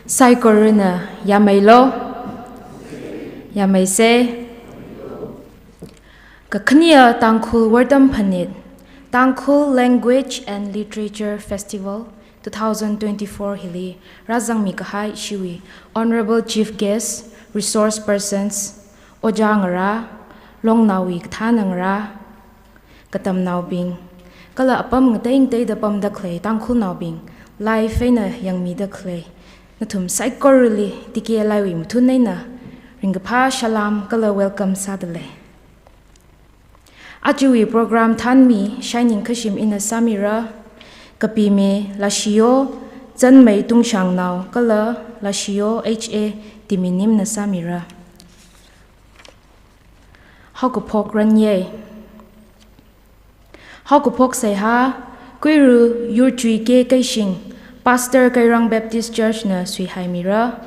Sai corona yamailo yamaise Kakania Tangkhul Wardam Panit Tangkhul Language and Literature Festival 2024 Hili Razang Mikahai Shiwi Honorable Chief Guest Resource Persons Ojangara Longnawi Thanangra Katam Naubing Kala apam ngataing tay da pam da clay Tangkhul Naubing Lai Faina Yang Mi da clay Natum Saikoruli Tiki Alawi Mutunaina Ringapa Shalom Kala Welcome Sadale Ajuwi program Tanmi Shining Kashim in a Samira Kapime Lashio Zan Mei Tung Shang Now Kala Lashio HA Diminim na Samira Hokupok Ranye Hokupok Seha Kuiru Yurtui Ge Kaishing Pastor Kairang Baptist Church na Sui Haimira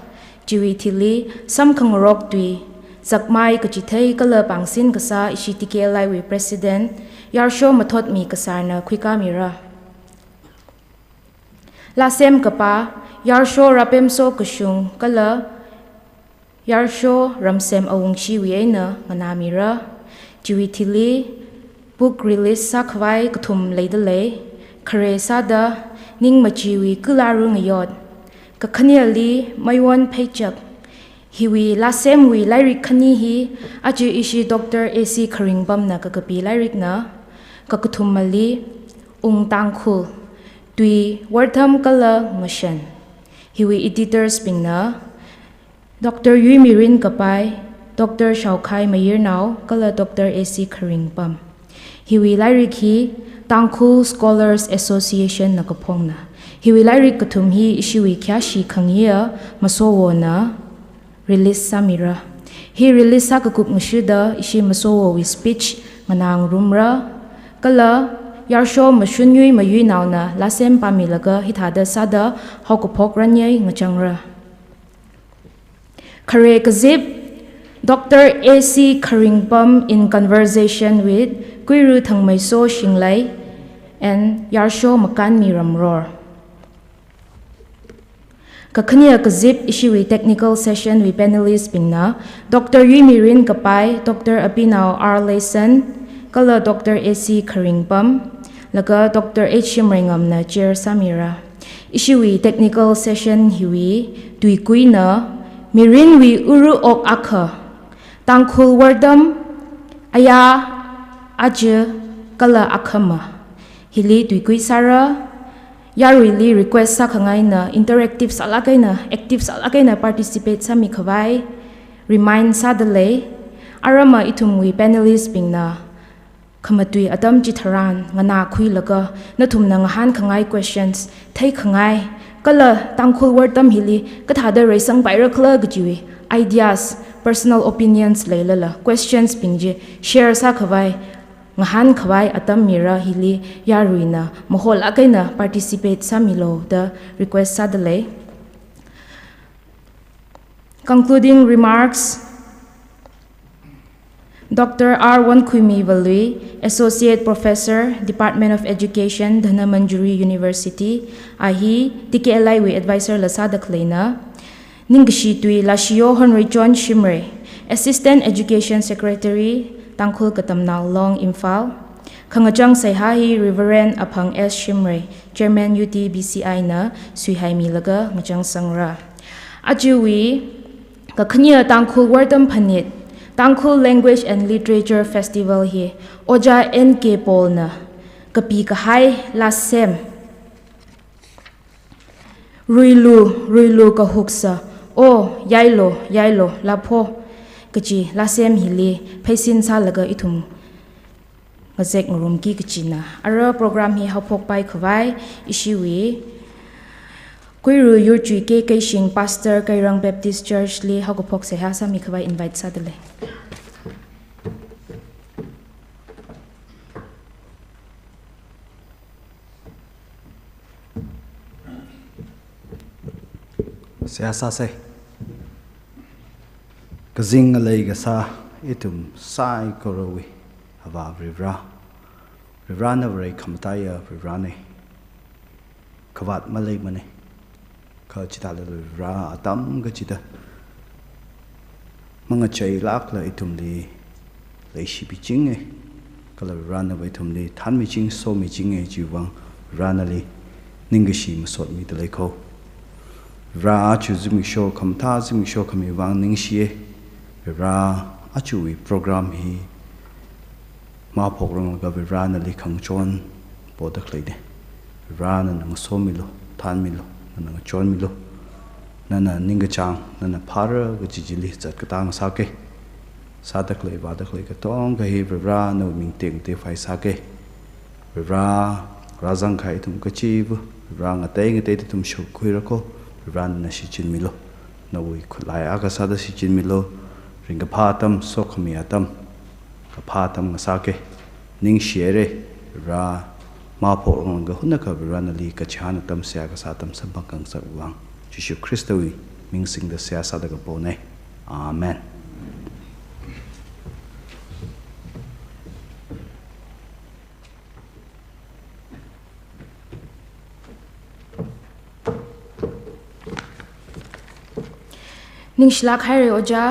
Jiwi Tili Samkang Rok Dui Zakmai Kachitei Kala Pangsin Kasa Ishitike Laiwi President Yarsho Matot Mi Kasarna Kwika Lasem Kapa Yarsho Rapemso Kashung Kala Yarsho Ramsem Awungshi Wiena Manamira Jiwi Tili Book Release Sakwai Kutum Leidale Kare Sada Ning Machiwi Kularung Yod Kakaniali Maywan Paychak Hiwi Lasem Wi Lyric Kanihi Aju Ishi Dr. AC Karingbam na Kakapi Lyric na Kakutumali Tangkhul Dui Wartham Kala Mashan Hiwi Editors Pingna Dr. Yumirin Kapai Dr. Shaukai Mayirnau Kala Dr. AC Karingbam Hiwi Lyric Hi Tangkhul Scholars Association na Kapongna Hiwi Lyric Katum Hi Ishiwi Kyashi Kangya Masowo na Release Samira Hi release Sakakup Mushuda Ishi Masowo wi speech Manang Rumra Kala Yarsho Mashunyui Mayui Nauna Lasem Pamilaga Hitada Sada Hokupok Ranyay Ngachangra Kare Kazib Dr. AC Karingbam in conversation with Kuiru Thangmaiso Shinglai and Yarsho Makan Miramror. Kakania Kazip Ishiwi technical session with panelists Pingna, Dr. Yumirin Kapai, Dr. Abinau R. Layson, Kala Dr. AC Karingbam, Laga Dr. H. Shimringam na Chair Samira. Ishiwi technical session Hiwi, Duikuina, Mirin wi Uru Ok Akha, Tangkhul Wardam, Aya, Aja, Kala Akhama. Hili Duikui Sara, Yarili request sa kangay na interactive sa lagay na, active sa lagay na participate sa mikawai, remind sa delay, arama itumwi panelist ping na, kamatui adam jitaran, nga na kui laga, natum na ngahan kangay questions, tay kangay, kala Tangkhul Wardam hili, katada raisang viral gajui, ideas, personal opinions laylala, questions pingji, share sa kawai, Ngahan Kawai Atam Mira Hili Yaruina Mohol Againa participate Samilo the request Sadale. Concluding remarks Dr. R1 Kuimi Valui, Associate Professor, Department of Education, Dhanamanjuri University, Ahi, TKLIW Advisor Lasada Kleina, Ningshitui Lashio Henry John Shimre, Assistant Education Secretary, Tangkhul Katamnal Long Imphal, Kangajang Saihahi Reverend Apang S. Shimre, Chairman UTBCI na Suihai Milaga Ngajang Sangra. Ajuwi Kakanya Tangkhul Wardam Panit, Tangkhul Language and Literature Festival hi, Oja NK Pol na, Kapi Kahai Lasem, Ruilu Kahuksa, O Yailo, Lapo, Kachi Lasem Hili, Paisin Salaga Itum Gazek Ngurumki Kachina. Ara program hi Hapok Pai Kawai, Ishiwi Kuiru Yurtui Ke Kaishing Pastor Kairang Baptist Church Li Hagopok Seha Sami Kawai invite Sadale. siasa se kazing alai gasa itum sai korowi hava rivra na vray kamataya rivrane kavat malay mane ka chita la rivra atam ga chita mga chay lak la itum li lay shipi ching kala rivra na ba itum li tan mi ching so mi ching jiwang rivra na li ningashi masot mi talay ko ra achu zumi show kamta zumi show kami wang ningshiye ra achu wi program hi ma pogrong ga ra na li khang chon bodak leide ra na nang so milo tan milo nang chon milo na ninga chang na phara ga jijili chat ka tang sa ke sadak le badak le ka tong ga hi ra na ming teng te phai sa ke ra razang khai tum ka chi bu ra nga te tum shu khui ra ko ran na si chin milo na ui khulai aga sada si chin milo ringa phatam sokhmi atam ka phatam nga sake ning shere ra ma pho nga hunna ka ran li ka chhan tam sia ka satam sambakang sarwang Jishu Kristawi ming sing da sia sada ka bone amen Ning shlak hai oja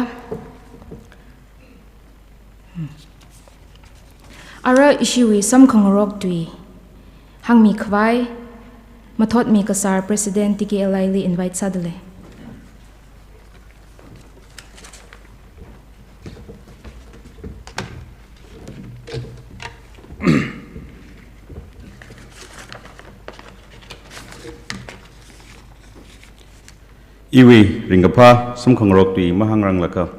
ara ishiwi sam khongrok tui hangmi khwai mathot mi kasar president tiki elaili invite sadale Iwi ringapa samkhongrok tui mahangrang laka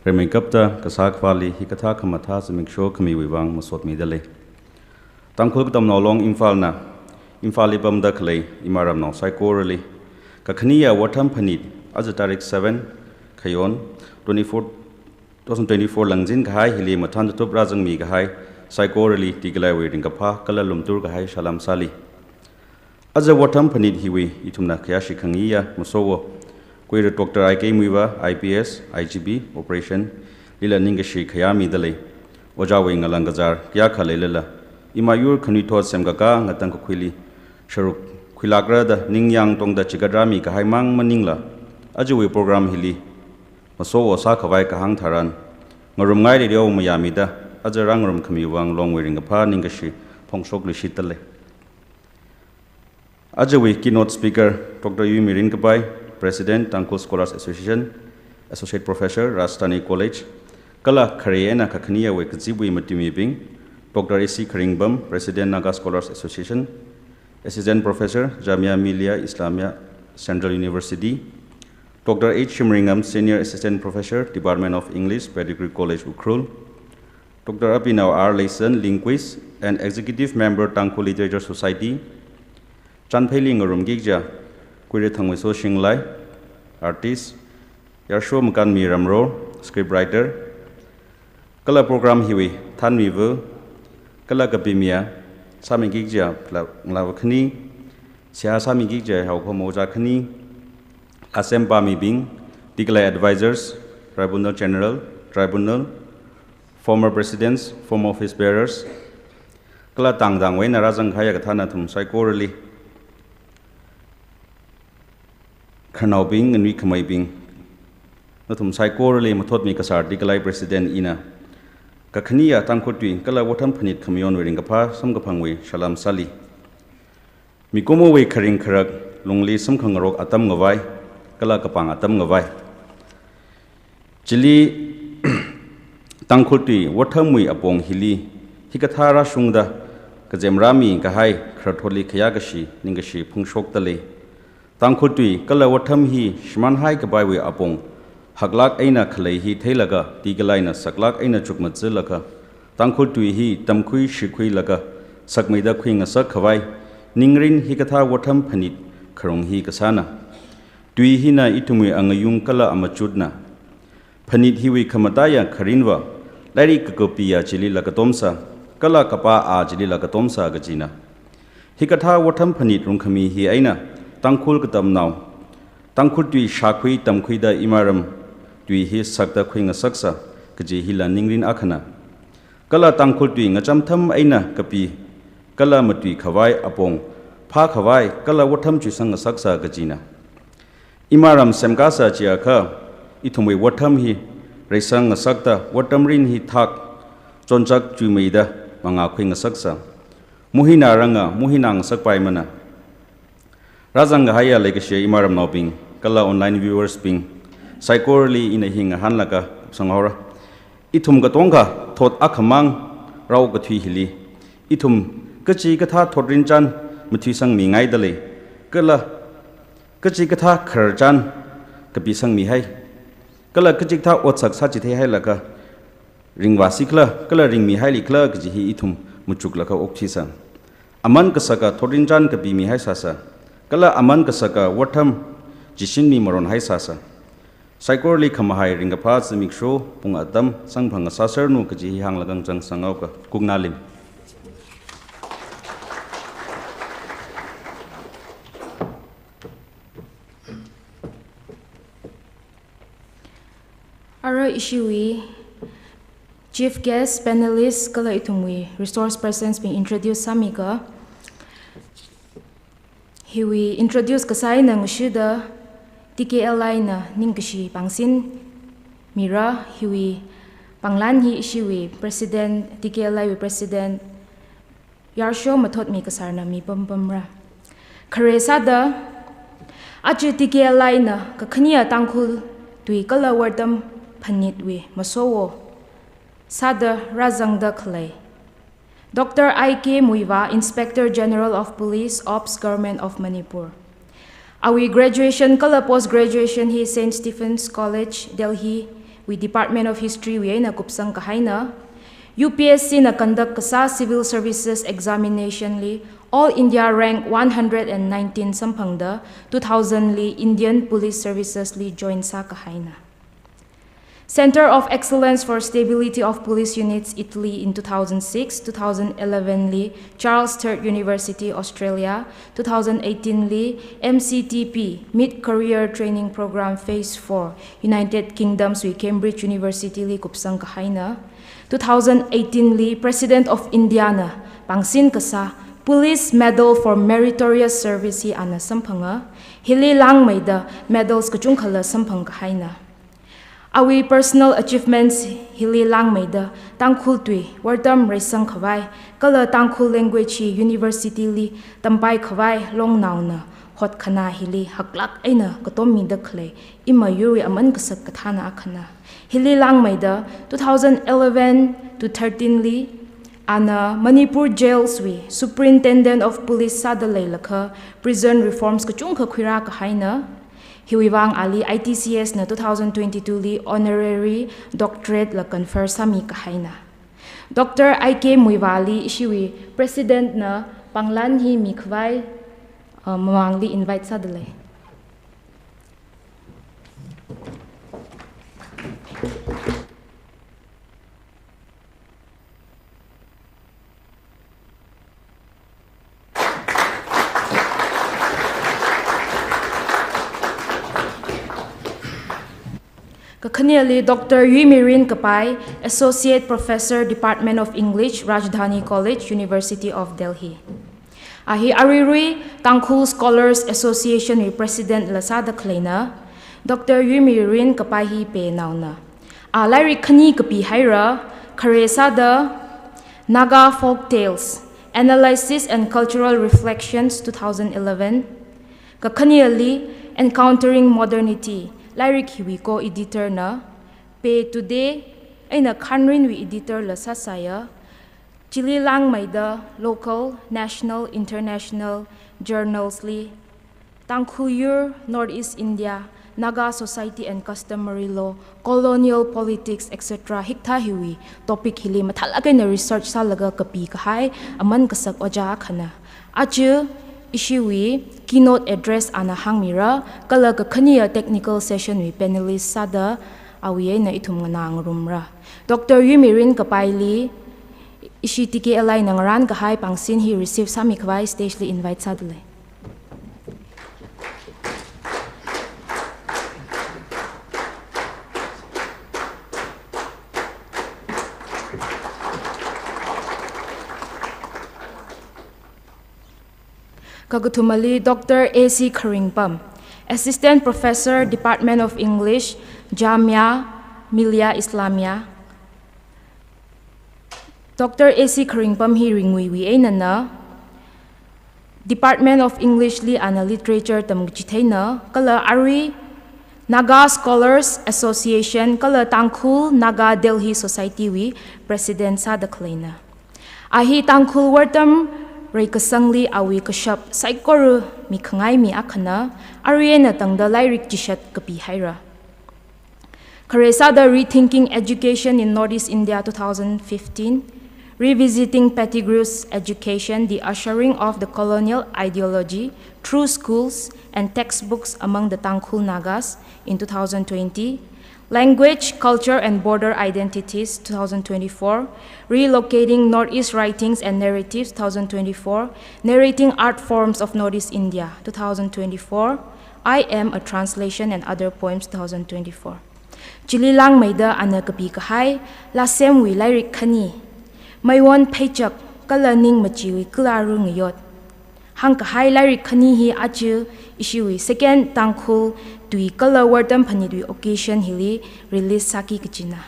remeng kapta kasak fali hikatha khamatha samiksho khami wiwang masot midale tangkhul tam nolong imfali bamda khlei imaram no psychorally kakhniya watham phanit aja tarik 7 khayon 2024 langjin ghai hili mathan top rajang mi ghai psychorally tiglai wi ringapa kala lumtur ghai salam sali aja watham phanit hiwi itumna khya shikhangiya musowo Kuih Dr. I.K. Muiwa, IPS, IGB, Operation, Lila Ningashi Kayami Dale, Ojawi Ngalangajar, Yaka Lila, Imayur Kanito Semgaka, Natang Kuili, Sharuk, Quilagrada, Ningyang Tongda Chigadrami, Kahaimang Maningla, Ajawi program Hili, Maso Osakawai Kahang Taran, Marumgai Rio Mayamida, Ajarangram Kamiwang, long wearing a pa Ningashi, Pongsokli Shitale. Ajawi keynote speaker, Dr. Yumirin Kabai, President, Tangkul Scholars Association, Associate Professor, Rastani College, Kala Kariyena Kakaniya we Kazibui Matimibing, Dr. A.C. Karingbam, President, Naga Scholars Association, Assistant Professor, Jamia Millia Islamia Central University, Dr. H. Shimringam, Senior Assistant Professor, Department of English, Pedigree College, Ukrul, Dr. Abhinav R. Layson, Linguist and Executive Member, Tangkul Literature Society, Chanpeli Ngarum Gigja, Kuire Thangweso Shinglai, artist, Yarsho Mkan Miramro, scriptwriter, Kala program hiwi, Than Mivu, Kala Gabimia, Sami Gigja, Lavakani, Sia Sami Gigja, Hauko Mojakani, Asem Bami Bing, Digla Advisors, Tribunal General, Tribunal, former presidents, former office bearers, Kala Tangdang Wen Razang Hayakathana Tum Psychorally. Karnau bing and Rikamai bing. Notum psychorally mathot mi kasar dikalai president ina. Kakania tangkotui kala watam panit kamion wearing a pa some gapangwe shalam sali. Mikomo we karing karak longli some kangarok atam gavai kala kapang atam gavai. Chili tangkotui watamui apong hili hikathara shungda kajemrami kahai kratholi kayagashi ningashi pungshok tale. Tangkutui kala watam hi shman hai kabai apong haglak aina khalai hi theilaga tigalaina saklak aina chukmat zilaka tangkutui hi tamkhui shikhui laga sakmaida khuinga sak khawai ningrin hi katha watam phanit kharong hi kasana tui hi na itumui angayung kala amachudna phanit hiwi khamataya kharinwa lairi kakopiya chili lakatomsa kala kapa a chili lakatomsa gajina hi katha watam phanit rungkhami hi aina Tangkul katam now, tangkhul tui shakhui tamkhui da imaram tui hi sakta khuinga saksa kaji hila ningrin akhana kala tangkhul tui ngacham tham aina kapi kala matui khawai apong pha khawai kala watham chu sang saksa gajina imaram semkasa chia kha ithumwe watham hi reisang sakta watam rin hi thak chonchak chu meida manga khuinga saksa muhina ranga muhinang sakpai mana rajang haya legacy imaram nobing kala online viewers ping psychorally in a hinga hanlaka sanghora ithum ga tongka thot akhamang rau ga thui hili ithum kachi katha thotrin chan muthi sang mi ngai dale kala kachi katha khar chan kapi sang mi hai kala kachi tha otsak sa chi the hai laka ringwasi kla kala ring mi hai likla kaji hi ithum muchuk laka okthi sang aman kasaka thotrin chan kapi mi hai sasa kala aman kasaka watham jishin mi maron hai sasa psychorally khamahai ringapha simik show pung adam sangbhanga sasar nu kaji hang lagang jang sangau ka kugnalim Aro ishiwi chief guest panelists kala itumwi resource persons being introduced samika hiwi introduce kasai na ngushida TKLI na ningkashi pangsin mira hiwi panglan hi ishiwi president TKLI wi president yarsho mathot mi kasar na mi pampamra khare sada achi TKLI na kakhania tangkhul tui kala wardam phanit wi masowo sada razangda khlai Dr. I.K. Muiva, Inspector General of Police, Ops, Government of Manipur. Awi graduation kala post-graduation hi St. Stephen's College, Delhi, with Department of History wi na kupsang kahaina. UPSC na conduct kasa Civil Services Examination li All India rank 119 sampangda 2000 li Indian Police Services li join sa kahaina. Center of Excellence for Stability of Police Units, Italy in 2006, 2011 li Charles III University, Australia, 2018 li MCTP, Mid-Career Training Program Phase 4, United Kingdoms with Cambridge University li Kupsang Kahaina, 2018 li President of Indiana, Pangsin Kasa, Police Medal for Meritorious Service hi ana sampanga, hili lang maida medals kachung khala sampang kahaina. Awi personal achievements hili lang maida tangkhul tui wardam raisang khawai kala tangkhul language hi university li tampai khawai long nauna hot khana hili haklak aina katom mi dakhle ima yuri aman kasak kathana akhana hili lang maida 2011 to 13 li ana Manipur jails wi superintendent of police sadalai lakha prison reforms kachung kha khwira ka haina Hiwiwang Ali ITCS na 2022 li honorary doctorate la confer sami kahaina. Dr. I.K. Muivali ishiwi president na panglan hi mikhwai mamangli invite sa dale. Kakaniali Dr. Yumirin Kapai, Associate Professor, Department of English, Rajdhani College, University of Delhi. Ahi Arirui Tangkhul Scholars Association President Lasada Klena, Dr. Yumirin Kapai hi pe nauna. Alairi Khani Kapi Haira, Karesada Naga Folk Tales, Analysis and Cultural Reflections 2011. Kakaniali Encountering Modernity. Lyric hiwi ko editor na pe today ay na kanrin wi editor la sasaya chili lang may da local national international journals li Tangkhuyur Northeast India Naga Society and Customary Law colonial politics etc hikta hiwi topic hili mathalagay na research sa laga kapi kahay aman kasak oja khana aju ishiwi keynote address ana hangmira kalaga khania technical session wi panelist sada awiye na ithum nang rumra Dr. Yumirin Kapaili ishi TKLI nangaran kahai pangsin he receive sami khwai stage li invite sadle Kagatumali Dr. A.C. Karingpam, Assistant Professor, Department of English, Jamia Millia Islamia. Dr. A.C. Karingpam hi ringwi wi ainana Department of English li ana literature tamgchithaina kala Ari Naga Scholars Association kala Tangkhul Naga Delhi Society wi President sa daklaina. Ahi Tangkhul wartam Raikasangli awi kashap saikor mi khangai mi akhana Ariana tangda lairik jishat kapi haira. Karesa the Rethinking Education in Northeast India 2015, Revisiting Pettigrew's Education, the Ushering of the Colonial Ideology Through Schools and Textbooks Among the Tangkhul Nagas in 2020, Language, Culture and Border Identities 2024, Relocating Northeast Writings and Narratives 2024, Narrating Art Forms of Northeast India 2024, I Am a Translation and Other Poems 2024. Chililang Maida Anakapi Kahai, Lasem Wi Lyric Khani, Maiwan Paychak, Kalaning Machiwi Klarung Yot. Hang Kahai Lyric Khani hi Achu, Ishiwi, second Tangkhul, Dui Kala Wardam Panidui occasion hili release Saki Kichina.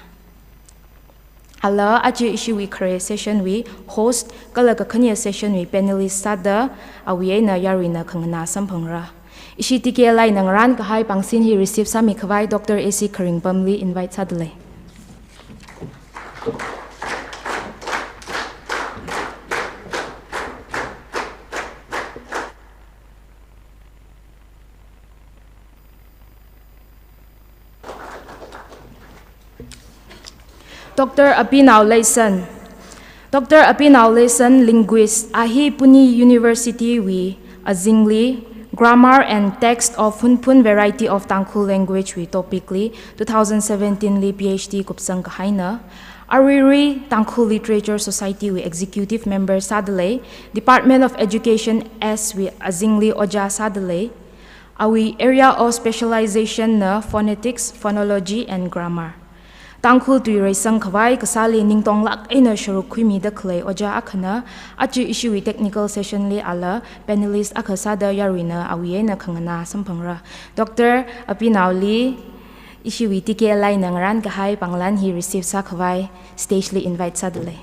Allah Achu Ishiwi Kare session we host Kala Kakanya session we panelist Sada Awiena Yarina Kangana Sampangra. Ishi tiki alai nang ran kahai pangsin hi receive sami khawai Dr. A.C. Karingpam li invite sadale. Dr. Abhinav Laysan. Dr. Abhinav Laysan, linguist, Ahi Pune University wi Azingli, Grammar and Text of Hunpun Variety of Tangkhul Language wi topically 2017 li PhD kupsang kahaina. Ariri Tangkhul Literature Society wi executive member sadale, Department of Education S wi Azingli Oja sadale, awi area of specialization na phonetics, phonology and grammar. Tangkhul tui raisang khawai kasali ningtong lak ina sharuk khumi da khlai oja akhana achu issue technical session le ala panelist akhasada yarina awiena khangana sampangra. Dr. Abhinav li issue tike lai nangran kahai panglan he receive sa khawai stage le invite sadale.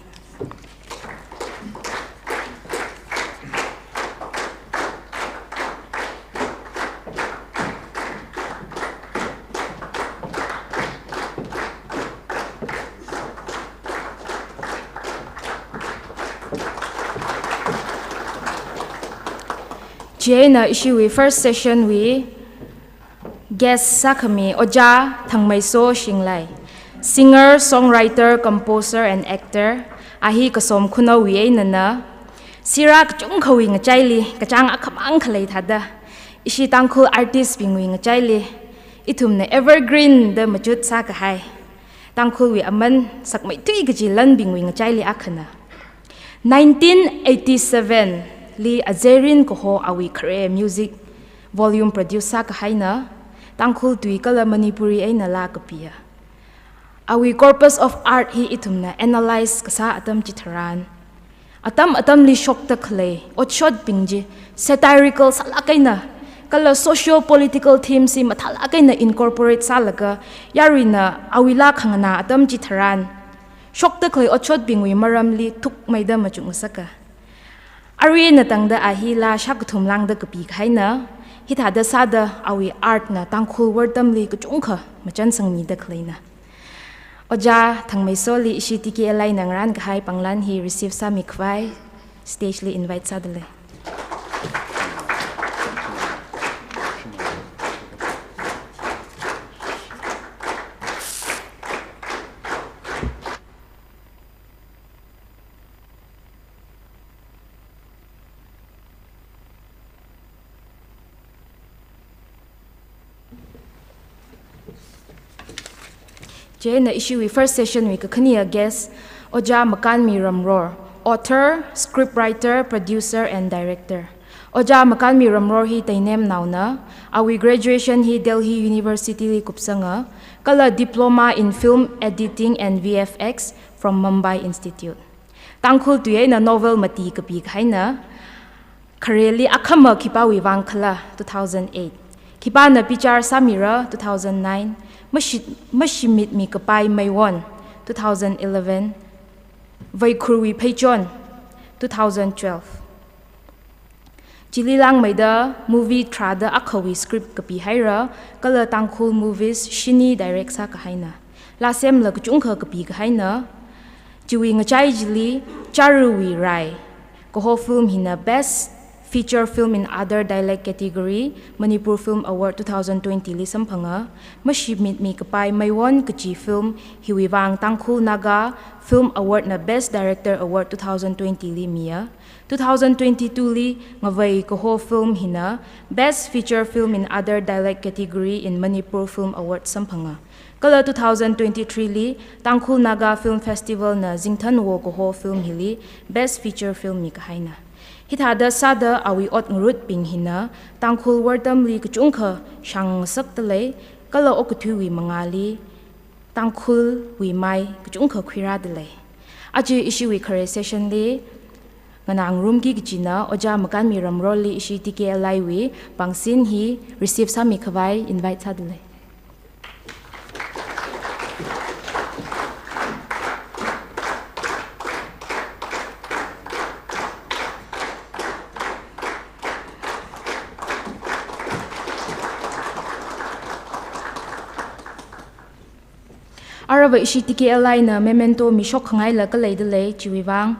Jena issue we first session we guest Sakami Oja Thangmaiso Shinglai, singer, songwriter, composer and actor. Ahi kasom khuna wi nana sira kachung khawi ngachaili kachang akhamang khalai thada ishi Tangkhul artist bingwi ngachaili itumne evergreen the machut sa ka hai Tangkhul wi aman sakmai tui gajilan bingwi ngachaili akhana 1987 li azerin koho awi khare music volume producer ka haina Tangkhul tui kala Manipuri aina la kapia awi corpus of art hi itumna analyze kasa atam chitharan atam li shok ta khle otshot pingji satirical salakaina kala socio political themes si mathala kaina incorporate salaga yarina awila khangana atam chitharan shok ta khle otshot pingwi maramli thuk maida machung saka Ari na tangda ahila shakthum lang da kapi khaina hithada sada awi art na Tangkhul wordam li kuchungkha machan sangmi da khlaina Oja thangmai soli ishiti ki alai nangran khai panglan he receive sami khwai stage li invite sadale. Jena issue we first session we kakhania guest Oja Makan Miramror, author, scriptwriter, producer and director. Oja makan mi ramror hi tainem nauna, awi graduation hi Delhi University li kupsanga, kala diploma in film editing and VFX from Mumbai Institute. Tangkhul tuye na novel mati kapi khaina, Kareli akhama kipa wivang khala 2008. Kipa na pichar Samira 2009, mashimit mi kapai Maiwon 2011, Vaikurwi Peichon 2012. Chililang maida movie trada akhawi script kapi haira kala Tangkhul movies shini direct sa kahaina. Lasem la kuchungkha kapi kahaina. Jiwi ngachai jili charuwi rai. Koho film hina best feature film in other dialect category Manipur Film Award 2020 li sampanga mashimit mi kapai Maiwon kachi film hiwiwang Tangkhul Naga Film Award na Best Director Award 2020 li mia 2022 li ngawai koho film hina Best Feature Film in Other Dialect Category in Manipur Film Award sampanga kala 2023 li Tangkhul Naga Film Festival na Jingthan wo koho film hili Best Feature Film mi kahaina Hithada sada awi ot ngurut ping hina Tangkhul wardam li kuchungkha shang sak tale kala okuthu wi mangali Tangkhul wi mai kuchungkha khwira dele aji ishi wi khare session li nganang room ki gijina oja makan mi ramrol li ishi TKLI wi pangsin hi receive sami khawai invite sa dele Araba ishi TKLI na memento mi shok khangai la kalai dele chiwiwang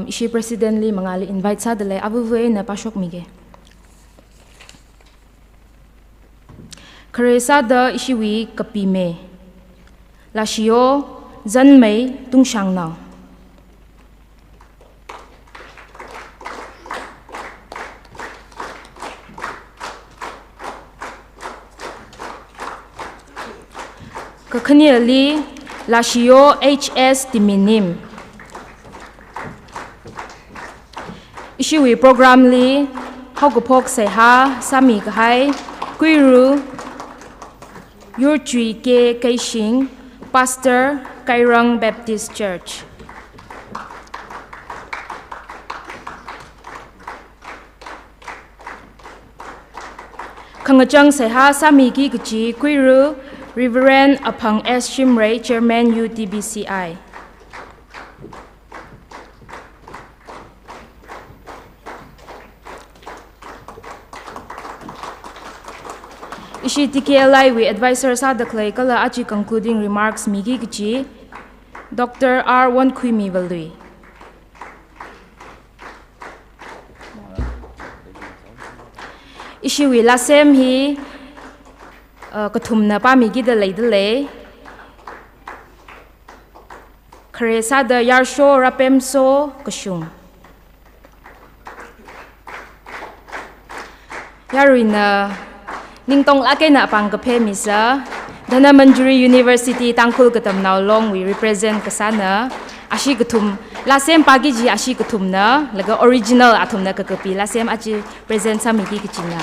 ishi president li mangali invite sa dele abuwe na pashok mige Karesa da ishi wi kapi me la shio zan mei tung shang na Kakaniali Lashio HS Diminim Ishiwi program li Hogopok Seha Sami Kahai Kuiru Yurchui Ke Kaishing Pastor Kairang Baptist Church Kangachang Seha Sami Ki Kichi Kuiru Reverend Apang S. Shimray, Chairman UTBCI. Ishi TKLI we advisor sa daklay kala achi concluding remarks migi kichi Dr. R. Wonkwimi Valui. Ishi we lasem hi kathum na pa mi gi da lei Karesa da yarsho rapemso kashung Yarina ningtong lake na pang kaphe misa Dana Manjuri University Tangkhul katam now long we represent kasana ashi kathum lasem pagi ji ashi kathum na laga original athum na kakapi lasem achi present sa mi gi kichina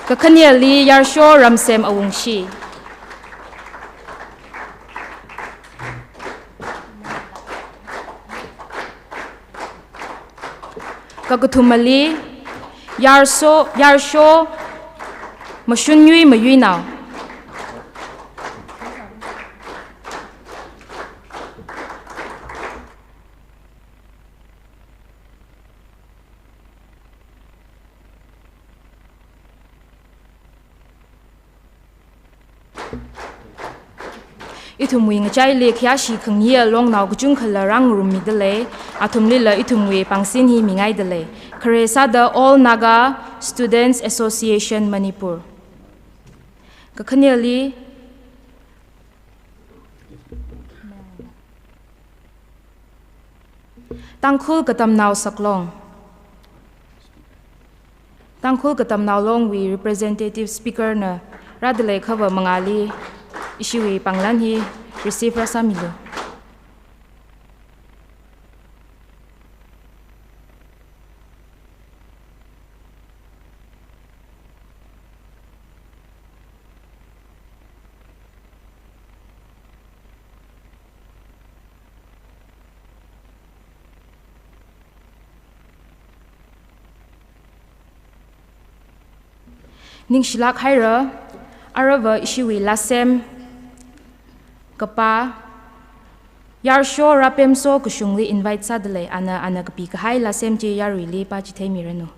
Kakaniali Yarsho Ramsem Awungshi Kakutumali Yarsho Mashunyui Mayui now Itumwi ngachai le khyashi khangya long naw kuchung khala rang rumi dele atumli la itumwi pangsin hi mingai dele Karesa the All Naga Students Association Manipur Kakaniali Tangkhul katam naw saklong Tangkhul katam naw long we representative speaker na radle khaba mangali Ishiwi panglan hi receive rasa milo. ning shilak haira arava ishiwi lasem kapa yarsho rapem so kushungli invite sadle ana kapi ka hai lasem je yarili pa chithei mirano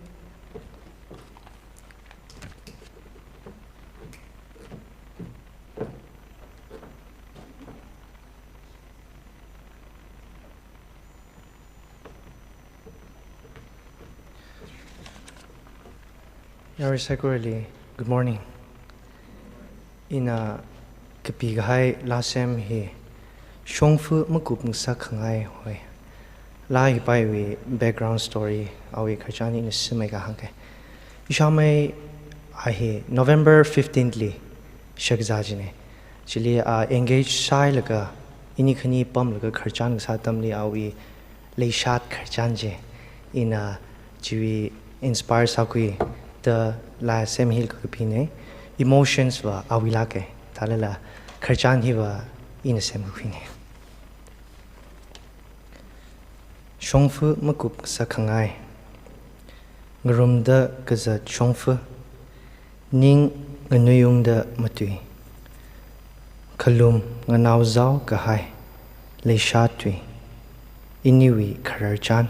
Yari Sakurali, good morning. Ina kapighay lasem hi shongfu makup ngsa khangai hoy. Lai pai we background story awi khachani ni simega hangke. Ishamai ahi November 15th li shakzajine. Chili engage sai laga ini khani pam laga kharchan sa tamli awi leishat kharchanje ina jiwi inspire sakui the la sem hil kapine emotions wa awila ke talala kharchan hi wa in sem kapine shongfu makup sakhangai ngrum da kaza shongfu ning nganuyung da matui khalum nganau zau ka hai leishatui iniwi kharchan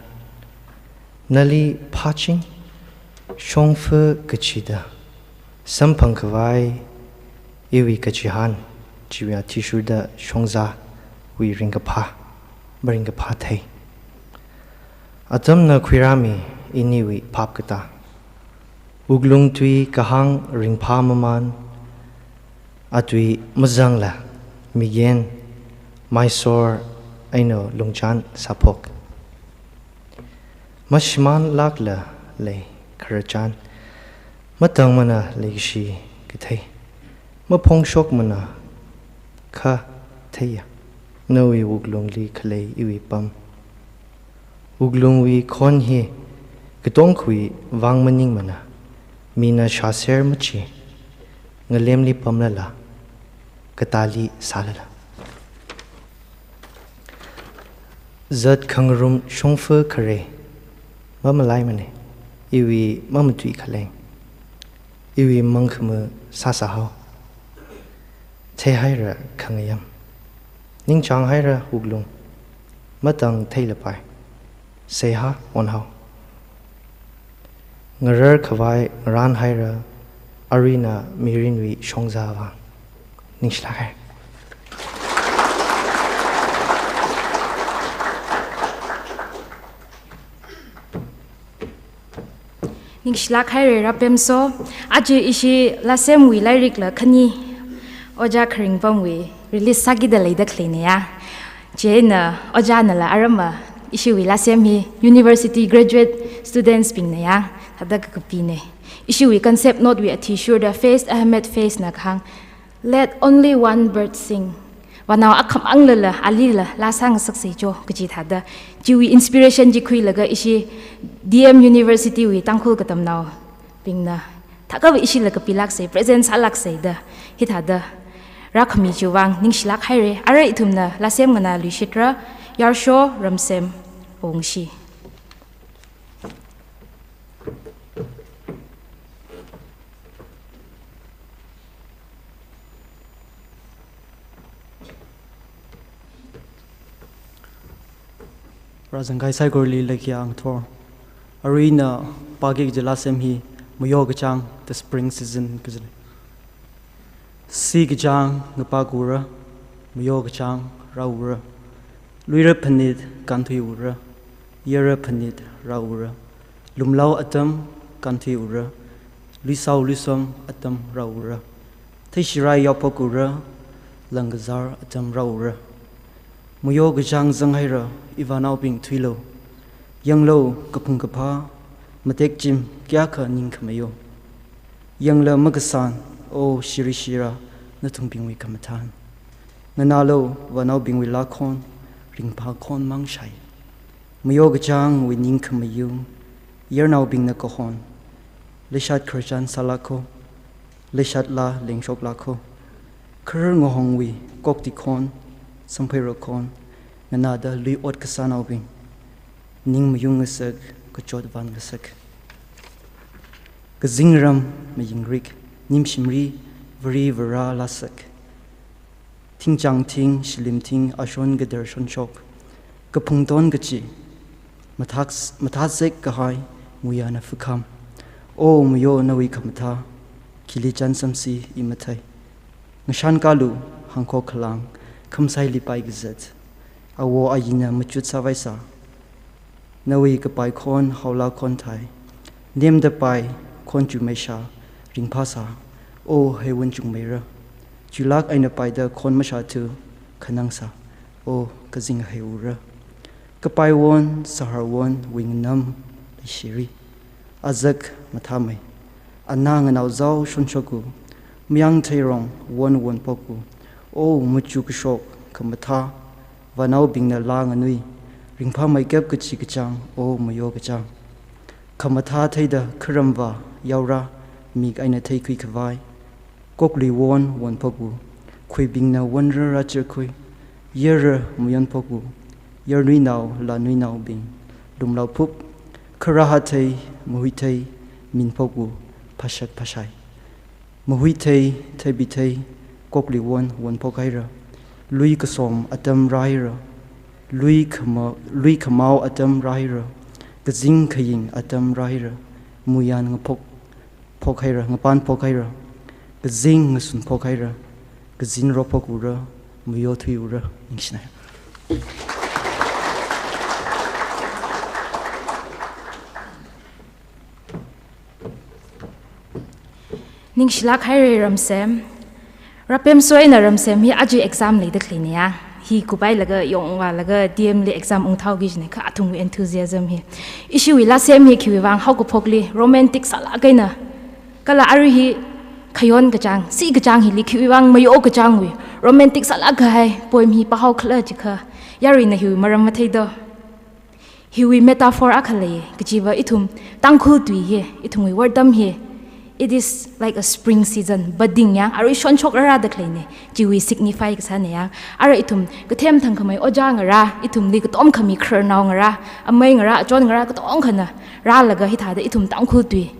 nali phaching shongfu kachida sampang kawai iwi kachihan jiwa tishuda shongza wi ringapha baringapha thai atam na khwirami iniwi papkata uglung tui kahang ringpha maman atui mazangla migen mysore aino lungchan sapok mashman lakla le kharachan matang mana legishi kithai mapong shok mana kha thaya nowi uglung li khlei iwi pam uglung wi khon hi kitong khui wang maning mana mina shaser machi ngalem li pamla la katali salala zat khangrum shongfu khare mamalai mane iwi mamutui khaleng iwi mangkhmu sasahau the haira khangayam ningchang haira uglung matang theilapai seha onhau ngarar khawai ran haira arena mirinwi shongzawa ningshlagai ning shlak hai rapem so aji ishi lasem wi lyric la khani oja khring pam wi release sagi da leida khlene ya jena oja na la arama ishi wi lasem hi university graduate students ping na ya hada ka pi ne ishi wi concept note wi athi sure the face ahmed face na khang let only one bird sing wanao akham anglala alila la sang saksei jo kiji thada jiwi inspiration ji khui laga ishi DM University wi tangkhul katam naw pingna thaka wi ishi laga pilak sei presence alak sei da hi thada rakhmi chuwang ningshlak haire ara ithumna lasem ngana luishitra yarsho ramsem ongshi Razangai Saigorli Lakiang Thor Arena Pagig Jalasem hi Muyoga Chang the spring season Kizli Sig Jang Napagura Muyoga Chang Raura Luira Panid Kanthi Ura Yera Panid Raura Lumlau Atam Kanthi Ura Lisau Lisum Atam Raura Tishirai Yopokura Langazar Atam Raura Muyoga Chang Zanghaira Ivanau Bing Twilo Young Low Kapung Kapa Matek Jim Gyaka Ninkamayo Young La Magasan O Shirishira Natung Bing Wikamatan Nanalo Vanau Bing Wilakon Ringpa Kon Mangshai Muyoga Chang with Ninkamayo Yernau Bing Nakohon Lishat Kerjan Salako Lishat La Lingshok Lako Kerr Ngohongwi Kokti Kon Sampero Kon Nanada Lui Ot Kasanau Bing Ning Mayung Asag Kachot Van Gasak Kazingram Mayingrik nim shimri vri vra lasak thing chang thing shilim thing ashon gedar shon chok kapung ton gachi mathak ka hai muyana fukham o muyo nawi khamtha khili chan samsi imathai ngashan kalu hangko khalang khamsai lipai gizat awo ayina machut sawaisa nawi ka pai khon haula khon thai nem da pai khon chu mesha ring phasa o hewun chung meira chulak aina pai da khon masha tu khanangsa o kazing heura ka pai won sahar won wingnam shiri azak mathamai anang nau zau shunchoku myang thairong won poku o muchu kshok khamatha wanau bingna lang anui ringpha mai kep kachi kachang o mayo kachang khamatha thaida khramba yaura mi aina thai khui khawai kokli won poku khui bingna wonra ra che khui yer muyan poku yer nui nau la nui nau bing dumlau phup khara thai muhi thai min poku phashak phashai muhi thai bi thai kokli won pokaira lui kasom atam raira lui khamau atam raira gazing khaying atam raira muyan ngapok pokhaira ngapan pokhaira gazing ngasun pokhaira gazin ro pokura muyo thuura ingshna ning shilak hai ramsem rapem soina ramsem hi aji exam le de klinia hi kubai laga yongwa laga dm le exam ung thau gi ne kha athung enthusiasm hi issue wi la sem hi khiwi wang hau ko phokli romantic sala kaina kala ari hi khayon ka chang si ka chang hi li khiwi wang mayo ka chang wi romantic sala ga hai poem hi pa hau khla chi kha yari na hi maram ma thei do hi wi metaphor akhale kijiwa ithum tangkhul tui hi ithum wi wordam hi. It is like a spring season, budding ya. Aru shon chok ra da kleine. Jiwi signify ka sane ya. Aru itum kathem thang khamai oja ngara, itum li katom khami khrer naw ngara, amai ngara achon ngara katong khana. Ra laga hi thada itum tangkhul tui.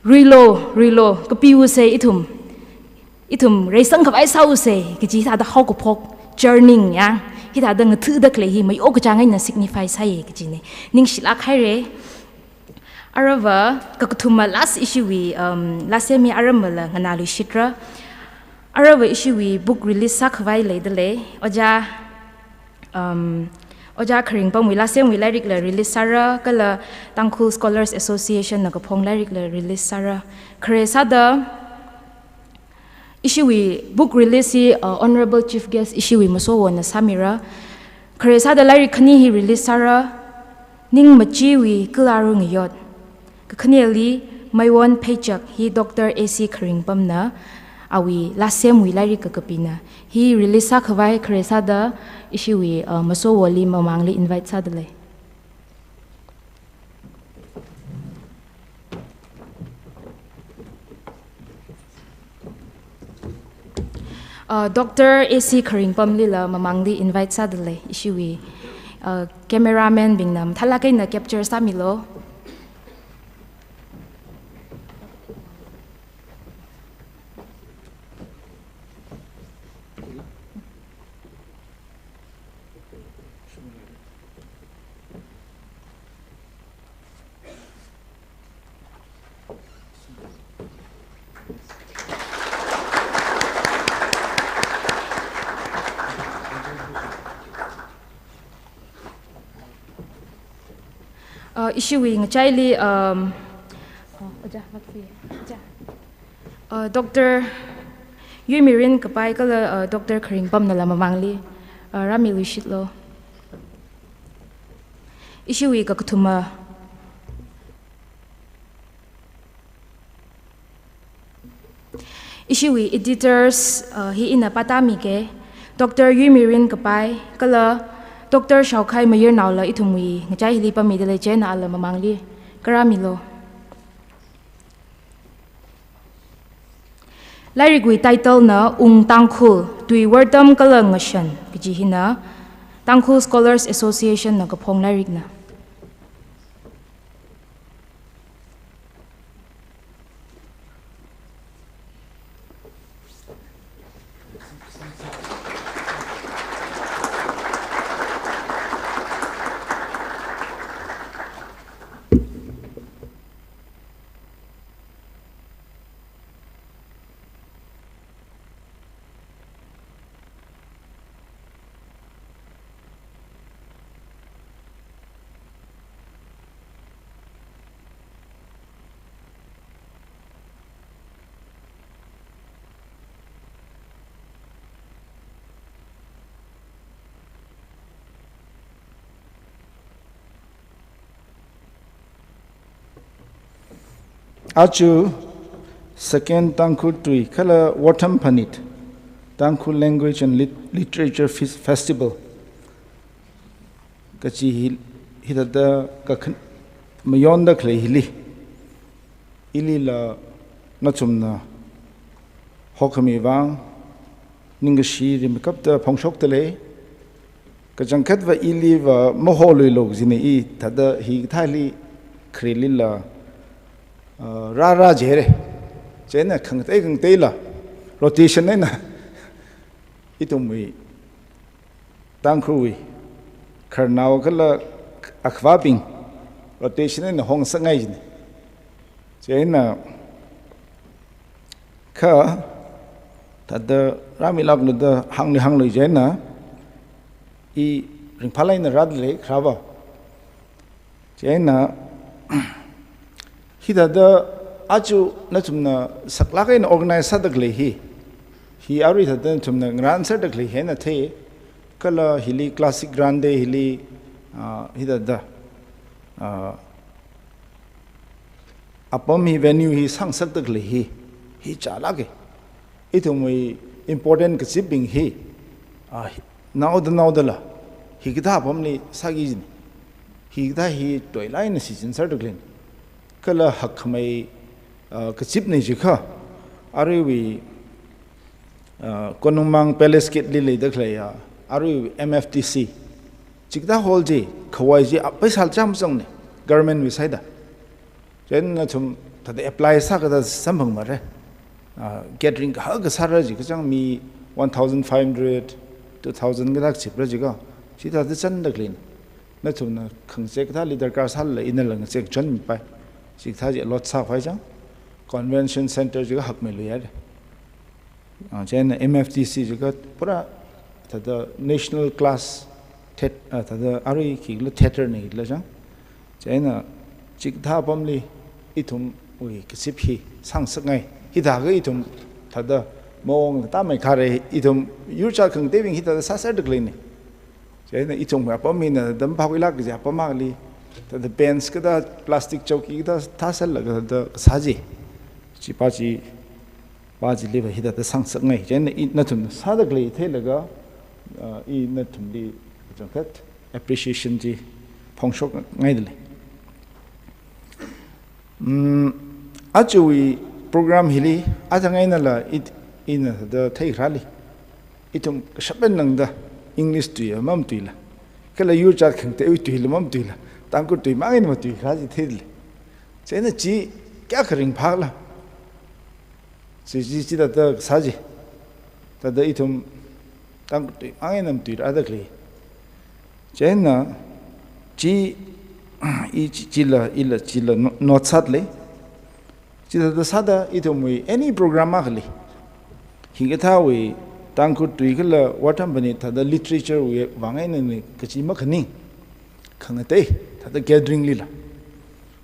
Rilo kapiu se itum reisang khabai sau se kiji thada hau ko phok journeying ya. Hi thada ngathu da klei hi mai ok jangai na signify sai kiji ne. Ning shila khaire Arava kakuthuma last issue we last year mi aramala nganalu shitra Arava issue we book release sakhwai leidele oja khring pam we last year we lyric la release sara kala Tangkhul Scholars Association na kaphong lyric la release sara khre sada issue we book release honorable chief guest issue we maso wona samira khre sada lyric khani hi release sara ning machi we klaru ngiyot Kaneli Maiwon Paychak he Dr. AC Karingpam na awi last sem wi lari kakapina he release khawai khresa da issue wi maso wali mamangli invite sadale Dr. AC Karingpam lila mamangli invite sadale issue wi cameraman bingnam thalakai na capture samilo issue wi ngachai Dr. Yumirin kapai kala Dr. Karingpam na lama mangli rami wishitlo issue wi kakuthuma issue wi editors hi ina patami ke Dr. Yumirin kapai kala Dr. Shaukhai Mayer Naula itungwi ngachai hili pami dele chena ala mamangli karamilo Larigwi title na Tangkhul tui wordam kala ngashan kiji hina Tangkhul Scholars Association na kaphong larig na Achu second Tangku Tui Kala Watam Panit Tangku Language and Literature Festival Kachi Hidada Mayonda Clay Hili Ilila Natumna Hokami Wang Ningashi Rimikapta Pongshok Tele Kajankatva Iliva Moholi Logzini Tada Higtali Krilila Rara Jere Jena Kang Taylor rotation na Itumwi Tangkrui Karnao Kala Akvabing rotation in the Hong Sangay Jena Ka Tada Ramilab the Hangli Jena I Ringpala in the Radley Krava Jena Hida Achu Natumna Saklaka in organized Sadagli he already had done to the Grand Sadagli Hena Te Kala Hili Classic Grande Hili Hida Upon he venue he sang Sadagli he chalage. It only important sipping he now the la he get up only Sagizin he that he to a line season certainly. Kala Hakmay Kasipni Jika Ariwi Konumang Palace Kit Lily the Clay Ariwi MFTC Chikda Holji Kawaji Apesal Jamsong government beside then to the apply Sakata Sampang Mare gathering Hagasaraji Kajang me 1,500 2,000 Galaxy Prajiga she does the Sanda clean Natuna Kangsekta Leader Karsal in the Lang John by Sikhaji lot Safajang Convention Center Jiga Hakmeliad Jen MFTC Jigat Pura the national class the Ari Kigla Theatre Need Lajang Jena Chikta Bomli Itum we Kisipi Sang Sangai Hitaga Itum Tada Mong Tamekare Itum Yurcha Kang Daving Hita the Sasser the Clinic Jena Itum Apomina Dampawilak Japamali the pens kada plastic choki da tasal the saji chipachi baji live hida the sang sangai jen natum sadagli thelaga I natum di jonkat appreciation ji phongshok ngaidle achui program hili ajangaina la it in the thai rally itum shaben nangda English tu ya mam tuila kala yu chat khangte u tuila mam tuila Tangku tui mangin ma tui khaji thidli chena chi kya kharing phagla chi da saji ta da itum tangku tui mangin nam tui adakli chena chi I chila not sadly chi da sada itum we any program agli hingeta we tangku tui kala watam bani ta da literature we wangai ne kachi makhani khangate the gathering lila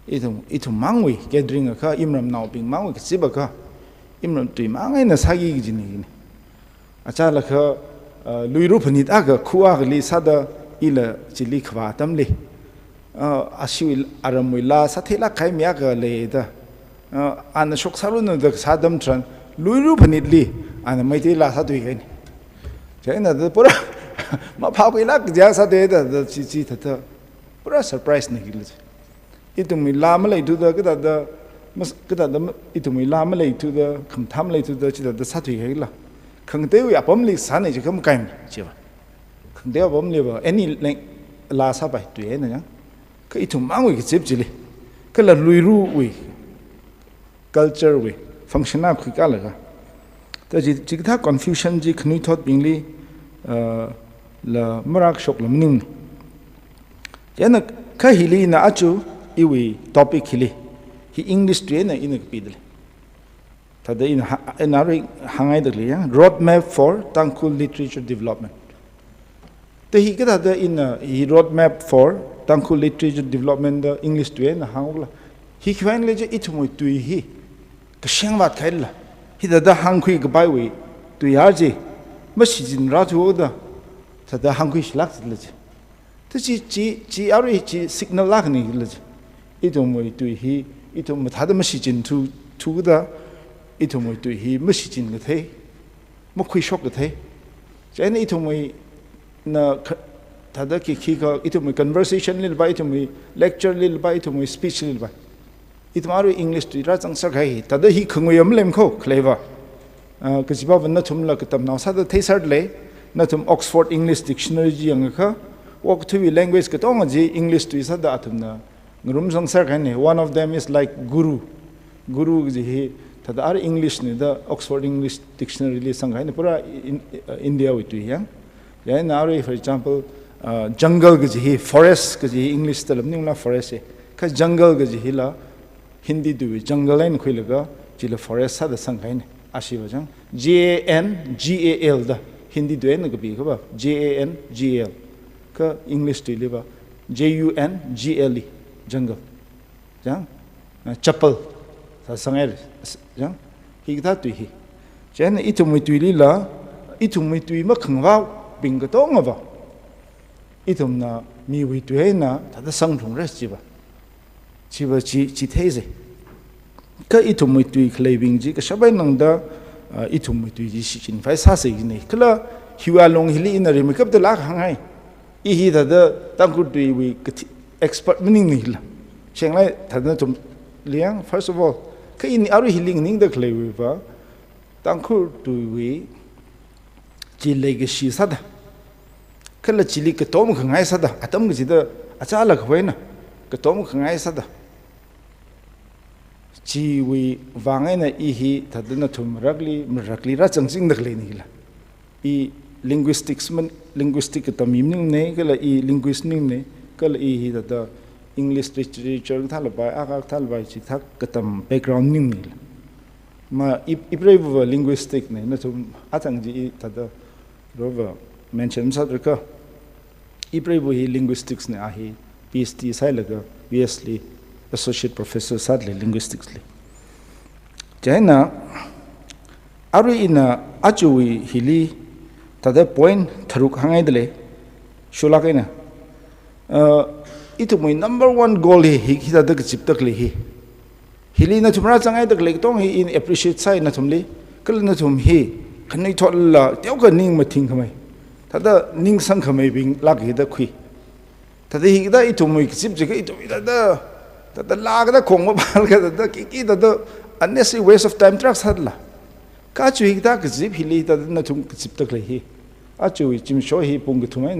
itu mangwi gathering ka imram now being mangwi sibaka imram tui mangai na sagi gini achala ka luiru phanit aga khuwa gli sada ila chili khwa tamli asiwil aramwila sathela khai mya ga le da an shok sarun da sadam tran luiru phanit li an maite la sa tui gani jaina da pura ma phawila ja sa de da chi thata pura surprise nahi gilje itumi lama lai tu da kada itumi lama lai tu da khamtham lai tu da chi da sathui hela khangte wi apam li sanai ji kam kaim chiwa khangde apam le ba any like la sa bai tu ena ya ka itum mangwi ki chip chili kala luiru wi culture wi functiona khu ka la ta ji tha confusion ji khnui thot bingli la marak shok lam ning Jena kahili na achu iwi topic hili hi English train na inak pidle tada in anari hangai dali ya roadmap for Tangku literature development te hi kada da in hi roadmap for Tangku literature development the English train na hangula hi khwan le je itmoi tui hi ka shangwat khaila hi da hangkhui ga bai we tu ya je masijin ra thu da tada hangkhui shlak le je chi ari chi signal lakni laj idom we tu hi itum thada masijin tu da itum tu hi masijin ga the mukhui shok ga the chen itum na thada ki ka itum conversation lil ba itum lecture lil ba itum speech lil ba itum aru english tu ra chang sa gai tada hi khungoi am lem kho clever ka jiba ban na thum la ka tam na sa da the sar le na thum oxford english dictionary ji ang kha walk to language ka tong ji english tu sa da atum na ngrum sang sar kan one of them is like guru ji he tada ar english ne da oxford english dictionary li sang hai ne pura india wi tu yang ya na aru for example jungle ji he forest ji english talam ning la forest ka jungle ji hi la hindi du jungle line khoilaga jila forest sa da sang hai ne ashiba jang JANGAL da hindi du en ga bi ka ba JANGAL ka english tu le ba JUNGLE jungle jang chapel sa sangai jang hi da tu hi chen itumui tu li la itumui tu ma khangwa bing ga tong ba itum na mi wi tu na ta da sang thong res ji ba chi theze ka itumui tu khlei bing ji ka sabai nang da itumui tu ji si chin fai sa se ni kla hiwa long hili in ri makeup da la hangai i hi da tang ku tu wi expert meaning ni la cheng lai ta na tum liang first of all ka in aru healing ning da khlei wi ba tang ku tu wi ji legacy sa da kala chili ka tom khangai sa da atam gi da acha la khoi na ka tom khangai sa da chi wi wangai na i hi ta na thum rakli ra changching da khlei ni la i linguistic ta mim ning ne kala i linguist ning ne kala i hi da english literature thal ba aka thal ba chi thak katam background ning ni ma ibrei linguistic ne na thum atang ji ta da rova mention sa ka ibrei hi linguistics ne a hi PhD sai laga obviously associate professor sadly linguistics li jaina aru ina achui hili tada point tharuk hangai dele shula kaina itu moi number 1 goal hi hi da chip tak le hi hili na thumra changai tak le tong hi in appreciate sai na thumli kal na thum hi khanai thol la teu ka ning ma thing khamai tada ning sang khamai bing lak hi da khui tada hi da itu moi chip je ka itu da la ga da khong ma bal ga da ki da unnecessary waste of time trucks hadla ka chu hi da ka chip hili da na thum chip tak le hi a chu chim sho hi pung ga thumai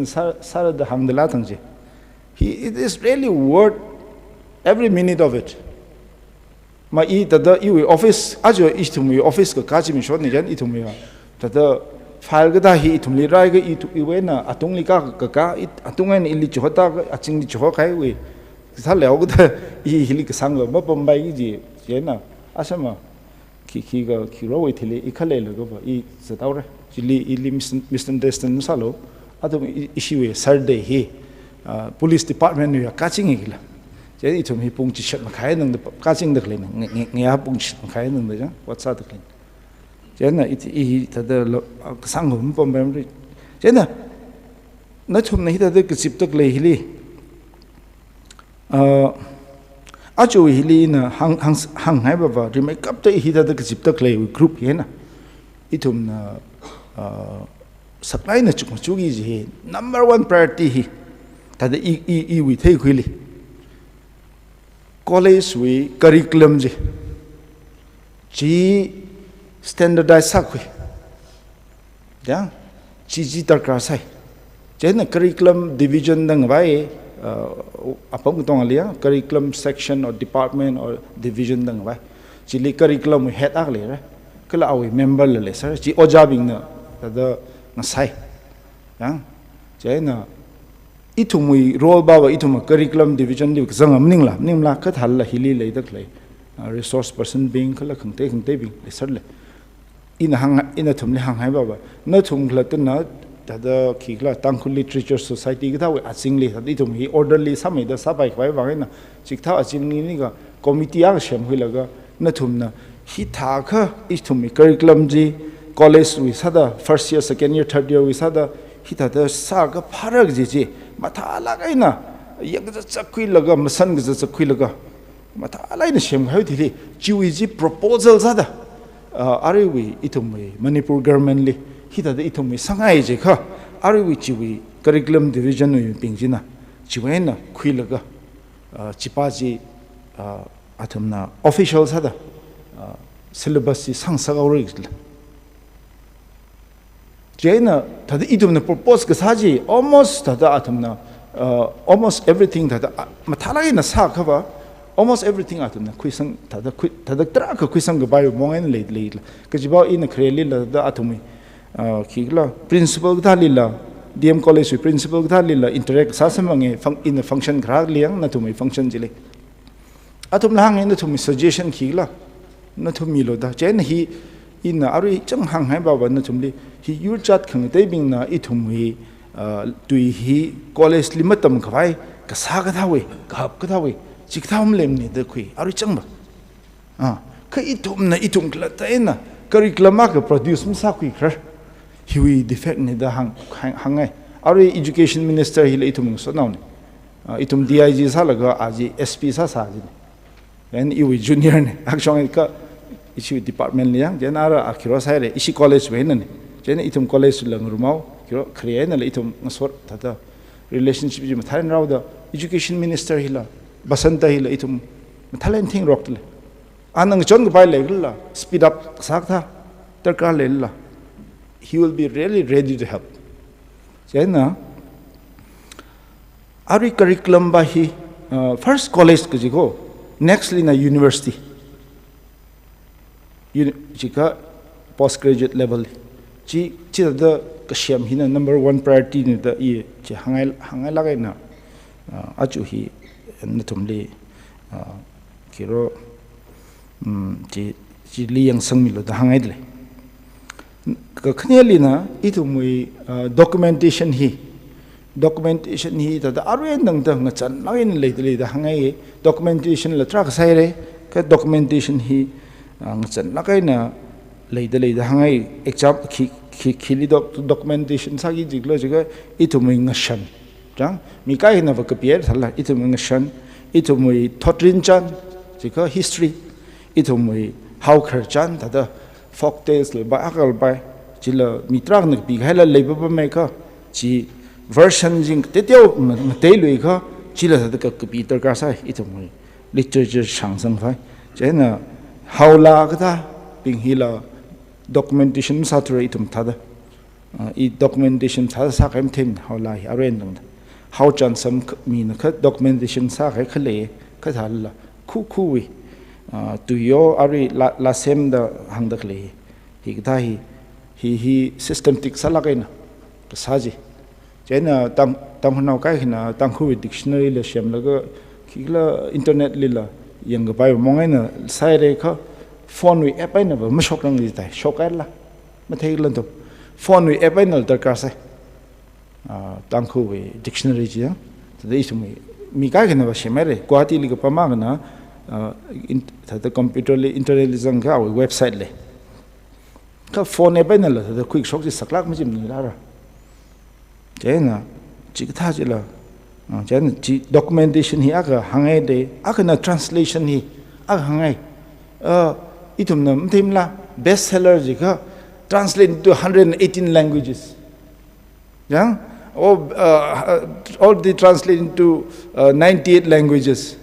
sar da hamdala tang je it is really worth every minute of it ma I tada I office ajo istumui office ka kachim shot ni jan itumi tada file ga da hi itumli rai ga I wena atungli ka atungan ili chota aching ni choka kai we sa leo ga I hili ka sang ma bombay ji jena asama ki ga ki ro we thile I khale la ga ba I zataure jili ili misunderstand salo atum issue sarday hi police department ni kaching igla je itum hi pung chi shat ma khai nang kaching dak le nge pung chi ma khai nang da what's that kin je na I ta da sang hum pom bam ri je na thum na hi da ke chip tak le hili a chu hili na hang hai ba ri make up ta hi da ke chip tak le group he na itum na supply na chu gi ji number 1 priority hi tada I we thei khili college we curriculum ji standardize sa khoi ya ji tarkar sai jena curriculum division dang bai apam tong alia curriculum section or department or division dang bai chili curriculum head ak le ra kala awi member le sir ji ojabing na tada ngasai ya jena itumui role bawa ituma curriculum division li zangam ningla ka thalla hili le dak le resource person being kala khangte bing le sarle ina thumle hang hai baba na thum khlat na tada khikla tangkhul literature society ga tawe achingli itum hi orderly samai da sabai khwai wangena chiktha achingni ni ga committee a shem huilaga na thumna hi tha kha itumi curriculum ji college wi sada first year second year third year wi sada hi ta da sa ga pharak ji matha la gaina yak ja chakhui laga masan ga chakhui laga mata lai na shem khai thili chiwi ji proposal zada are we itumwe Manipur government li hita de itumwe sangai je kha are we chiwi curriculum division yu pingjina chiwe na khuilaga chipa ji athumna official sada syllabus ji sangsa gauri Jaina tada itumna propose ka saji almost tada athumna almost everything tada mathalai na sa khaba almost everything atumna khuisang tada tra ka khuisang ga bayo mongen le ka jiba in khreli la da atumi khigla principal ga lila DM college principal ga lila interact sa samange in function gra liang na tumi function jile atum lang in tumi suggestion khigla na tumi lo da chen hi in ari chang hang hai ba na tumli hi yur chat khang te bing na itumi tui hi college limatam khwai ka sa ga thawe khap ka thawe chiktham lemni de khui ari changba ka itum klata ena curriculum ka produce msa khui khar hiwi defect ni da hangai ari education minister hi le itum so naw ni itum dig sa laga aji sp sa ji then iwi junior ne action ka issue department liang then ara akhiro sai re isi college we na ni then itum college langurmau kiro khriya na le itum ngasor tata relationship ji matharan raw da education minister hi la basanta hi la itum talent thing rock le anang chon bai le la speed up sakta tarka le la he will be really ready to help jena ari curriculum ba hi first college ko jigo next li na university jika postgraduate level chi da kashiam hina number 1 priority ni da ye chi hangai lagai na achu hi natumli kiro ji li yang sangmi lo da hangai le ka khniali na itumui documentation hi da arwen dang dang chan lain le da hangai documentation la track sai re ka documentation hi chan lakai na le da hangai exam khili documentation sa gi jiglo jiga itumui ngashan jang mi kai na va kapier thala itumui ngashan itumui thotrin chan jika history itumui how khar chan da folk tales le ba akal ba chila mitrak nak bi ghaila leiba ba mai ka chi version jing te teo te lui ka chila da ka kapier ka sai itumui literature sangsang phai chena haula ka ta ping hila documentation sa thura itum thada I documentation thada sa kaim them haula hi aren dang how chan sam mi na kha documentation sa khai khale kha thalla khu wi to yo ari la sem da hang dak le hi da hi systematic sala kaina saji chena tam hanau kai hina tang khu dictionary le shem laga khigla internet lila yang ga bai mongai na sai re kha phone wi app ai na ba ma shok rang li tai shokai la ma thei lan to phone wi app ai na tar ka sai tang khu wi dictionary ji ta isum mi kai hina ba shemare kwati li ga pa ma na the computer le internet le jang ga website le ka phone app ai na la the quick shok ji saklak ma jim ni la ra chena chi tha ji la chen chi documentation hi aga hangai de aga na translation hi aga hangai itum na mthimla best seller ji ka translate into 118 languages yeah all the translate into 98 languages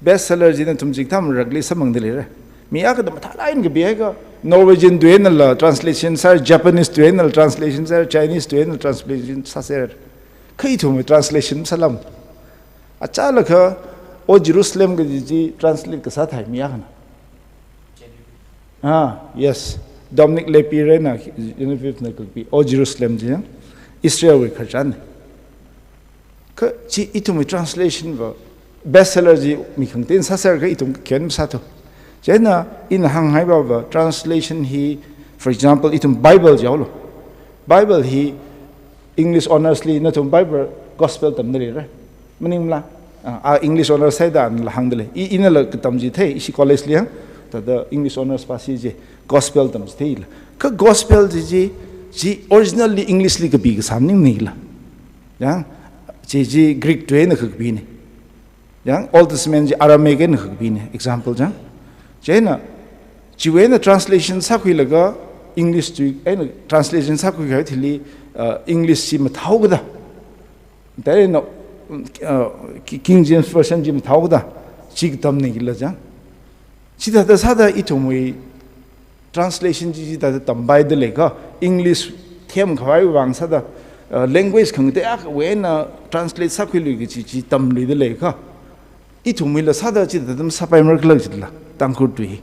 best seller ji na tum jik tham ragli samang de le mi aga da mathala in ge bi ga Norwegian duenal translations are Japanese duenal translations are Chinese duenal translations are kai thum translation salam acha lakha o Jerusalem ge ji translate ka sa thai mi ya yes Dominic Lepire na Univiv na bi o Jerusalem ji Israel we kharchan ka chi itum translation ba bestseller ji mi khangten sa ser ga itum ken sa tho jena in hang hai ba translation hi for example itum Bible jawlo Bible hi English honestly na tum Bible gospel tam ne re maning la English honors sai da la hang dele in la tam ji the isi college liang ta the English honors pasi je gospel tam the ka gospel ji originally English li ka bi ka samning ni la ya ji Greek to na ka bi ni yang Old Testament ji Aramaic en khbine example jang jena jiwena translation sakhui laga English tu en translation sakhui ga thili English ji ma thauga da no King James version ji ma thauga da chig tam ne gila jang chida da sada itumui translation ji da tambai de lega English them khawai wang sada language khang te ak when translate sakhui lu gi ji tam li de lega itumui la sada chi da dam sapai mer klag jilla tangkur tu hi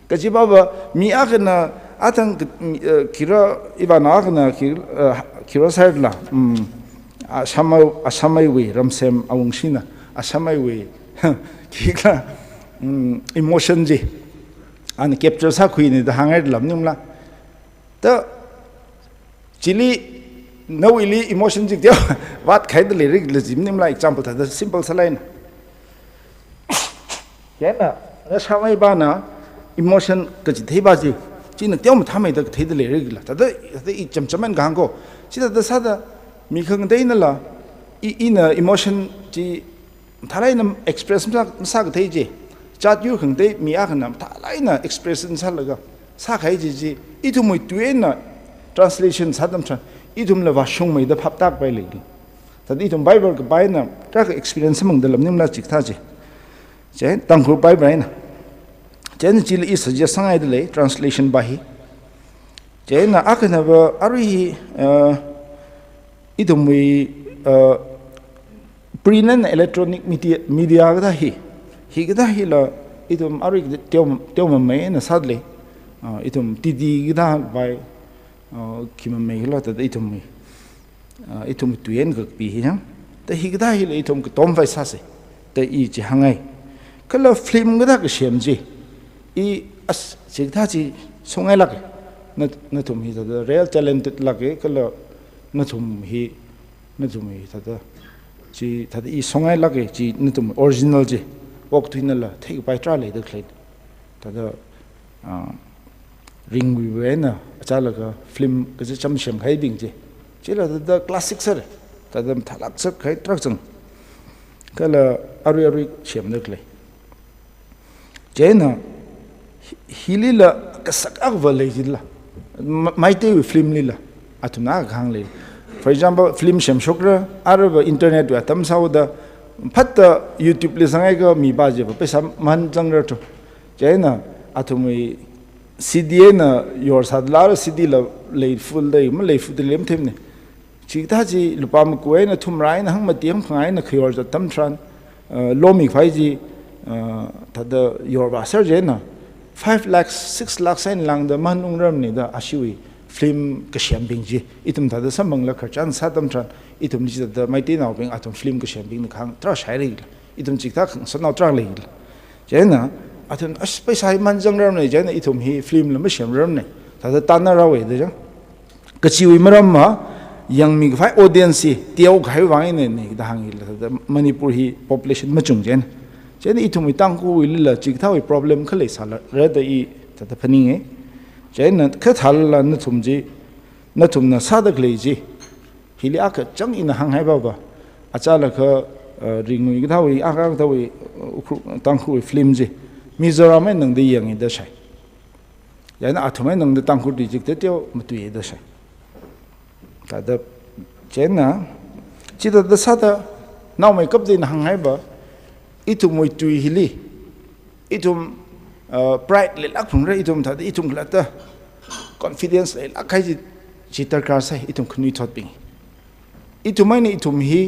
ka ji baba mi akna atang kira ibana akna kira side la asamai we ramsem awungshina asamai we kika emotion ji an capture sakhui ni da hangai lam nimla ta chili no ili emotion ji dia wat khai de lyric le jim nimla example ta simple salain yana na samai bana emotion ka ji thei ba ji chi na tiam thamai da thei de lyric la ta da i chamchaman gang ko chi da sa da mi khang dei na la i na emotion ji thalai na express sa ka thei ji chat yu khang dei mi a khang thalai na expression sa la ga sa khai ji i tu moi tu na translation sadam chan i tum la wa shung mai da phap tak bai le ta di tum bible ka bai na ta experience mang da lam nim la chik tha ji chen tang khu bai bai na chen chi li suggest sangai de le translation ba hi chen na akna ba ari idum we print electronic media ga hi ga hi la idum ari teom mai na sadle idum tidi ga bai kim mai la ta idum tuyen ga pi hi na ta hi ga hi la idum tom vai sa se ta i chi hangai kala film ga ka shem ji I as chigtha chi songai lak na thum hi da real talented lak kala na thum hi ta da chi ta I songai lak chi na thum original ji ok thuina la thei pai tra le da khlai ta da ring wi we na cha la ka film ka cham shem khai ding ji chi la da classic sar ta da thalak sak khai trak chang kala aru shem da khlai jena hilila kasak akwa lejilla maite wi film lila atuna khang le for example film shem shokra araba internet wa tam sauda phatta youtube le sangai ga mi ba je ba pesa man changra to jaina athumi cd na yor sadlar cd la le full dai ma le full lem themne chigta ji lupam ko na thumrai na hang ma tiam khangai na khyor ja tam tran lomi phai ji tada yor ba ser jaina 5 lakhs 6 lakhs in lang da manung ram ni da ashiwi film ka shyam bing ji itum da samang la kharchan satam tran itum ji da mai te naw bing atum film ka shyam bing ni khang tra shai ri itum chik ta sa naw tra le jena atum as paisa man jang ram ni jena itum hi film la ma shyam ram ni da ta na ra we da jang ka chi wi maram ma yang mi phai audience tiau ghai wang ne ni da hang da manipur hi population ma chung jen chen I thumi tangku wi la chik thawi problem khale sala ra da I ta ta phani nge chen na kha thal la na thum ji na thum na sa da gle ji hili aka chang in hang hai ba ba acha la kha ringui ga thawi aka thawi tangku film ji mizoram nang de yang I da sai ya na athumai nang de tangku di jik te teo matu ye da sai ta da chen na chi da sa da naw mai kap din hang hai ba itum moi tui hili itum pride le lak phung re itum tha itum glata confidence le lak khai ji chitar kar sai itum khni thot ping itum mai ni itum hi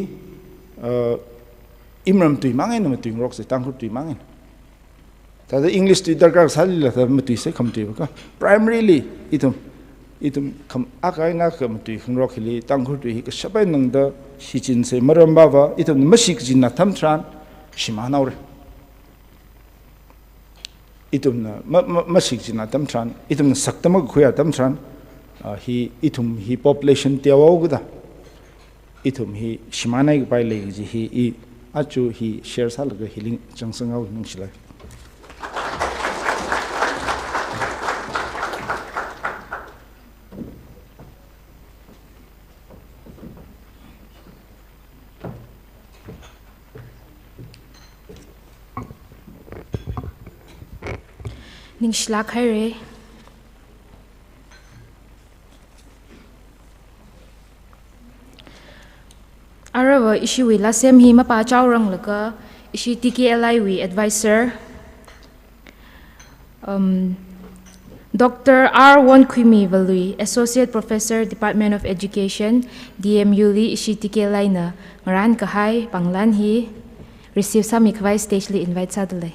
imram tui mangai na tui rock se tang khu tui mangai ta da english tui dar kar sal la ta mutui se kham tui ka primarily itum kham akai nga kham tui khung rock hili tang khu tui ka sabai nang da si chin se maram ba wa itum masik jin na tham tran Shimanaur itum na masik jina tam tran itum saktama khuya tam tran hi itum hi population tiawa guda itum hi shimanai pai le ji hi I achu hi share sal ga healing changsanga nung shila ning shlak hai re arawa ishi wi la sem hi ma pa chaw rang laka ishi TKLI wi advisor Dr. R1 Kwimi Valui, Associate Professor, Department of Education, DMU Li ishi TKLI na ngaran kahai panglan hi receive sami khwai stage li invite sa dale.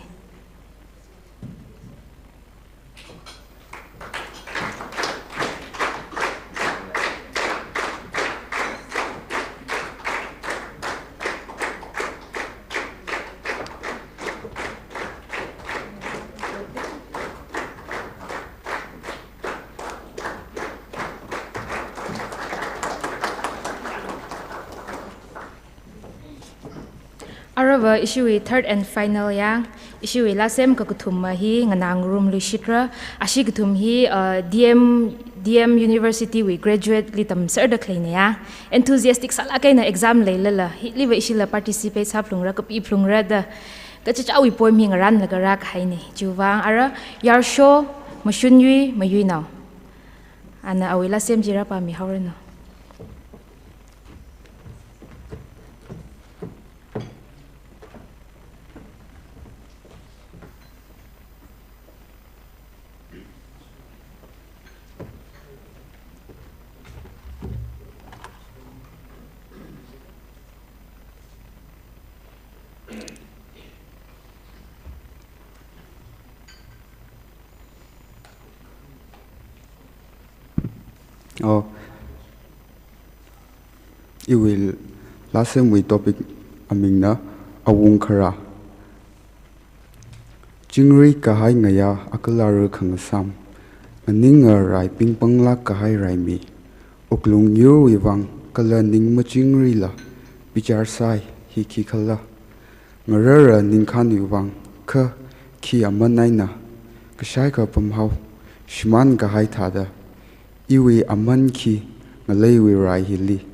Arava issuwi third and final yang issuwi lasem ka kuthum hi nganang room lu shitra ashi kuthum hi DM University we graduate litam sir da kleine ya enthusiastic sala kaina exam leilala hi liwa ishila participate sa plungra ka pi plungra da ka chawi poim hi ngaran laga rak haine juwang ara yar show mashunyi mayui now ana awila sem jira pa mi hawrena Oh, you will last time we topic amingna awung khara. Jingri kahai ngaya akalar khangasam. Aninga rai ping pangla kahai rai mi. Oklung yur wivang kala ning ma jingri la. Bijar sai hi ki khala. Ngarara ning khan wivang ka ki amanay na. Kashai ka pamhaw. Shman kahai thada. Iwi aman ki ngalay wi rai hili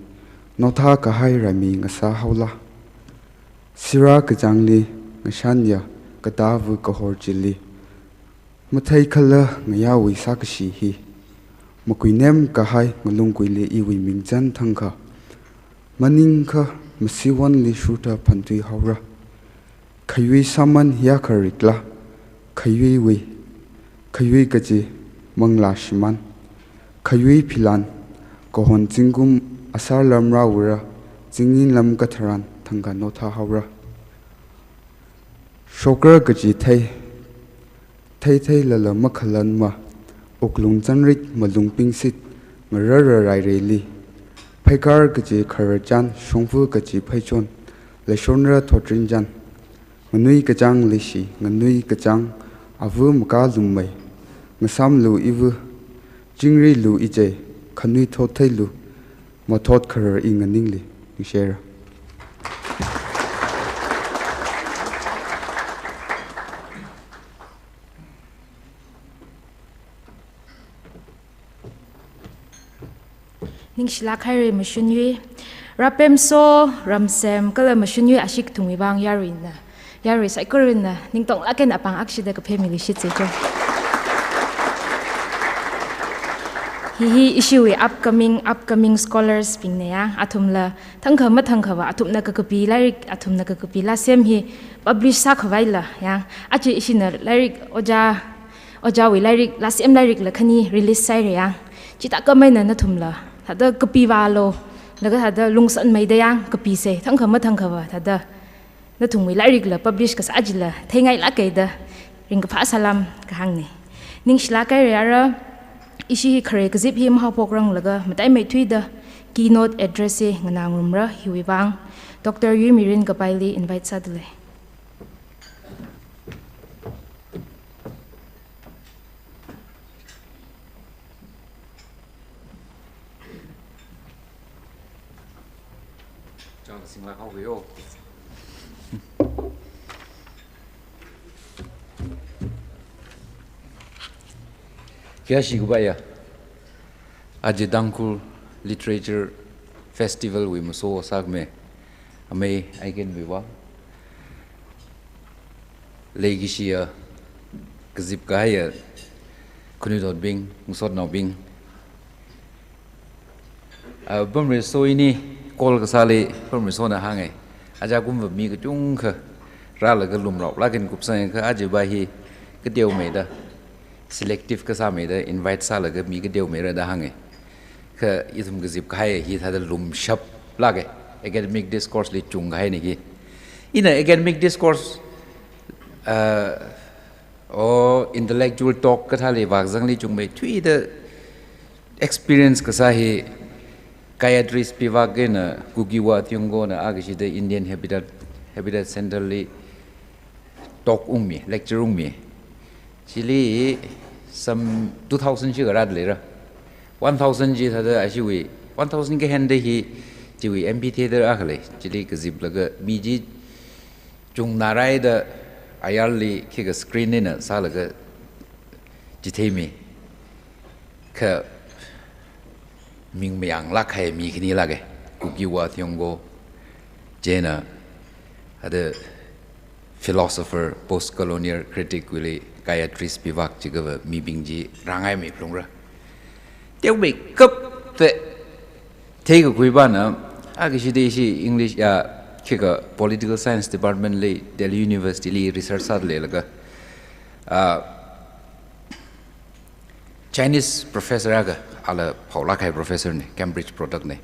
notha kahai rami ngasa hawla sira kajangli ngashanya kadavu kahor jili mathai khala ngayawi sakashi hi makuinem kahai ngalung kuili iwi mingjan thangkha maning kha masiwan li shuta phantui hawra khayui saman ya kharikla khayui kaji mangla shiman khayui philan kohon chingum asar lamra ura chingin lam katharan thanga notha hawra shokar gaji thai lala makhalan ma oklung chanrik malung pingsit ngarara rai reili phaikar gaji kharajan shongfu gaji phaichon leshonra thotrinjan nganui kachang lishi nganui kachang avu maka lumai ngasam lu ivu Jingri lu ije khanui thothai lu mathot kharar inganingli share ning shla khaire mashunyi rapem so ramsem kala mashunyi ashik thumi bang yari saikorinna ning tong laken apang akshida ka family shit se jo hi issue upcoming scholars ping ne ya athumla thangkha wa athumna ka kapi lyric athumna ka kapi la sem hi publish sa khwaila ya achi isina lyric oja wi lyric la sem lyric la khani release sai re ya chita ka mai na thumla thada kapi walo laga thada lungsan mai da ya kapi se thangkha wa thada na thungwi lyric la publish ka sa ajila thengai la kaida ring ka pha salam ka hangne ning shla kai ra ishi khare kazip hi ma pokrang laga matai mai thui da keynote address e nganang rumra hiwiwang Dr. Yu Mirin Kapaili invite sadle Chào xin mời học video. Kya shigubaya Ajidangkul Literature Festival we muso sagme ame aigen biwa legishia gazip ka hay kuni dot bing musot no bing bom re so ini kol ka sale bom re so na hangai aja kum va mi ka chung kha ra la ka lum rau la ken kup sang ka aje ba hi ka deu me da selective ka sa me da invite sa la ka mi ka deu me ra da hangai ka itum gazip ka hay hi tha da lum shap la ge academic discourse li chung hai ni ki ina academic discourse or intellectual talk ka thali wak jang li chung mai thui the experience ka sa hi Kayatris pivak na kugiwa tiunggo na agashi the Indian Habitat Center li talk umi lecture umi chili some 2000 chi garad le ra 1000 ji thada ashi 1000 ke hende hi jiwi MPT der akhle chili kazib laga miji chung narai da ayarli ki ga screen ne na sa laga jithemi ka ming myang la khai mi khini la ge kugiwa thionggo jena ada philosopher post colonial critic wili Kayatris Spivak chiga mi bingji rangai mi plongra teu be kap te thega kuiba na agi shi English ya kiga political science department le Delhi University li research sad le laga Chinese professor aga ala Paula kai professor ne Cambridge product ne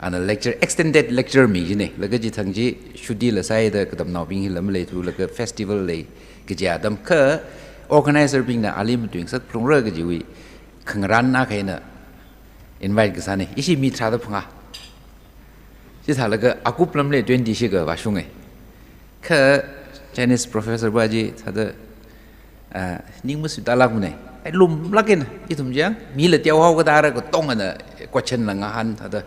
ana lecture extended lecture mi ne laga ji thangji shudi la sai da kadam naw bing hilam le thu laga festival le ki ja dam ka organizer bing na alim doing sat plong ra ga ji wi khangran na kai na invite ga sa ne isi mi tra da phanga ji tha laga akup lam le 20 shi ga wa shung e ka Chinese professor ba ji tha da ning mu su ta lak mu ne ai lum lakin itum jang mi le tiao hau ka dara ko tong ana question la nga han thada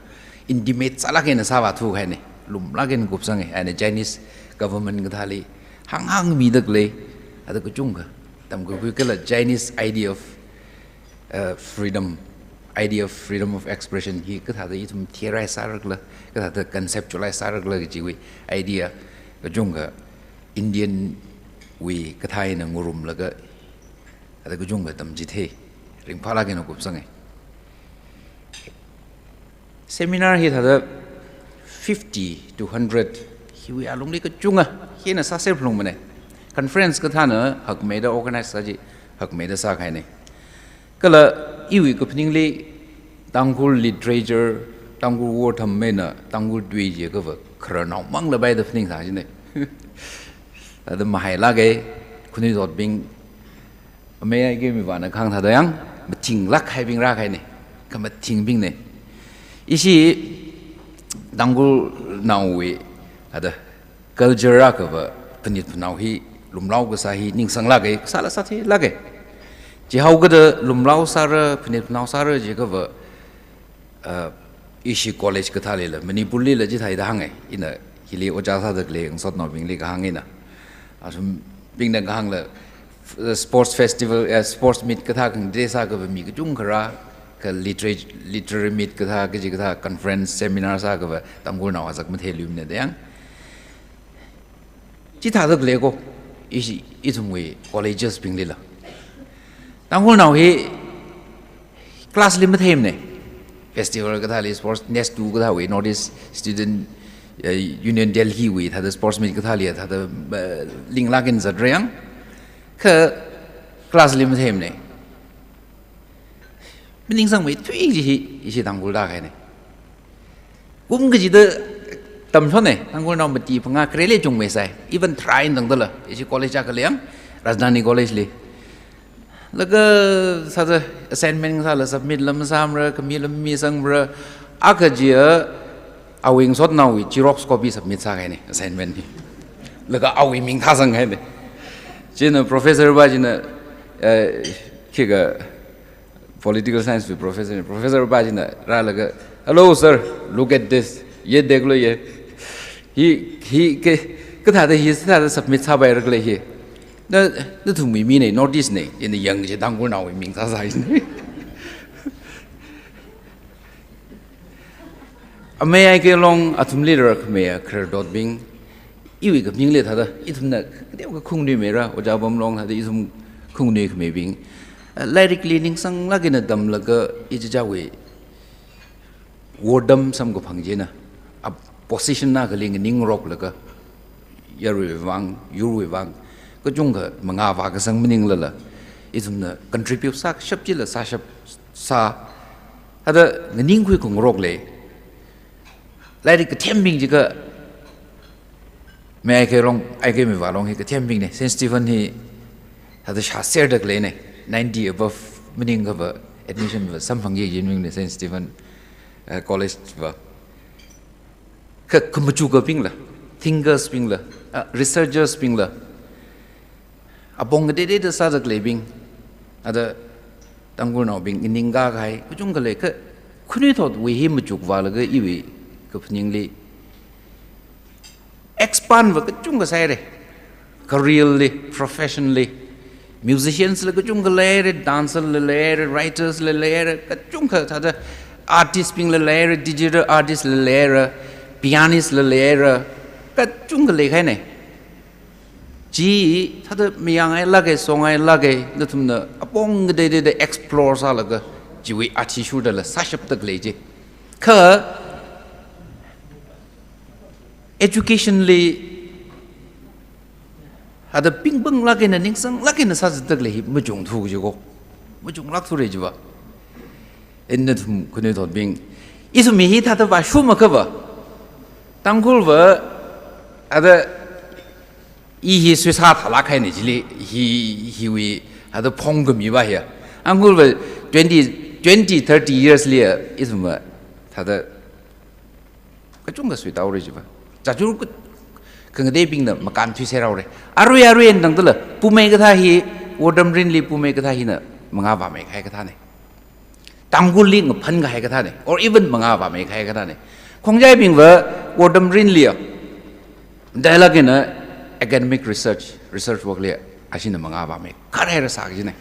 intimate salakin sa wa thu khai ne lum lakin gup sang ai ne Chinese government ga thali hang mi dak le ada ko chung ka tam ko ka la Chinese idea of freedom of expression hi ka thada itum theory sarak la ka thada conceptualize sarak la ji wi idea ka chung ka Indian wi ka thai na ngurum la ga ada ko jung tam ji the ring phala ke no kup sangai seminar hi thada 50 to 100 hi wi alung le ka chunga hi na sa se phlong mane conference ka thana hak me da organize sa ji hak me da sa khai ne kala iwi ko phning le tangul literature tangul word tham me na tangul dwi je ka va khra naw mang la bai da phning sa ji ne ada mahai la ge khuni dot bing me ai ge mi wana khang tha da yang ma ting lak khai bing ra khai ne ka ma ting bing ne isi dangul nawi ada culture ra ka ba panit pnau hi lumlau ga sa hi ning sang la ge sa la sa thi la ge ji hau ga de lumlau sa ra panit pnau sa ra je ga ba isi college ka tha le la manipur le la ji thai da hang ai ina hili oja sa da le ng sot no bing le ka hang ina asum bing da ga hang la sports festival sports meet ka tha kang desa ka mi ka chung khara ka literary meet ka tha ka ji ka tha conference seminar sa ka ba tangul na wa sak ma thelum ne dang ji tha dak le ko i thum we colleges bing le la tangul na he class lim ma them ne festival ka tha le sports next to ka tha we notice student union Delhi we tha the sports meet ka tha le tha the ling lakin za drang ka class lim them ne mining sang mai thui ji hi tangul da khai ne kum ga ji da tam thon ne tangul na mati phanga krele chung me sai even try nang da la ji college ka liang Rajdhani college le laga sa da assignment sa la submit lam sam ra kami lam mi sang ra aka ji awing sot na wi xerox copy submit sa khai ne assignment ni laga awi ming tha sang khai ne Jina professor ba jina kiga political science with professor ba jina ra laga hello sir look at this ye dekh lo ye he ke ka tha da hi sa da submit sa ba ra le hi na thu mi ne notice ne in the young je dang gu na wi ming sa sa ni ame ai ke long athum leader me kher dot bing iwi ka ming le tha da ithum na de ka khung ni me ra oja bom long tha de ithum khung nuôi khmer bing lyrically ning sang lagi na dam laga ijajawi wordam sam ko phangje na a position na galing ning rock laga yarui wang ko jungga manga wa ga sang mening la izum na contribute sak shapji la sa shap sa hada ning khui kong rock le lyric thembing ji ga मैं के में वालों ही कथें बिंग ने Saint Stephen ही हद शास्त्र तक लेने 90 above meaning of admission was some fungi जिन्होंने ने सेंट स्टीफन कॉलेज वा कमचू का बिंग ला thinkers बिंग ला researchers बिंग ला अपोंग दे दसा तक ले बिंग अदा तंगुर नाउ बिंग निंगा गाय कुछ उनका ले खुने तो वही मचुक वाला के इवे कपनिंग ले expand với cái chung cái sai đấy, careerly, professionally, musicians là cái chung cái lẽ đấy, dancers là lẽ đấy, writers là lẽ đấy, cái chung cái thật là artist ping là lẽ đấy, digital artist là lẽ đấy, pianist là lẽ đấy, cái chung cái lẽ cái này, chỉ thật là mấy ai là cái song ai là cái, nó thầm nó, apong cái đấy explore sao là cái, chỉ vì attitude là sát sắp được lẽ chứ, cái educationally ada ping bang lagi na ning sang lagi na sa tak le mu jung thu ji go mu jung lak thu re ji ba en na thum ku ne dot bing isu mi hi tha ta ba shu ma ka ba tang khul ba ada i hi su sa tha la khai ne ji le hi wi ada phong ga mi ba ya ang khul ba 20-30 years le isu ma tha da ka chung ga sui tao re ji ba 자주 그 대빙나 막간 뒤세라오래 아루야루에 당들 부메 그다히 오덤린리 부메 그다히나 mga 바메 khai 그다네 당굴리 판가 해 그다네 or even mga 바메 khai 그다네 공자의 빙버 오덤린리야 달라게나 academic research work리 아시는 mga 바메 카레라 사기네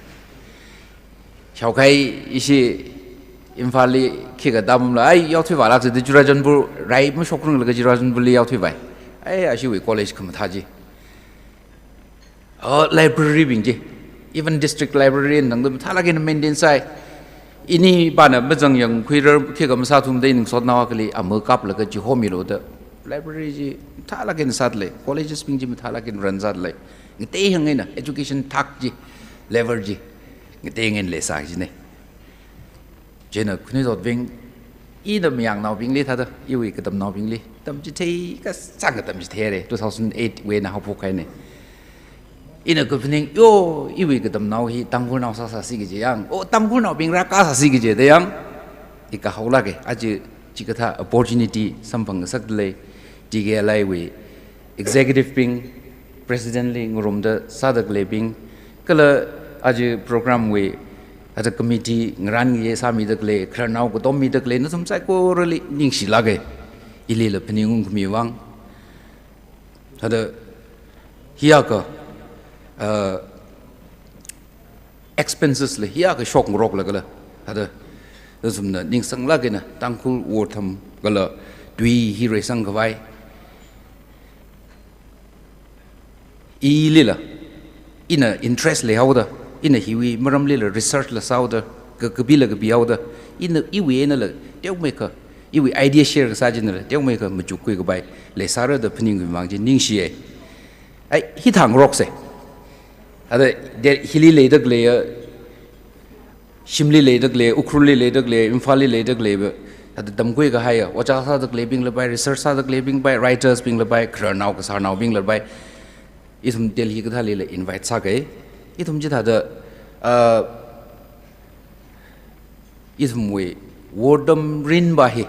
샤오카이 이시 임팔리 키가 담음라 아이 야투이 와라 저 주라전부 라이 뭐 쇼크는 그 주라전부리 야투이 바이 아이 아시위 콜레지 컴 타지 라이브러리 빙지 even district library nang thalagin maintain sai ini bana bajang yang khuir khi gam sa thum dei ning sot nawa kali am kap la ka ji homi lo da library ji thalagin sat le colleges bing ji thalagin ranjat le ngte hangai na education thak ji level ji ngte ngen le sa ji ne जेना खुने दot bing I dam yang naw bing li tha da iwi ka dam naw bing li dam ji thei ka sang ka dam ji the re 2008 we na ha phu kai ne ina ko phning yo iwi ka dam naw hi tang gur naw sa si ge yang o tang gur naw bing ra ka sa si ge je de yang I ka haula ge aji ji ka tha opportunity sampang sak le ji ge lai we executive bing president li ngorom da sadak le bing kala aji program we as a committee ngran ye sami dakle khranaw ko tom mi dakle na sum sai ko reli ning si lage ili le pningung mi wang hada hiya ka expenses le hiya ka shok rok la gala hada sum na ning sang lage na tangkul wo tham gala dui hi re sang gawai ili la ina interest le hawda ina hiwi maram le research la sauda ka kabila ka biauda ina iwi ena la teu me ka iwi idea share ka sajin la teu me ka maju ku ka bai le sara da phning mang ji ning shi ai hi thang rock se ada de hili le dak le shimli le dak le ukhruli le dak le imphali le dak le ada dam ku ka haya wacha sa dak le bing la bai research sa dak le bing bai writers bing la bai khranaw ka sarnaw bing la bai isum delhi ka thali le invite sa kai 이tum 지다다 이tum 왜 워덤 린 바히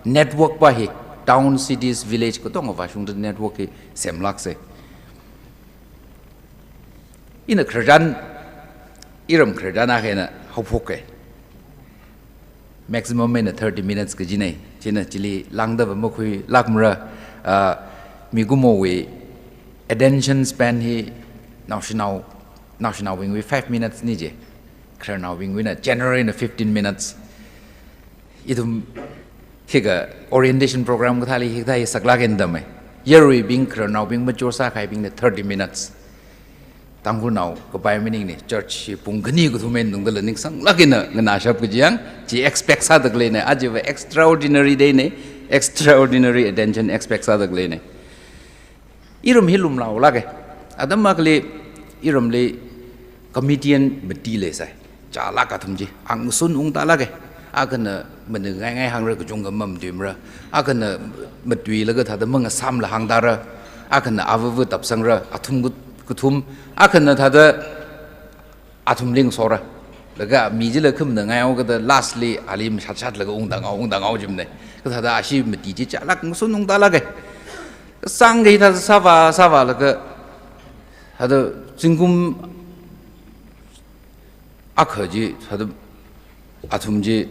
network 바히 town cities village ko tong Washington network ke semlak se ina khrajan iram khrajana hena hopok ke maximum in 30 minutes ke jinai china chili langda ba mokhui lakmra migumo we attention span hi national wing with 5 minutes ni je khranaw wing with generally in 15 minutes idum higa orientation program ka thali higda hi sakla gen dam yerui bing khranaw bing ma chorsa khai bing 30 minutes tăng phu nào có bài mình này church pung cái của thùng mình đúng là những sang lắc na ngân à shop cái giang chỉ expect sao được lên này à chỉ về extraordinary day này extraordinary attention expect sao được lên này irum hilum lao lắc cái adam mà cái irum le comedian beti le sai chả lắc cả thùng gì ang sun ung ta lắc cái à cái nè mình ngay ngay hàng rồi cái chung cái mầm tìm ra à cái nè mình tùy là cái thằng đó mình sam là hàng ta ra à cái nè avo tập sang ra à thùng cái thùng à cái nè thằng đó à thùng linh sora là cái mi chỉ là cái mình ngay ao cái đó lastly alim sát sát là cái ung đằng ao chim này cái thằng đó à chỉ mình chỉ chả lắc sun ung ta lắc cái sang cái thằng sa va là cái thằng đó chính cũng à khởi gì thằng đó à thùng gì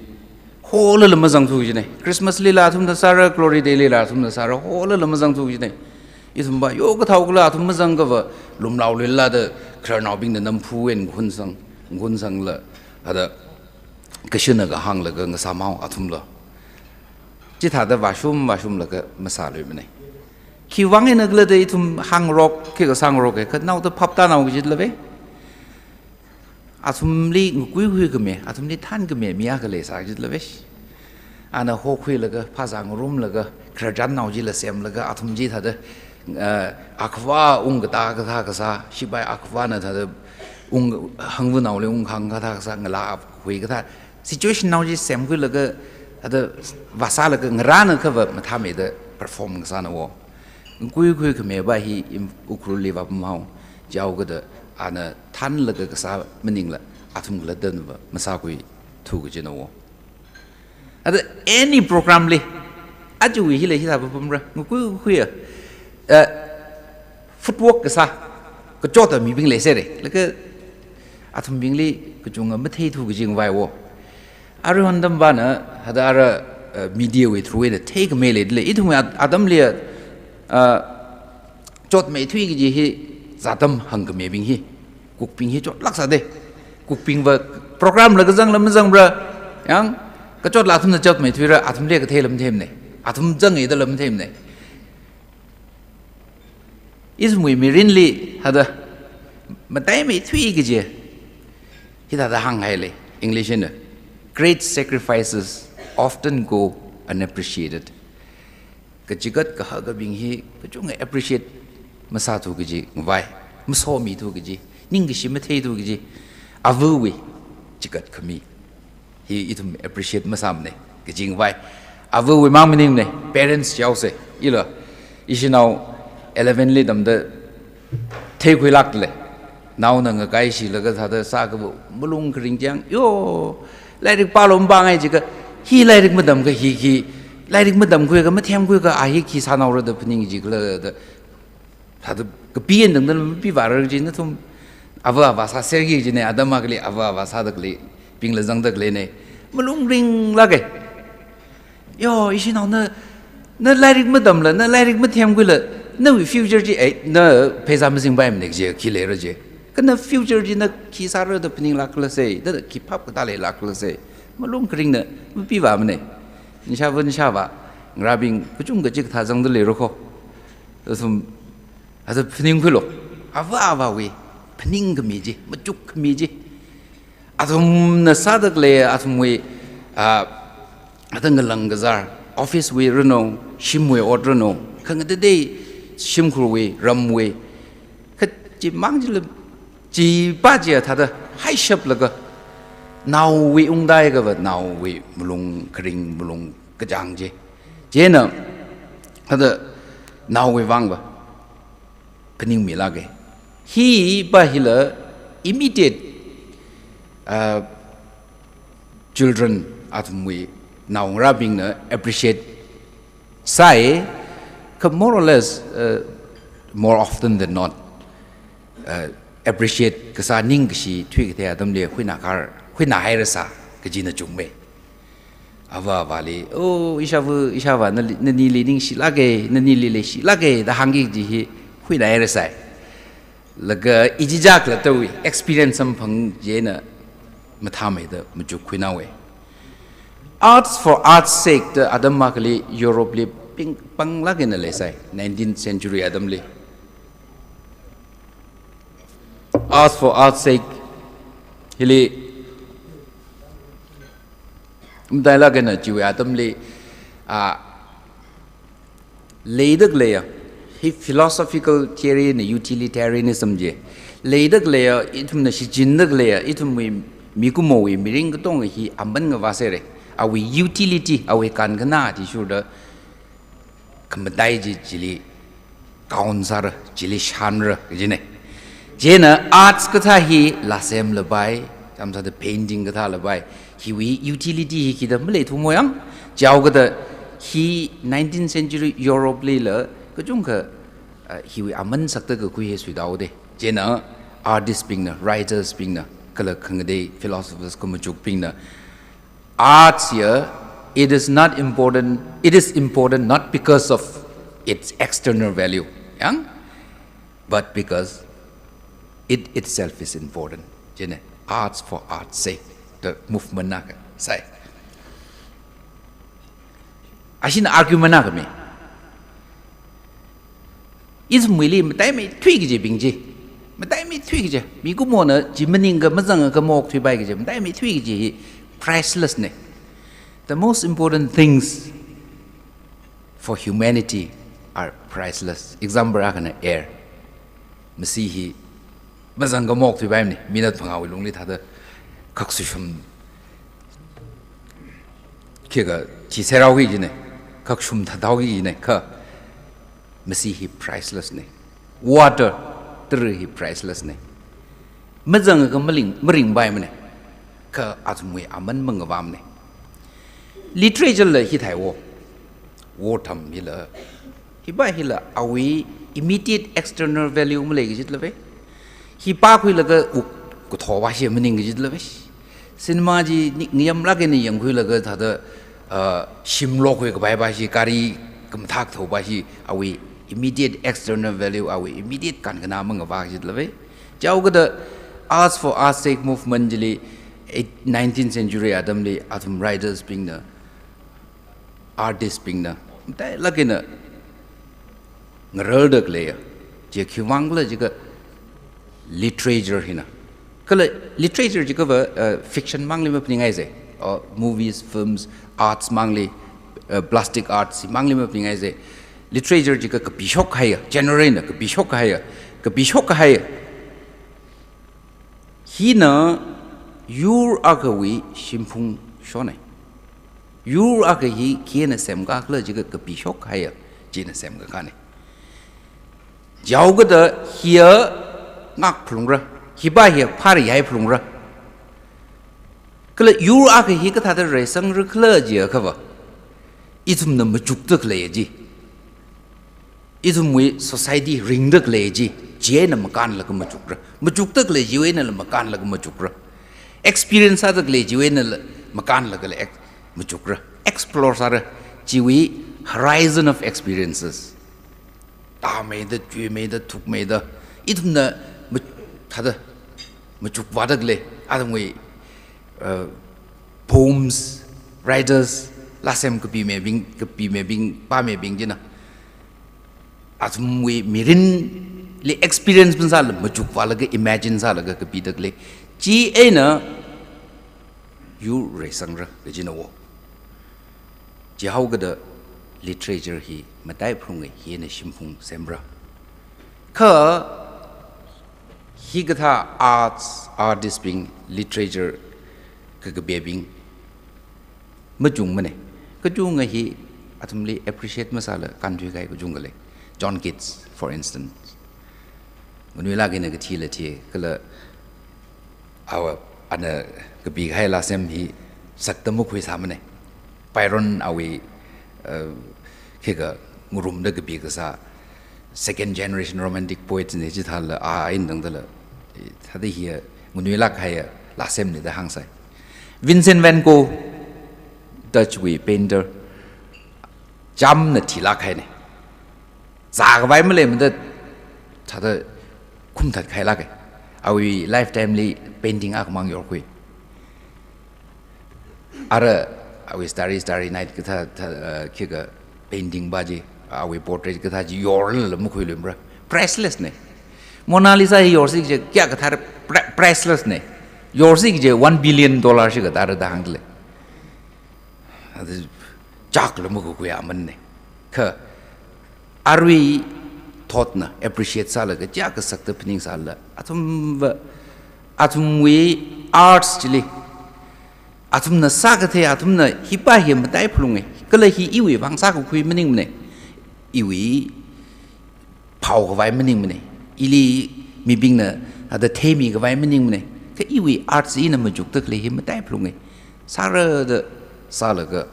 whole lama zang thu ji ne Christmas lila thum da sara glory day lila thum da sara whole lama zang thu ji ne I thum ba yo ka thau la thum zang ka wa lum law lila da khar naw bing da nam phu en gun sang la ada ka shina ga hang la ga nga sa mau athum la ji tha da wa shum la ka ma sa le ne ki wang en agla da thum hang rock ki ga sang rock ka naw da phap ta naw ji la ve athum li ngui hui ke me athum li than ke me mia ke le sa ji la ve ana ho khui la ga pha sang rum la ga khrajan naw ji la sem la ga athum ji tha da akwa ung ga ta ka tha ka sa shi bai akwa na tha da ung hang vu naw le ung khang ka tha ka sa ngala hui ka tha situation naw ji sem hui la ga ada va sa la ga ngara na ka va ma tha me da perform sa na wo ngui hui ke me ba hi ukru li va mau jaw ga da ana than la ga sa mening la athum la den ba masa kui thu ga jina wo ada any program le aju hi le hi ta pum ra ngu kui footwork ga sa ka chota mi bing le se re la ka athum bing li ka chung ma thei thu ga jing vai wo aru handam ba na hada ara media we through the take me le idum adam le chot me thui ga ji hi zatam hang ka me bing hi cục ping hi chốt lắc sa de cục ping và program là cái răng bra yang cái chốt là thum chốt mấy thứ ra athum le cái thế làm thêm này athum răng ấy đó làm thêm này is mui mirin li hada mà tay mấy thứ cái gì hi ta hang hay le English ne great sacrifices often go unappreciated cái chỉ cái cái bing hi cái chỗ người appreciate mà sao thu cái gì vai mà so mi thu cái gì nhưng cái gì mà thấy được cái gì à vui chỉ cần kami hi itum appreciate mà sam này cái gì vậy à vui mang mình này parents cháu sẽ ý là ý nào 11 li đâm de thấy quỳ lắc lại nào nè cái gì là cái thằng sa cái bộ mua lung cái tiếng yo lại được bao lồng bang ấy chỉ cái hi lại được mất đâm cái hi lại được mất đâm cái mất thêm cái à hi khi sa nào rồi được phân gì cái là thằng cái biến đâm đâm bị vả rồi gì nó thùng ava sa sergi ji ne adama kali ava sa dak li ping la jang dak le ne malung ring la ge yo ishi naw na lai madam la na lai ma them gu la na wi future ji ai na peza ma sing bai me je ki le ro je ka na future ji na ki sa ro da pning la kla se da ki phap ka ta le la kla se malung kring na ma pi wa ma ne ni sha wa grabbing ku chung ga ji tha jang da le ro kho sum asa pning khu lo ava wi pning ka mi ji ma chuk ka mi ji athum na sadak le athum we atang lang gazar office we reno shim we order no khang de de shim khru we ram we kha ji mang ji le ji ba ji tha da hai shap la ga naw we ung dai ga ba naw we mulung kring mulung ka jang ji je na ha da naw we wang ba pning mi la ge he bahila immediate children athmui now rubbing appreciate sai more or less more often than not appreciate kasa ning shi thui ke adam le khuina hai rasa ke jina chungme ava vali oh ishawa na ni li ning shi lage na ni li le shi lage da hangi ji hi khuina hai rasa laga ijijak la tawi experience sam phang je na mathame da muju khuina we arts for arts sake the adam makali europe le ping pang la gen le sai 19th century adam le arts for art's sake hili dialogue na chiwe atam le leidak leya hi philosophical theory na utilitarianism je leidak leya itum na shi jindak leya itum mikumo we miring tong hi amban nga wasere awi utility awi kan kana ti shuda kamadai ji jili kaunsar jili shanra jine jena arts katha hi lasem labai samsa the painting katha labai hi wi utility hi kidam le thu moyang jawgada hi 19th century Europe le la kajung ka hi wi aman sakta ka ku he suidau de jena artists ping na writers ping na kala khangde philosophers ko majuk ping na arts here it is important not because of its external value yang but because it itself is important jene arts for art's sake the movement na ka sai ashin argument na ka me is muili matai me thui ge bing ji matai me thui ge mi ku mo na ji maning ga mazang ga mok thui bai ge matai me thui ge priceless ne the most important things for humanity are priceless example akana air masihi mazang ga mok thui bai ne minat phangawi lungli thada kaksushum kega chi serau gi ne kakshum thadau gi ne kha masihi priceless ne water tri priceless ne mazang ga maring bai ne ka atmui aman mangawam ne literature le hi thai wo tham hi la hi ba hi la awi immediate external value mle gi jit lave hi pa khui la ga ku tho wa shi maning gi jit lave cinema ji ngiyam la ge ni yang khui la ga tha da shim lo khui ga bai ba shi kari kam thak tho ba shi awi immediate external value awi immediate kan ga na mang wa jit lave jaw ga da arts for art's sake movement jili 19th century atom writers being the artists being the tai lagina ngardak le je khiwang la jiga literature hina kala literature jiga fiction mangli ma pningai je or movies films arts mangli plastic arts mangli ma pningai je literature jiga ka bishok haya generally na ka bishok haya hina yur agawi shimpung shone yur agahi kiena semga kla jiga ka bishok haya jina semga kane jawga da hiya ngak phungra hiba hiya phari hai phungra kla yur agahi ka thada resang rkla ji khawa itum na majuk tak le ji itum we society ring dak le ji je na makan la ka majuk tak le ji we na makan la ka majuk experience ada gle jiwe na makan la gle machukra explore sara jiwi horizon of experiences ta me da jwe me da thuk me da idumna thada machuk wada gle adamwe poems writers lasem ko bi me bing pa me bing jina adumwe mirin le experience bin sal machuk wala ga imagine sal ga bi da gle ji ena yu resangra gajina wo ji hauga da literature hi matai phunga hi na shimpung sembra kha hi gatha artist being literature ka bebing majung mane kajung hi atumli appreciate masala country kai kajung le John Keats for instance munila gena ga thila thi kala our ana kabi hai la sem hi sakta mu khui samane pyron awi khega ngurum da kabi ka sa second generation romantic poets ne ji thal a in dang dala thadi hi ngunui lak hai la sem ne da hang sai Vincent van Gogh Dutch we painter jam na thila khai ne za ga bai male mda thada khum that khai la kai awi lifetime li painting ak mang yor kui ara awi starry night ka tha khiga painting baji awi portrait ka tha ji yor la mu khui limra priceless ne Mona Lisa hi yorsi je kya ka thar priceless ne yorsi je $1 billion shi ka tar da hangle adu chak lo mu ku ya man ne ka arwi thought na appreciate sa la ga kya ka sakta pning sa la atum we arts chili atum na sa ka the atum na hi pa hi ma dai phlung ka la hi iwi wang sa ku khui maning ne iwi phau ka vai maning ne ili mi bing na ada themi ka vai maning ne ka iwi arts ina ma juk tak le hi ma dai phlung sa ra da sa la ga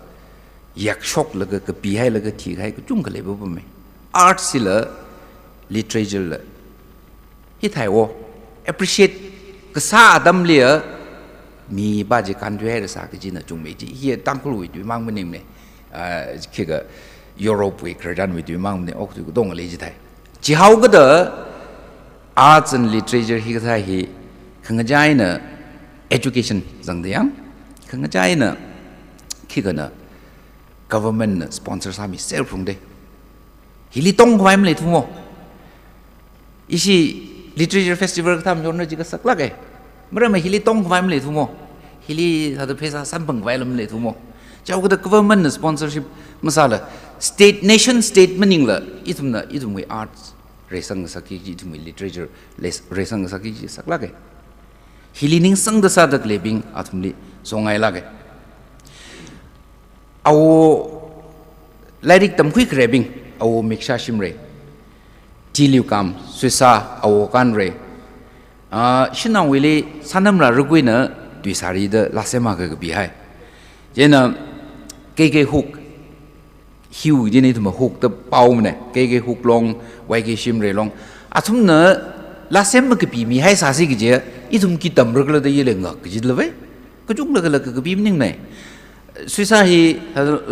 yak shok la ga ka pi hai la ga thi hai ka chung ka le ba me arts la literature la hi thai wo appreciate ka sa adam le mi ba je kan dwe sa ka ji na chung me ji hi tang ku wi mang maning ne ki ga Europe we kredan we du mang ne ok tu dong le ji thai ji hau ga da arts and literature hi ga thai hi khang jai na education zang de yang khang jai na ki ga na government sponsor sa mi self rung de hi li tong khwai le thu mo isi literature festival tham yon ji ga sak la ge mara ma hi li tong khwai le thu mo hi li ha da pesa sam bang vai lam le thu mo chau ga da government sponsorship masala state nation state meaning la itum we arts resang saki ji itum literature resang saki ji sak la ge hilining sang da sa dak lebing atum li songai la ge aw lairik tam khui krebing aw miksha shimre tiliu kam suisa aw kan re shina wili sanam la rugui na duisari da lasema ga bi hai jena ke hook hiu je ni thuma hook ta pau ne ke hook long wai ke shim re long athum na lasem ma ke bi mi hai sa si ge je itum ki tam ruk la da ye le ngak ji le ve ka chung la ka bi ning ne suisa hi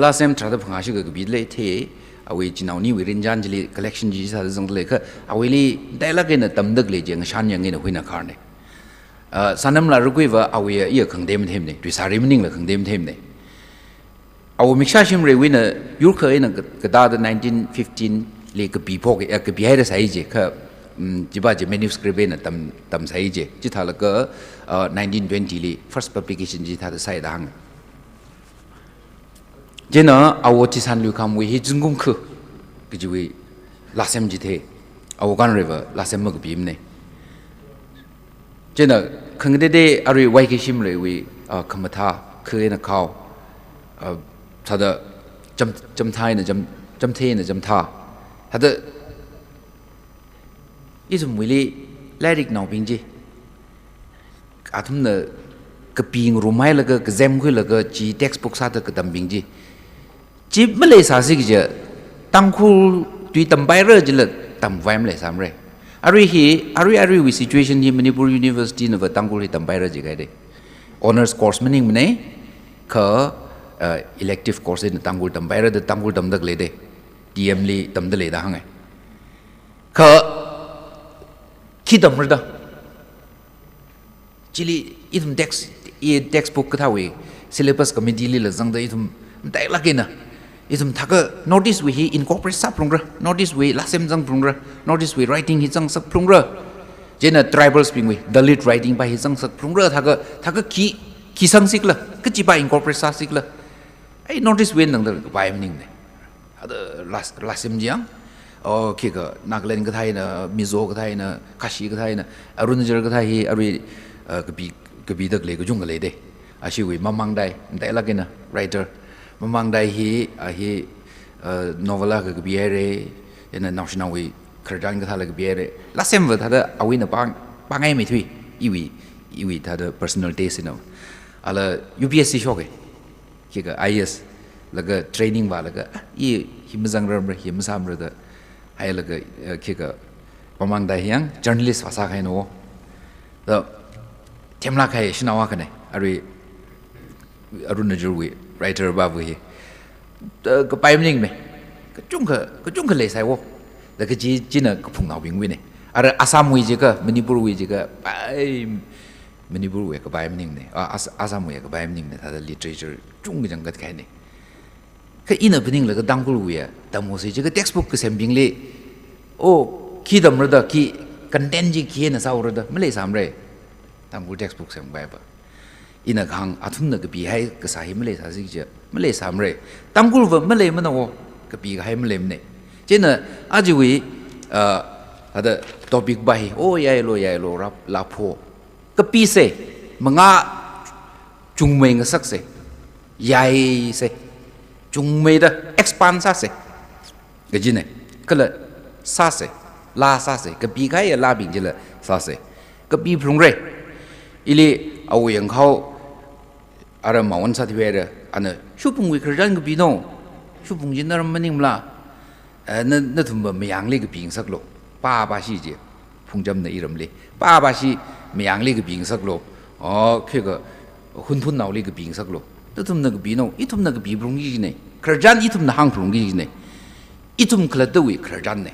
lasem tra da phanga shi ga bi le the awi jinau ni wi rin jan ji collection ji sa zang le ka awi li dialogue na tam dak le je ng shan yang ne huina khar ne sanam la rugui wa awi ye khang dem them ne duisari ning la khang dem them ne aw miksha shim re wina yurkha ina kada da 1915 le ka bi phok ka bi hai da sai je kha jiba je manuscript na tam sai je ji thala ka 1920 le first publication ji tha da sai da hang jena aw ti san lu kam wi hi jungum khu ki ji wi lasem ji the aw gan river lasem ma ka bi ne jena khang de de ari wai ki shim re wi khamatha khu ina khaw thada jam thai na jam the na jam tha thada isum wili lairik naw ping ji athum na ka ping rumai la ka zem khu la ka ji textbook sa ta ka dam bing ji ji male sa si ji tang khu tui tam bai re ji la tam vai mle sam re ari wi situation hi Manipur University na va tang khu hi tam bai re ji ga de honors course meaning mne ka elective course in tangul tam bayra da tangul tam dak le de tm li tam da le da hangai kha ki tam da chili itum textbook ka thawi syllabus committee li la jang da itum dai la kena itum thaka notice we hi incorporate sa prungra notice we lasem jang prungra notice we writing hi jang sak prungra jena tribal speaking we dalit writing by hi jang sak prungra thaka ki sang sik la ka chi ba incorporate sa sik la ai notice wen nang da bai mning ne ada lasim jiang ki ka Nagaland ka thai na Mizo ka thai na Kashi ka thai na Arunachal ka thai ari ka bi dak le ka jung ka le de ashi wi mamang dai dai la na writer mamang dai hi novela ka bi re ena national wi khardang ka thala ka bi re lasem wa thada awi na pangai me thui iwi thada personal taste no ala UPSC shoge ki ga IS laga training ba laga ye himjang ram himsam ra da hai laga ki ga pamang da hyang journalist phasa khai no da themla khai shinawa ka ne ari Arunachal wi writer ba wi ka pai mning me ka chung ka le sai wo da ka ji na ka phung naw bing wi ne ara Assam wi je ka Manipur wi je ka pai Manipur we ka bai mning ne Assam we ka bai mning ne thada literature chung jang gat khai ne ka ina bining la ka dangul we ta mo se je ka textbook ka sem bing le o ki dam ra da ki content ji kie na saur da mele samre tangul textbook sem ba ba ina khang athum na kapi hai ka sahi mele sa si je mele samre tangul va mele mana wo kapi hai mele ne chena ajiwi ada topic ba hi o yai lo rap la pho kapi se manga chungmei nga sak se yai se chungmei da expand sa se gajine kala sa se la sa se kapi kai la bing je la sa se kapi phung re ili aw yang khao ara mawan sa thwe re ana shupung wi khran kapi no shupung jin nar maning la na thum ba myang le kapi sak lo pa ba shi je phung jam na iram le pa ba shi myang le kapi sak lo khe ga hun phun naw le kapi sak lo na thum na kapi no I thum na kapi phung ji ne khran I thum na hang phung ji ne I thum khla da wi khran ne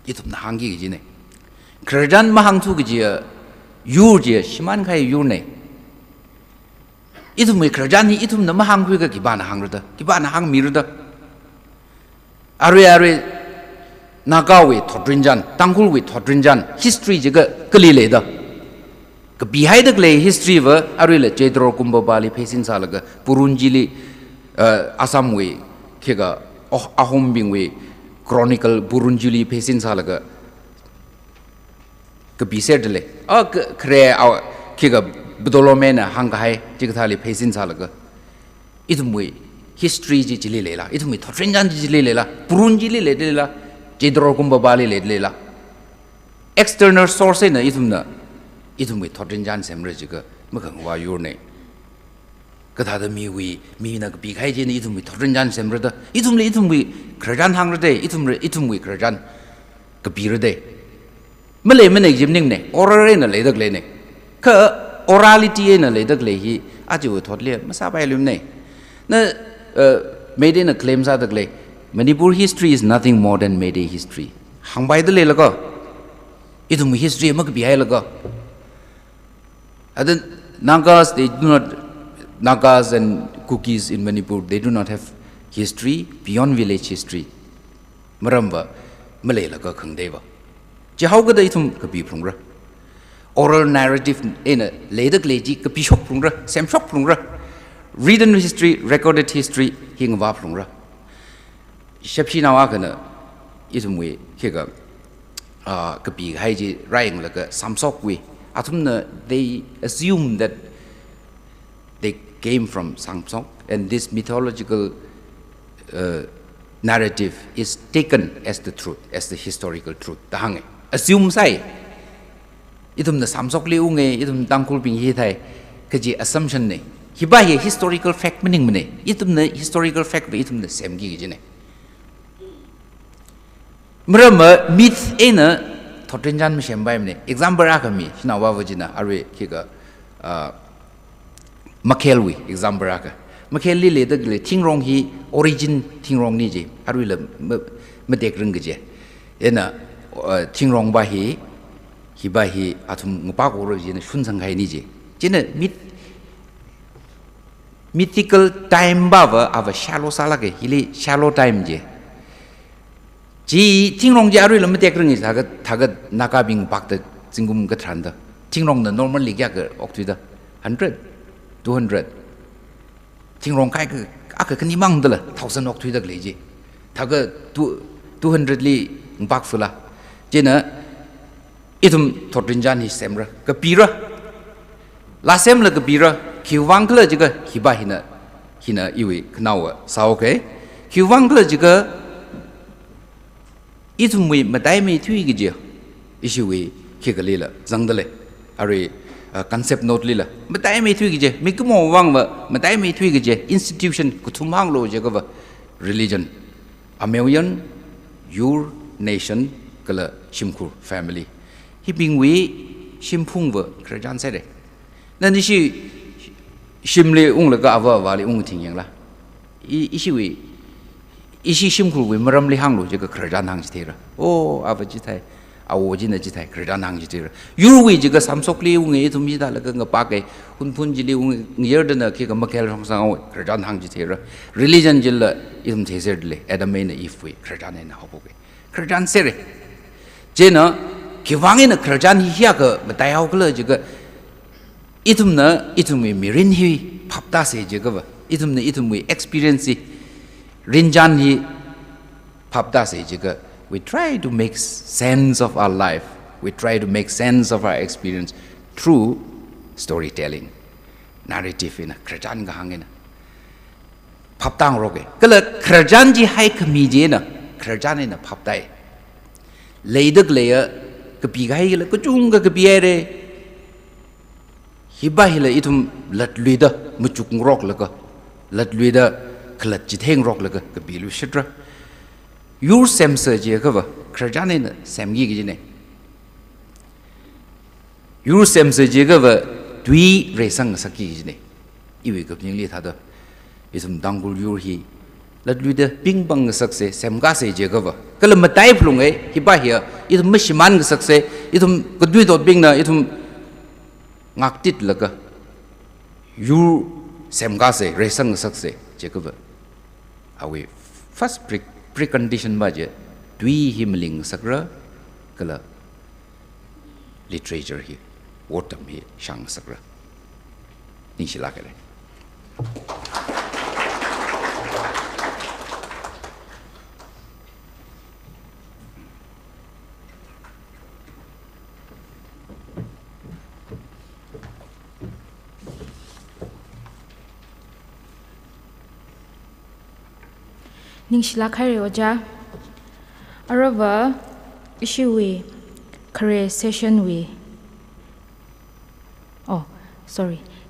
I thum na hang gi ji ne khran ma hang thu gi ji yu je siman khai yu ne I thum wi khran I thum na ma hang wi ga ki ba na hang ru da ki ba na hang mi ru da are nagawi thodrinjan tangulwi thodrinjan history je ga kali le da ka bihai da le history wa are le jedro kumba bali phesin salaga purunjili asam we khega ahom bing we chronicle purunjili phesin salaga ka biser de le kre khega bdolomena hangai je ga thali phesin salaga idum we history ji jili le la idum we thodrinjan ji jili le la purunjili le de la jedro kumba bali le la external source na idum we thodrinjan semre ji ga makang wa yur ne ka tha da mi na bi khai je ni idum we thodrinjan semre da idum we khrajan hang re de idum we khrajan ka bi re de male mane jimning ne oral na le dak le ne ka orality na le dak le hi aji we thod le masa bai lum ne na made in a claim sa dak le Manipur history is nothing more than Mede history. Hangbai the lelaga. Idum history mak bihailaga. And then Nagas, they do not, Nagas and Kukis in Manipur, they do not have history beyond village history. Maramba, Malaylaga Kangdeva. Jahauga the itum kapi prungra. Oral narrative in a later glaji kapi shok prungra, sem shok prungra. Written history, recorded history, hingava prungra. Shepshi na wakana itumwe kega kapi haiji raing like samsok we atumna they assume that they came from Samsok and this mythological narrative is taken as the truth, as the historical truth. Tahange assume sai itum the Samsok le unge itum tangkul ping hi thai kaji assumption ne hiba ye historical fact meaning mane itum the historical fact itum the same gi jine Mrama myth ena thotrinjan me shembai me example akami hina wa vajina are kiga makelwi example aka makelli le dagle thingrong hi origin thingrong ni je are le medek rung je ena thingrong ba hi atum ngpa ko ro je shun sang khai ni je jena mythical time ba wa ava shallow sala ke hili shallow time je ji tingrong ji aru lam tek rang is thaga nakabing bakta jingum ga thanda tingrong na normally kya ga oktuida 100 200 tingrong kai ga aka kani mang dala 1000 oktuida ga leji thaga 200 li bak fula jena itum thotrinjan hi semra ka pira la semla ka pira khiwang kla jiga khiba hina iwi knawa sa okay khiwang kla jiga itum we madai me thui gi je issue we khigale la zangdale are concept note lila madai me thui gi je mikmo wang wa madai me thui gi je institution kuthumang lo je ga religion American your nation kala shimkur family hiping we shimpung wa krajan sere nan ni shi shimle ung la ga wa wa le ung ting yang la issue we ishi shimkur we maram li hanglo je ga krajan hang jitera o abaji thai awoji na jitai krajan hang jitera yurwi je ga samsok li ung e thumi da la ga pa ke hun ji li ung yer da na ke ga makel hang sang o krajan hang jitera religion je la itum theser le adamena if we krajan na hobo ke krajan sere je na kiwangin na kerjaan hiya ke betayau ke juga itum mirin hi papta se juga ba itum experience rinjan hi papta se juga. We try to make sense of our life. We try to make sense of our experience through storytelling, narrative ina kerjaan gahangin. Paptang roge. Kalau kerjaan ji hai kemije na kerjaan ina paptai. Leidak leya kepigai le kujung ke kepiere. Hibah le itum lat luida mucuk rok le ka lat luida kelat jitheng rok le ka kebilu shidra. Your semsa je ka ba kerjaan ina semgi ke ne. Your semsa je ka ba dui resang sakki ne. Iwi ke pingli thada. Isum dangul yur hi lat luida ping bang sakse semga se je ka ba. Kalau matai plung hibah ya itu mesiman sakse itu kedui dot bing na itu ngaktit laga you semga se resang sakse jekaba awi first precondition baje dui himling sakra kala literature hi wotam hi shang sakra ni silakale Ning shila khare oja arava issue we career session we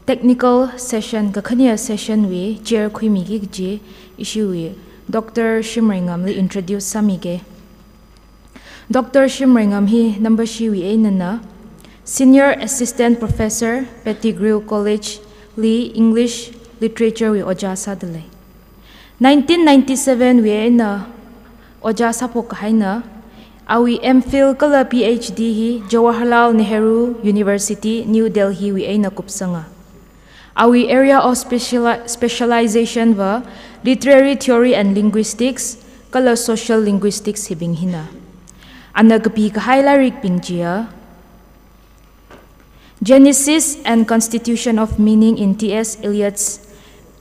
technical session ka khania session we chair khuimi gi ji issue we Dr. Shimringam li introduce samige Dr. Shimringam hi number shi we nana senior assistant professor Pettigrew College Lee English literature we oja sadale 1997 we na oja sapok haina awi MPhil kala PhD hi Jawaharlal Nehru University New Delhi we na kupsanga awi area of specialization wa literary theory and linguistics kala social linguistics hibing hina anagapi ka highlight pingjia Genesis and Constitution of Meaning in T.S. Eliot's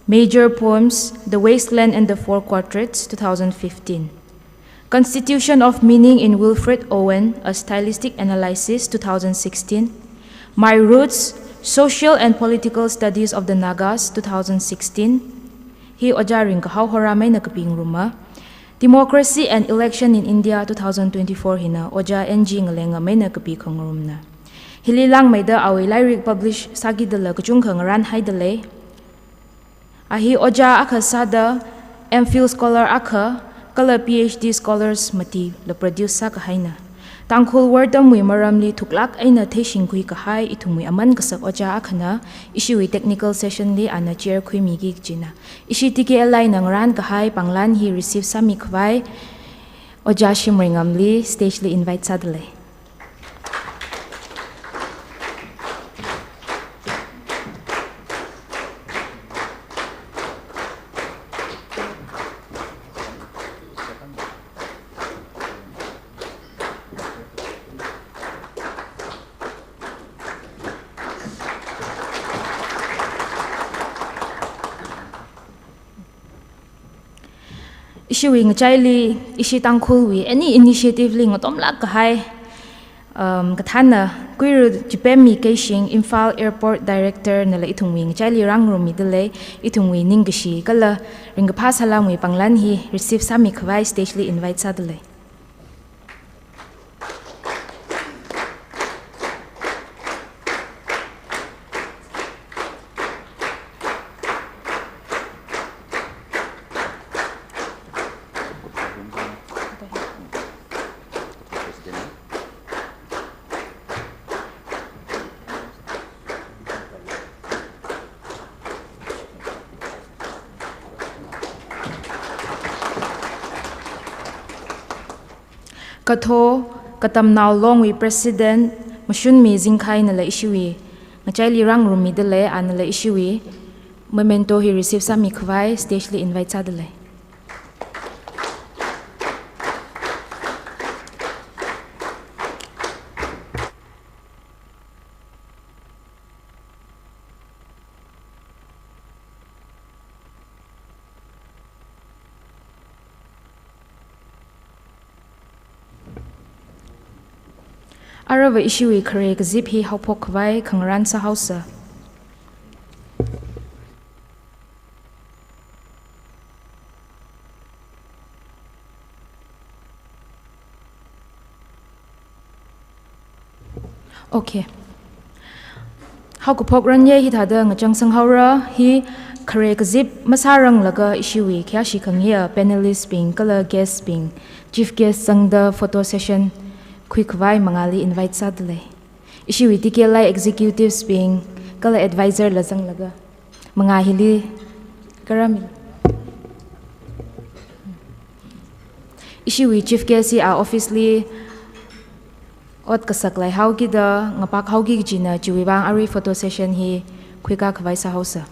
Major Poems, The Wasteland and the Four Quartets, 2015. Constitution of Meaning in Wilfred Owen, A Stylistic Analysis, 2016. My Roots, Social and Political Studies of the Nagas, 2016. Hi ojaring kahaw horamay nakaping ruma. Democracy and Election in India, 2024 hina, oja NG ngalenga may nakapikang rumna. Hililang may da awi lyric publish sagi dala kuchung kang ran hay dalay. Ahi oja aka sada MPhil scholar aka kala PhD scholars mati la produce sa kahaina tangkhul wordam wi maramli thuklak aina theishing kui kahai ithumui aman kasak oja akhana ishui technical session li ana chair khui mi gi china ishi tiki alai nangran kahai panglan hi receive sami khwai oja shimringam li stage li invite sadle issuing chaili ishi tangkhul wi any initiative ling otom lak kahai kathana kuiru jipemi keishing Imphal Airport Director nala ithungwing chaili rangrumi dele ithungwi ningshi kala ringa phasalam wi panglan hi receive sami khwai stage li invite sadle katho katam now long wi president mashun mi jingkhai na la ishui ngachai li rang rumi de le an la ishui memento he receive sami khwai stage li invite sa de le Arava ishui kare gzip hi haupok vai khangran sa hausa. Okay. How ku pok ran ye hi thada ngachang sang haura hi kare gzip masarang laga ishui kya shi khangya panelist being kala guest being chief guest sang the photo session quick vai mangali invite sadle. Ishui tikelai executives being kala advisor lazang laga mangahili karamil. Ishui chief guest hi a officially ot kasaklai haugi da ngapak haugi jina juwibang ari photo session hi kwika khwai sa hausa.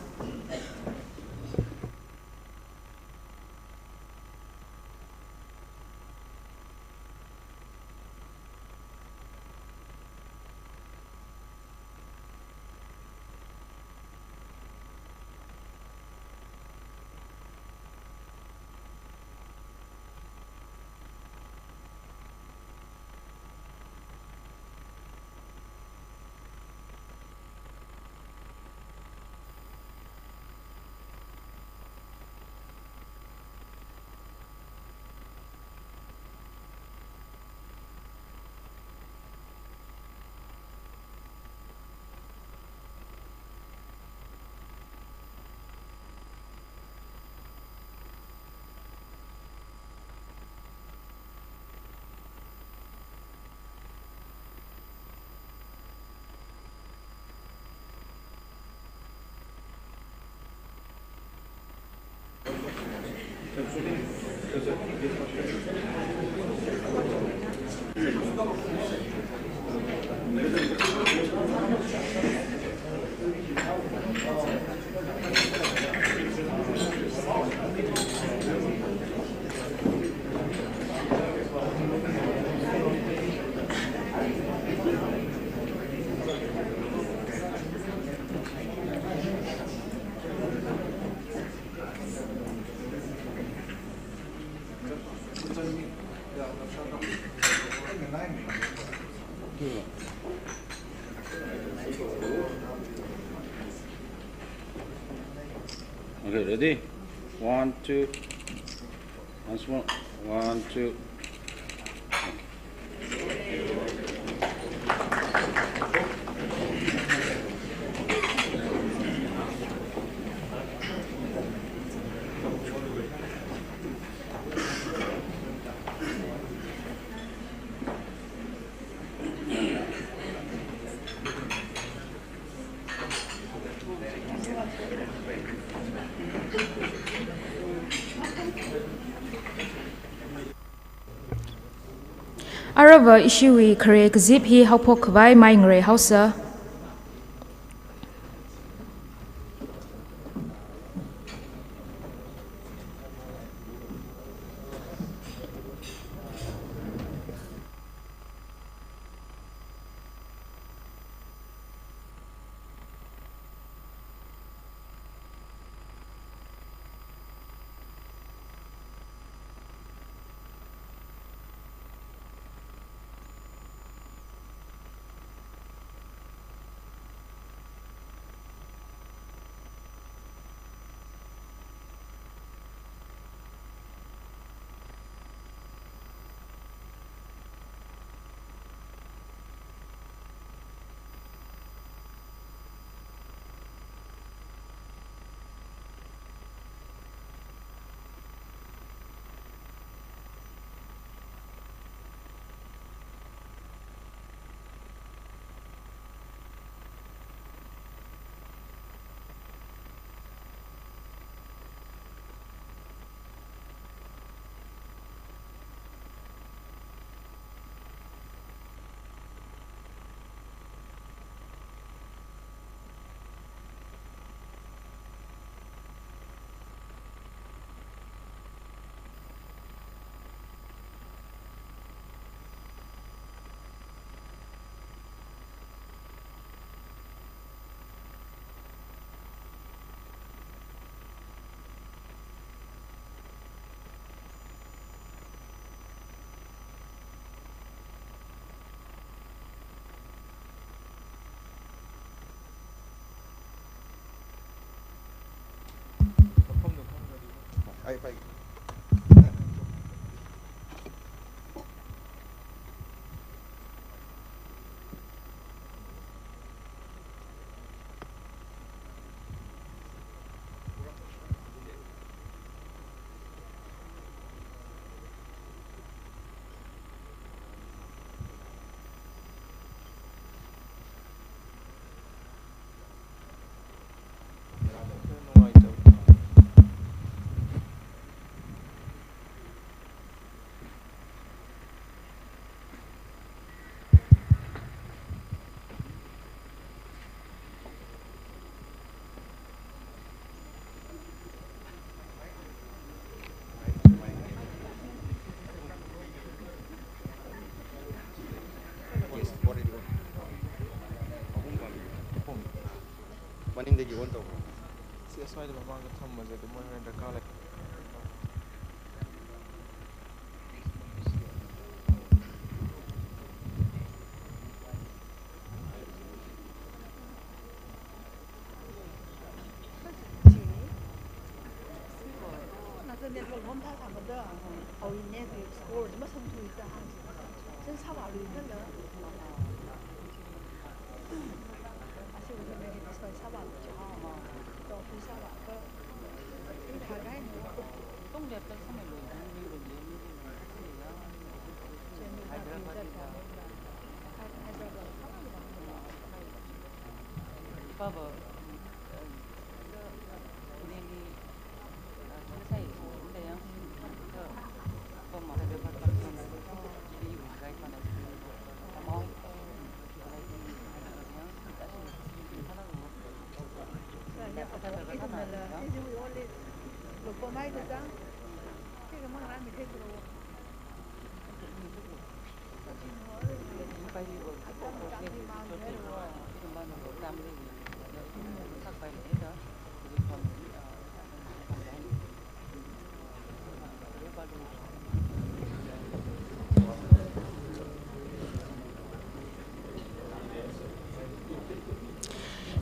Okay, ready? 1, 2. Once more. 1, 2. Arava ishui kare gzip hi haupok vai mai ngre hausa. ꯃꯅꯤꯡꯗꯒꯤ ꯑꯣꯟ ꯇꯧꯕ ꯁꯤ ꯑꯁ꯭ꯋꯥꯏꯗ ꯃꯃꯥꯡꯗ ꯊꯝꯃꯁꯦ ꯑꯗꯨ ꯃꯣꯏ ꯍꯣꯔꯦꯟ ꯗꯔꯀꯥꯔ ꯂꯩ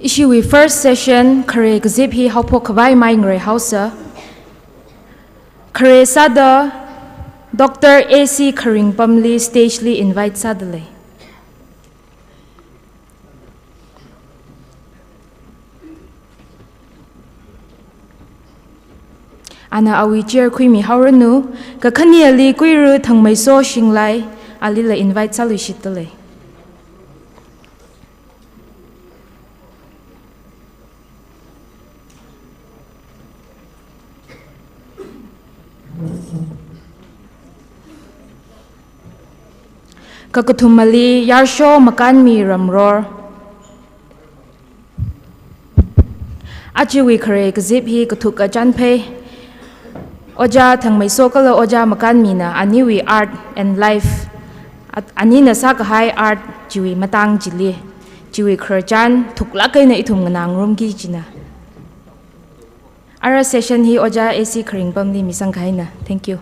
Issue with first session, Kare Gazip hi Haupo Kawai Maingre House. Kare Sada, Dr. A.C. Karing Pamli stagely invite Sadale. Ana awi chair Kwimi Hauranu, Kakani Ali Kuiru Tangmaiso Shinglai, Alila invite Salushitale. Kakutumali Yarsho Makanmi Ramror Achiwi Kare Gazip hi Katuka Janpe Oja Tangmai Sokala Oja Makanmina Aniwi Art and Life Anina Sakahai Art Jiwi Matang Jili Jiwi Kerjan Tuklakaina Itum Nang Room Gijina Ara session hi Oja AC Karing Pamli Misangkaina. Thank you.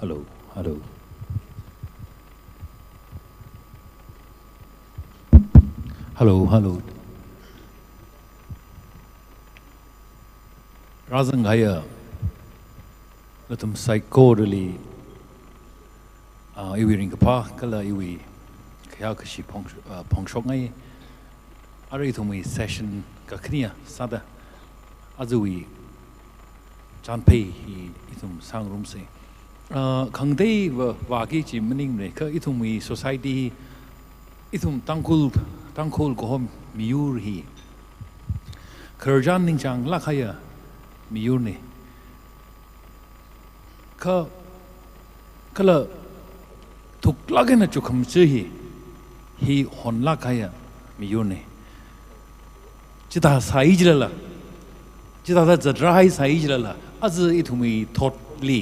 Hello, hello. Hello, hello. Razangaya, latum psychodally, iwi ringapa, kala iwi kayakashi pongshongai, aritumi session kaknia sada, azui chanpei itum sangrum se. Khangdei wagi chi mening ne ka itumi society itum tangkul kohom miur hi kerjan ningchang lakhaya miur ne kala tuk lagi na chukam chehi hi hon la kaya miyone chita sai jilala chita da zadrai sai jilala az itumi thoughtly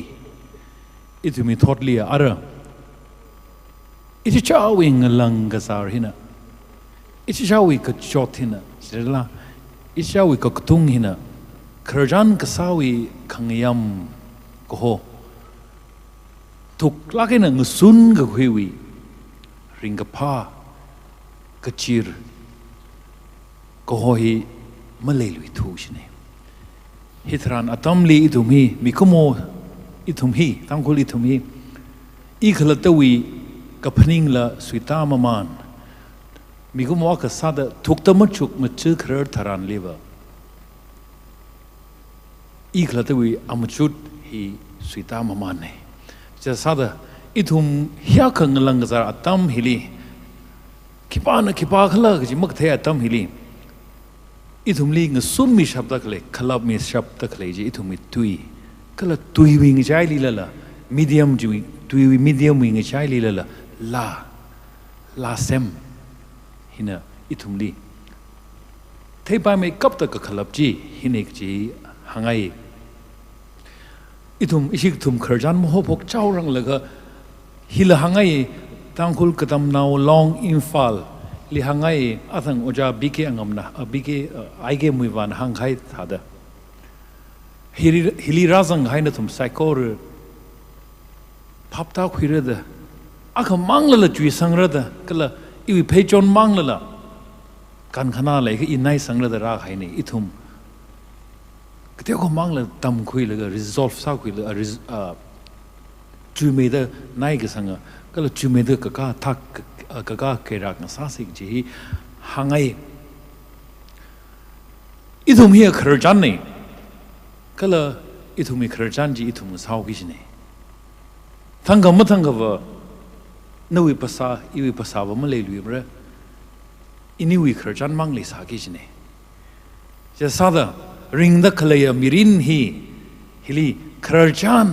ara iti chawing lang gasar hina iti chawi ka chot hina jilala iti chawi ka tung hina kharjan kasawi khangyam ko tuk lagi na ngusun ga hwiwi ringapa kachir ko hi malelui thu shine hitran atamli idumi mikumo idumi tangkul idumi ikhlatawi kapning la suita maman mikumo ka sada tuktamachuk machu khrar tharan leva ikhlatawi amchut hi suita maman ne sada idum hiakang langzar atam hili kipana kipakhala ji makthe atam hili idum li ngasum mi shabdak le khalab mi shabdak le ji idum tui kala tui wing jai li la medium ji tui medium wing jai li la la sem hina idum li thei ba me kap tak khalab ji hinek ji hangai idum isik thum kharjan mo phok chawrang laga hila hangai tangkul katam now long infal li hangai athang oja bike angamna bike aige muiwan hangai thada hili razang haina thum psychor phapta khirada akha mangla chui sangrada kala iwi phechon mangla kan khana lai inai sangrada ra haine ithum kete ko mangla tam khui laga resolve sa khui la chume da nai ga sanga kala chume da ka thak ka ke rak na sa sik ji hangai idum hi kharjan ne kala idum kharjan ji idum sau gi ne thangam ba nawi pasa iwi pasa ba ma le lui bra ini wi kharjan mang le sa gi ne ja sada ring da khalaya mirin hi hili kharjan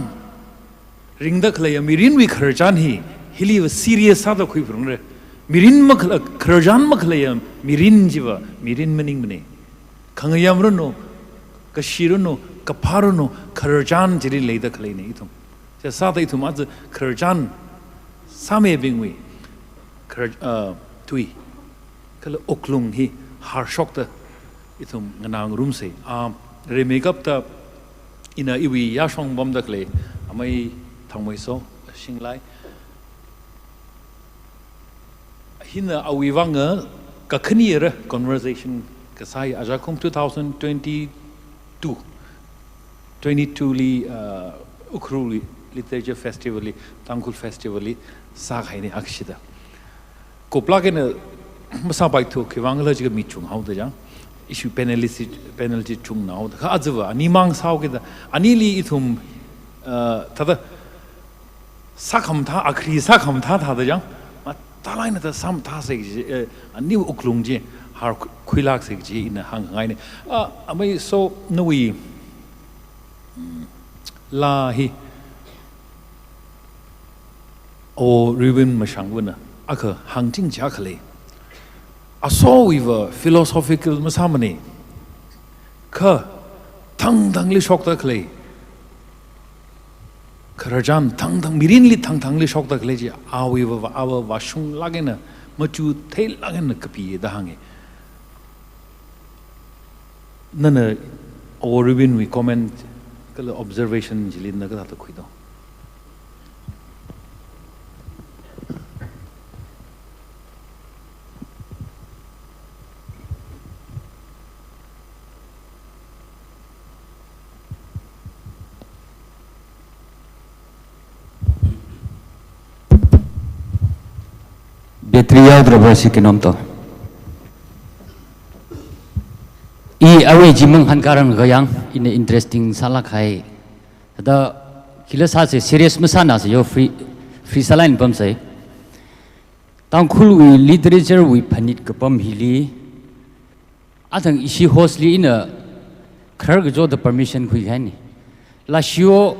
ring da khalaya mirin wi kharjan hi hili wa serious sa da khui prung re mirin makhala kharjan makhlaya mirin jiwa mirin mening bne khangayam ro no kashiro no kaparo no kharjan jiri le da khalai ne itum ja sa da itum az kharjan same bingwi tui kala oklung hi har shok da itum nganang room se re makeup ta ina iwi ya shong bom dak le amai thangmoi so singlai hina awi wanga ka khniera conversation ka sai ajakum 2022 li ukruli literature festival li tangkul festival li sa khaine akshida kopla ke na masa bai thu ke wangla ji mi chung hau da jang issue penalty chung now kha azwa ani mang saw ke da ani li ithum tada sakham tha akhri sakham tha da jang ma talai na da sam tha se ani uklung ji har khuilak se ji in hang ngai ne amai so nui la hi o ribbon mashang wona akha hangjing ja khale aso wiva philosophical masamani kha thang thang li shok ta khle kharajan thang thang mirin li thang thang li shok ta khle ji awiva awa washung lagena machu thel lagena kapi da hange nana o ribbon we comment kala observation jilin na ka ta khuido Betriya Drabasi Kinomto I awe jimang hankaran gayang in interesting salakai da kila sa se serious masana se yo free salain pam sai tangkhul wi literature wi phanit ka pam hili athang isi hostly in a khar jo the permission khui hani la shio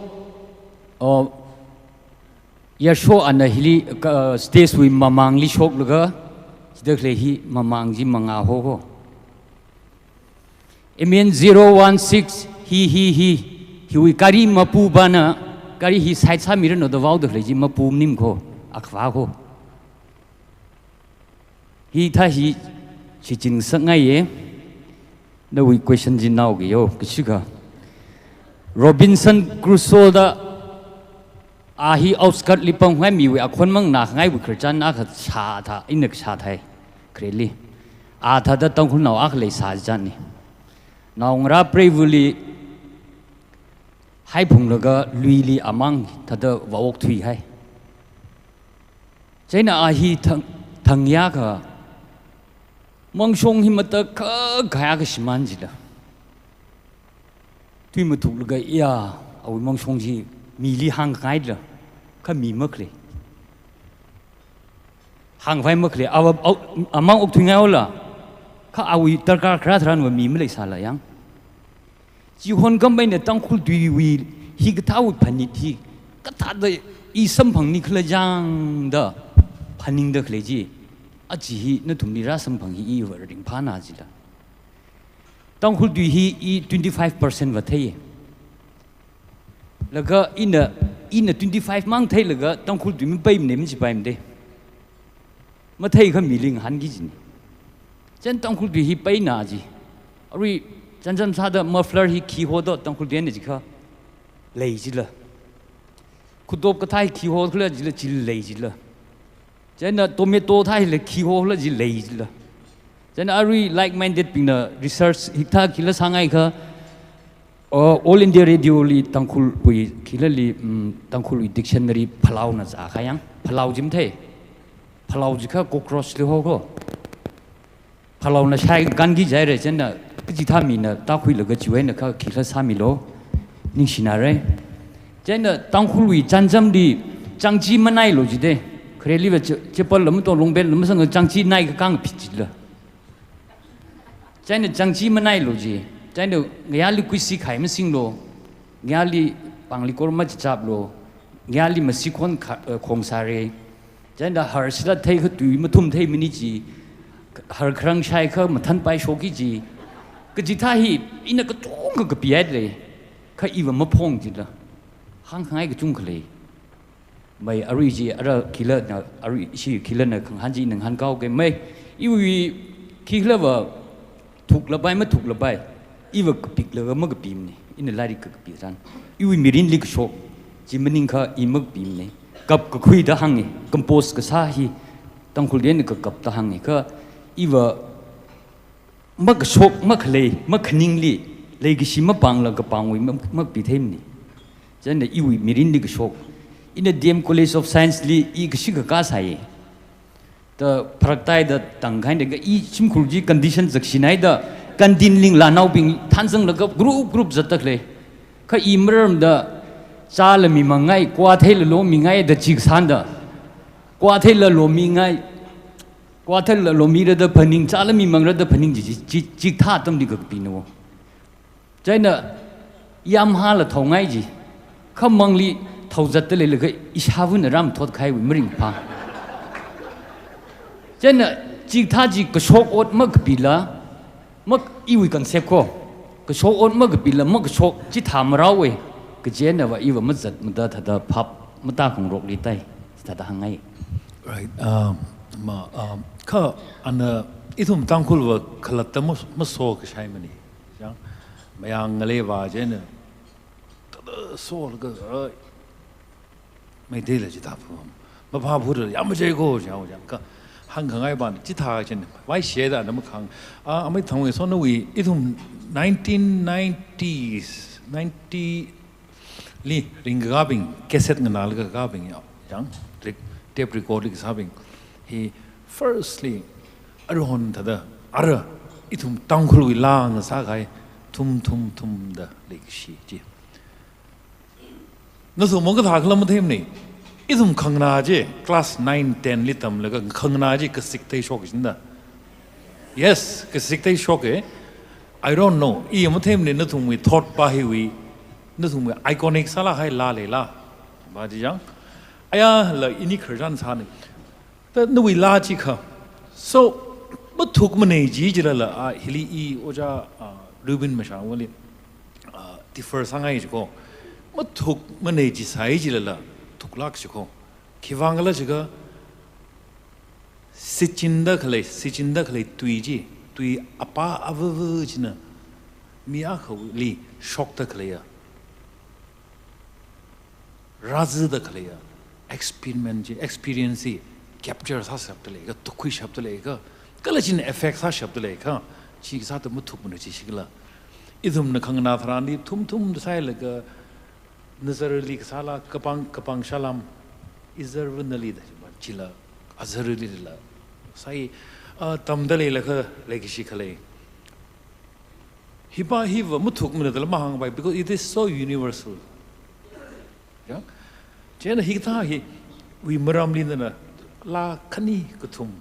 ya show an hili stage wi mamang li shok laga de khle hi mamang ji manga ho ho emen 016 hi wi kari mapu bana kari hi sai sa mir no da wau de khle ji mapu nim ko akhwa ko hi tha hi chi jing sa ngai ye na wi question ji naw ge yo kishika Robinson Crusoe da ahi outskirt lipong hai mi we akhon mang na ngai bu khirchan na kha cha tha inak cha thai kreli a tha da tong khun naw ak le sa jan ni naw ngra bravely hai phung laga lui li amang tha da wawok thui hai chaina ahi thang ya ka mong shong hi mata ka gaya ka siman ji da tui ma thuk laga ya awi mong shong ji mi li hang kai la ka mi mak le hang vai mak le awa amang ok thunga ola ka awi tarkar khra thran wa mi mle sala yang ji hon gam bai ne tang khul dui wi hi ka thaw phani thi ka tha da i sam phang ni khla jang da phaning da khle ji a ji hi na thum ni ra sam phang hi i wa ring pha na ji la tang khul dui hi i 25% wa thai laga ina 25 mang thai laga tang khul dui mi pai ne mi pai mde ma thai kha mi ling han gi jin chen tang khul dui hi pai na ji ari chan chan sa da muffler hi khi ho do tang khul dui ne ji kha lei ji la khudop ka thai khi ho khla ji la ji lei ji la chen na tomato thai le khi ho la ji lei ji la chen ari like minded ping na research hikta khila sangai kha all India radio li tangkhul pui khilali tangkhul dictionary phalau na za khayang phalau jim the phalau ji kha cockroach le ho ko phalau na sai gan gi jai re chen na ji tha mi na ta khui la ga ji we na kha khila sa mi lo ning sina re chen na tangkhul wi chan jam di changji manai lo ji de khreli ba che pal lam to long ben lam sang changji nai ka kang phi ji la chen na changji manai lo jiใจเดียวเงียลิกุยสีไข่ไม่สิงโลเงียลิปังลิโกรมาจับโลเงียลิมาสิคนคงสารีใจเดียวหาสิละเทยเขาตุยมาทุ่มเทยมินิจีหาครั้งใช้เขามาทันไปโชกิจีก็จิตาฮีอินักก็จุ้งก็เปียดเลยเขาอีวันมาพงจิตละห้างไงก็จุ้งเลยไม่อาริจีอะไรคิลเลอร์นะอาริชีคิลเลอร์นะขังฮันจีหนึ่งฮันเก้าเกมไม่อีวีคิลเลอร์ว่าถูกระบายไม่ถูกระบายอีว่ากับปิกเลยก็มักปีมนี่อินเดลาริกับปีรันอีวิมิรินลิกโชกจิมันนิงค่ะอีมักปีมนี่กับก็คุยตะหังนี่คอมโพสก็ซาฮีตั้งคุเรียนก็กับตะหังนี่ก็อีว่ามักโชกมักเลยมักนิงลีเลยก็ชิมปังแล้วก็ปังวิมักปีเทมนี่จันเดอีวิมิรินลิกโชกอินเดดีเอ็มคอลเลจออฟไซน์ลีอีก็ชิกก้าใส่แต่พระไตรเดตั้งขันเด็กอีชิมคุจีคอนดิชันจากชินัยเดกันดินลิงลานาวบิงท่านซึ่งแล้วก็กรุ๊ปจัดตักเลยข้าอิมเริ่มเดจ้าละมีมังไงกว่าเทลโลมีไงเดจิกสันเดกว่าเทลโลมีไงกว่าเทลโลมีเดพนิงจ้าละมีมังเดพนิงจิกท่าตั้มดีกับปีโนใจน่ะยามหาละทองไงจีข้ามังลีทาวจัดเลยเลยก็อิชาวุนรำทอดไข่วิมริงพาใจน่ะจิกท่าจิกก็โชกอดมักปีละมักอีวิกันเซฟก็ก็โชกอดมักปีละมักโชกจิตามเราเว้ยก็เจนน่ะว่าอีว่ามันจัดมันตาถ้าพับมันตาของโรคลีไตถ้าหังไง right มาข้าอันน่ะอีทุ่มตั้งคุลว่าขลัดแต่ไม่โซ่ก็ใช่มันนี่ยังไม่ยังอะไรว่าเจนน่ะโซ่แล้วก็ไม่ได้เลยจิตาผมมาพาพูดเลยยังไม่ใช่ก็ยังก็한강에 반 기타 전 와이 시에다 너무 강 아무리 당황해 손을 위 이tum 1990s 90리 링가 가빙 캐셋 나르가 가빙 양 테이프 리코딩 사빙 히 firstly 아르혼 다다 아르 이tum 땅굴 위랑 사가이 tumtumtum다 릭시지 너서 뭔가 다 그러면 되겠네 이tum 강나지 클래스 9, 10 리탐 레가 강나지 그 식대 쇼크인다. Yes, 그 식대 쇼크에 I don't know. 이 뭐템네 너tum이 thought 바히위 너tum이 아이코닉 살아 하이 라레라. ba ji yang aya la ini khurjan sa ne ta nui la chi kha so but thuk mane ji jira la a hili I oja Rubin ma sha wali the first sangai ji ko ma thuk mane ji sai jira la thuk lak chi ko khiwang la ji ga sichinda khalai tui ji tui apa avu ji na mi a kho li shock ta khalai ya raz da khalai ya experiment ji experience capture sa sab ta le ga to khui sab ta le ga kala jin effect sa sab ta le ka chi sa ta mu thuk mun chi shigla idum na khang na thran di thum sai la ga nazar li sala kapang shalam izar nali da chila azar li la sai tamdale la kha le shi khale hipa hiva mu thuk mun da ma hang bai because it is so universal ya chen hi ta hi we maram li na la khani kuthum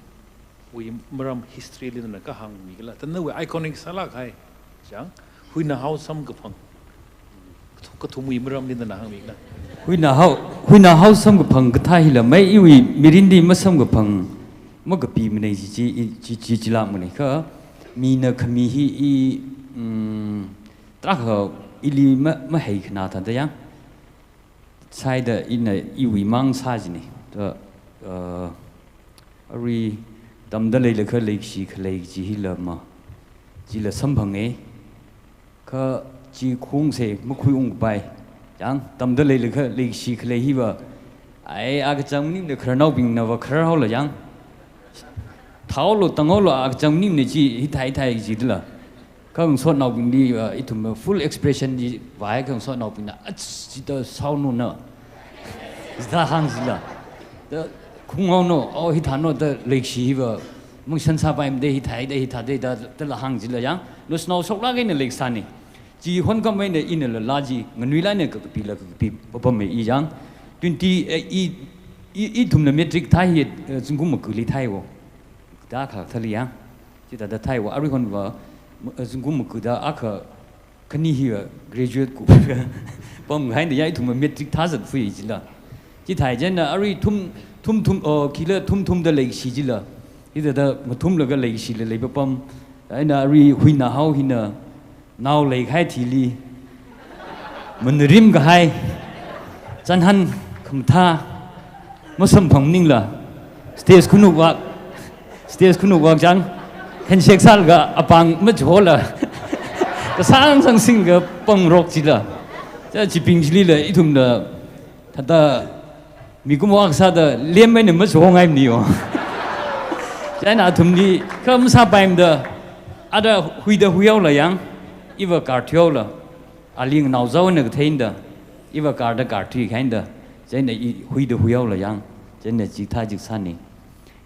we maram history li na ka hang mi la tan we iconic sala khai chang hui na how sam ka phang kuthum we maram li na hang mi la hui na how sam ka phang ka thai la mai I wi mirindi ma sam ka phang ma ka pi mne ji la mne ka mi na khami hi I tra kha ili ma hei khna ta da yang sai da in I wi mang sa ji ni to ari dam da le le kha le shi kha le ji hi la ma ji la sam phang e kha ji khung se ma khui ung bai yang dam da le kha le shi kha le hi ba ai a ka chang ni ne khra nau bing na wa khra ho la yang thao lo tang lo a chang ni ne ji hi thai ji la kang so nau bing di itum full expression di vai kang so nau bing na ji da sao no na da hang ji la da khung ho no o hi than no da le shi ba mong san sa bai de hi thai de hi tha de da la hang ji la yang lo snow sok la ge ne le sa ni ji hon kam mai ne in la ji ngnui la ne ka pi la ka pi pa me I yang 20 I thum na metric thai hi jungum ma ku li thai wo da kha thali yang ji da thai wo ari kon wa jungum ma ku da akha khani hi graduate ku pom hai ne yai thum metric tha zat fu ji la ji thai jen na ari thum kila thum da le shi ji la hi da ma thum la ga le shi le ba pom ai na ari hui na hau hi na now le khai thi li mun rim ga hai chan han kham tha ma sam phang ning la stage khunu wa jang hen shek sal ga apang ma jola ka sang sing ga pang rok chi la cha chi ping chi la I thum da thada mi kum wa sa da lem mai ne ma so ngai ni yo cha na thum ni kam sa baim da ada hui yau la yang iwa kar thyo la aling nau zau ne thein da iwa kar da kar thi khain da chen ne hui yau la yang chen ne ji tha ji san ni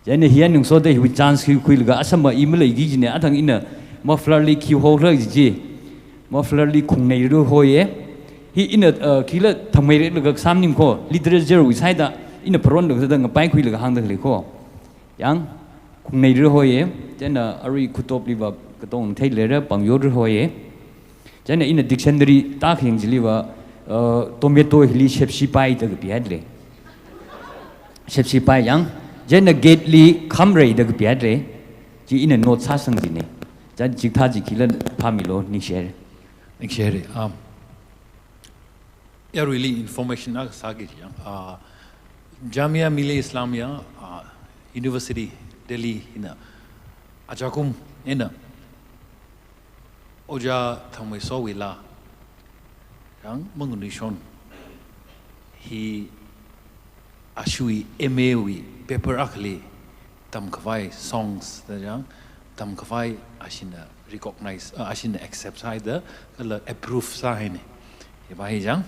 chen ne hian nung so de hui chance khui ga asama I ma lai gi ne athang ina muffler li ki ho la ji muffler li khung nei ru ho ye hi ina kila thamai re ga sam nim ko literature wi sai da ina pron da nga pai khui la hang da le ko yang khung nei ru ho ye chen na ari khutop li ba ka tong thei le ra pang yo ru ho ye chen ne ina dictionary ta khing ji li wa tomato hili shepsi pai da bi had le shepsi pai yang chen na gate li kham rei da bi had le ji ina note sa sang ji ne jan ji tha ji kila phamilo ni share yeah really information na sagi yang Jamia Millia Islamia University Delhi ina ajakum ina oja thamai so wila yang mengunishon hi ashui emewi paper akli tam khawai songs da yang tam khawai ashina recognize ashina accept sai da kala approve sai ne ye ba hi jang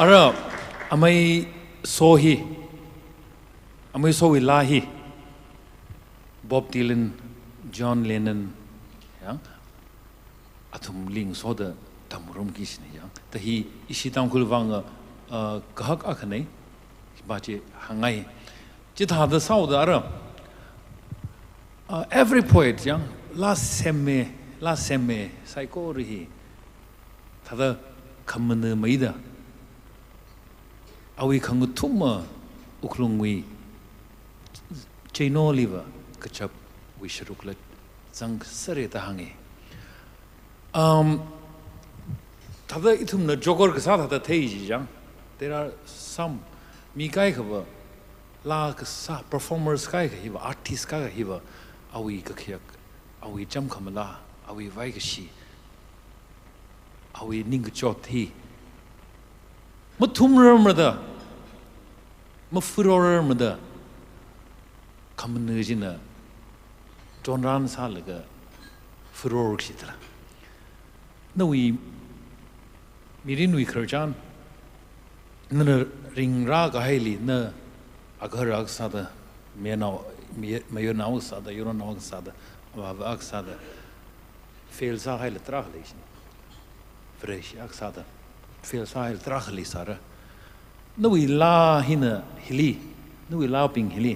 ara amai sohi lahi Bob Dylan John Lennon yang atum ling so da tamurum kis ne yang ta hi isitam kulwang kahak akhnai ba che hangai che tha da sau da ara every poet yang last semme psycho ri tha da คำมันเนไม่ได้เอาไว้ขังกุทุ่มมาอุคลุงวีเจโนลิวะกระชับวิชรุกเล็ดจังสเรตาหังเอถ้าได้ทุ่มเนจ็อกเกอร์ก็สาถ้าได้เที่ยจัง there are some มีใครเขาว่าลาก็สา performers ใครเขาว่า artist ใครเขาว่าเอาไว้ก็เขียกเอาไว้จำคำลาเอาไว้ไว้ก็ชีเอาไว้นิ่งก็จอดที่มาทุ่มเรื่องมันเด้อมาฟื้นเรื่องมันเด้อคำนึกจินะจนร้านซาลก็ฟื้นเรื่องสิตระนั่นวีมีรินวีคร์จันนั่นริงรักให้ลีนั่นอักขรักษาเด้อเมียนาวเมียนาวษาเด้อยูรนาวษาเด้อว่าอักษาเด้อเฟลซาให้เลตราห์เลยสิเฟรชอักษาเด้อเฟลซาให้เลตราห์เลยสาระนั่นวีลาหินะฮิลีนั่นวีลาปิงฮิลี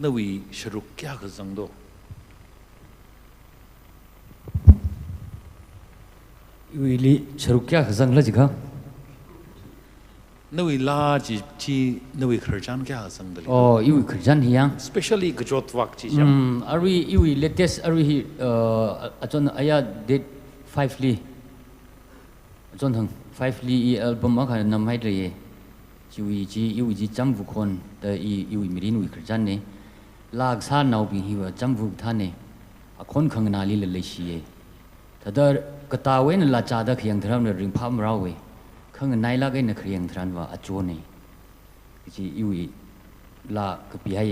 นั่นวีชรุกแก่ก็จังโดวิลีชรุกแก่ก็จังละจิครับนั่นวีลาจีนั่นวีคร์จันแก่ก็จังเลยอ๋ออีวิคร์จันเฮียง especially กระจดวักจีจังอารีอีวิ latest อารีอาจารย์อายา date 5 ลีอาจารย์ทั้ง5 ลีอัลบั้มอะไรนำให้เลยชีวิตจีอีวิจีจำบุคคลแต่อีวิมีรินวิคร์จันเนี่ยลากซาหนาวบิหิวจำบุคท่านเนี่ยคนขังนาลีเลยชีเอถ้าเดอกตาเวนลาจาดขยังทรามเนี่ยริมพามเราเวขังนายลากเองขยังทรานว่าอจวนเนี่ยจีอีวิลากปีให้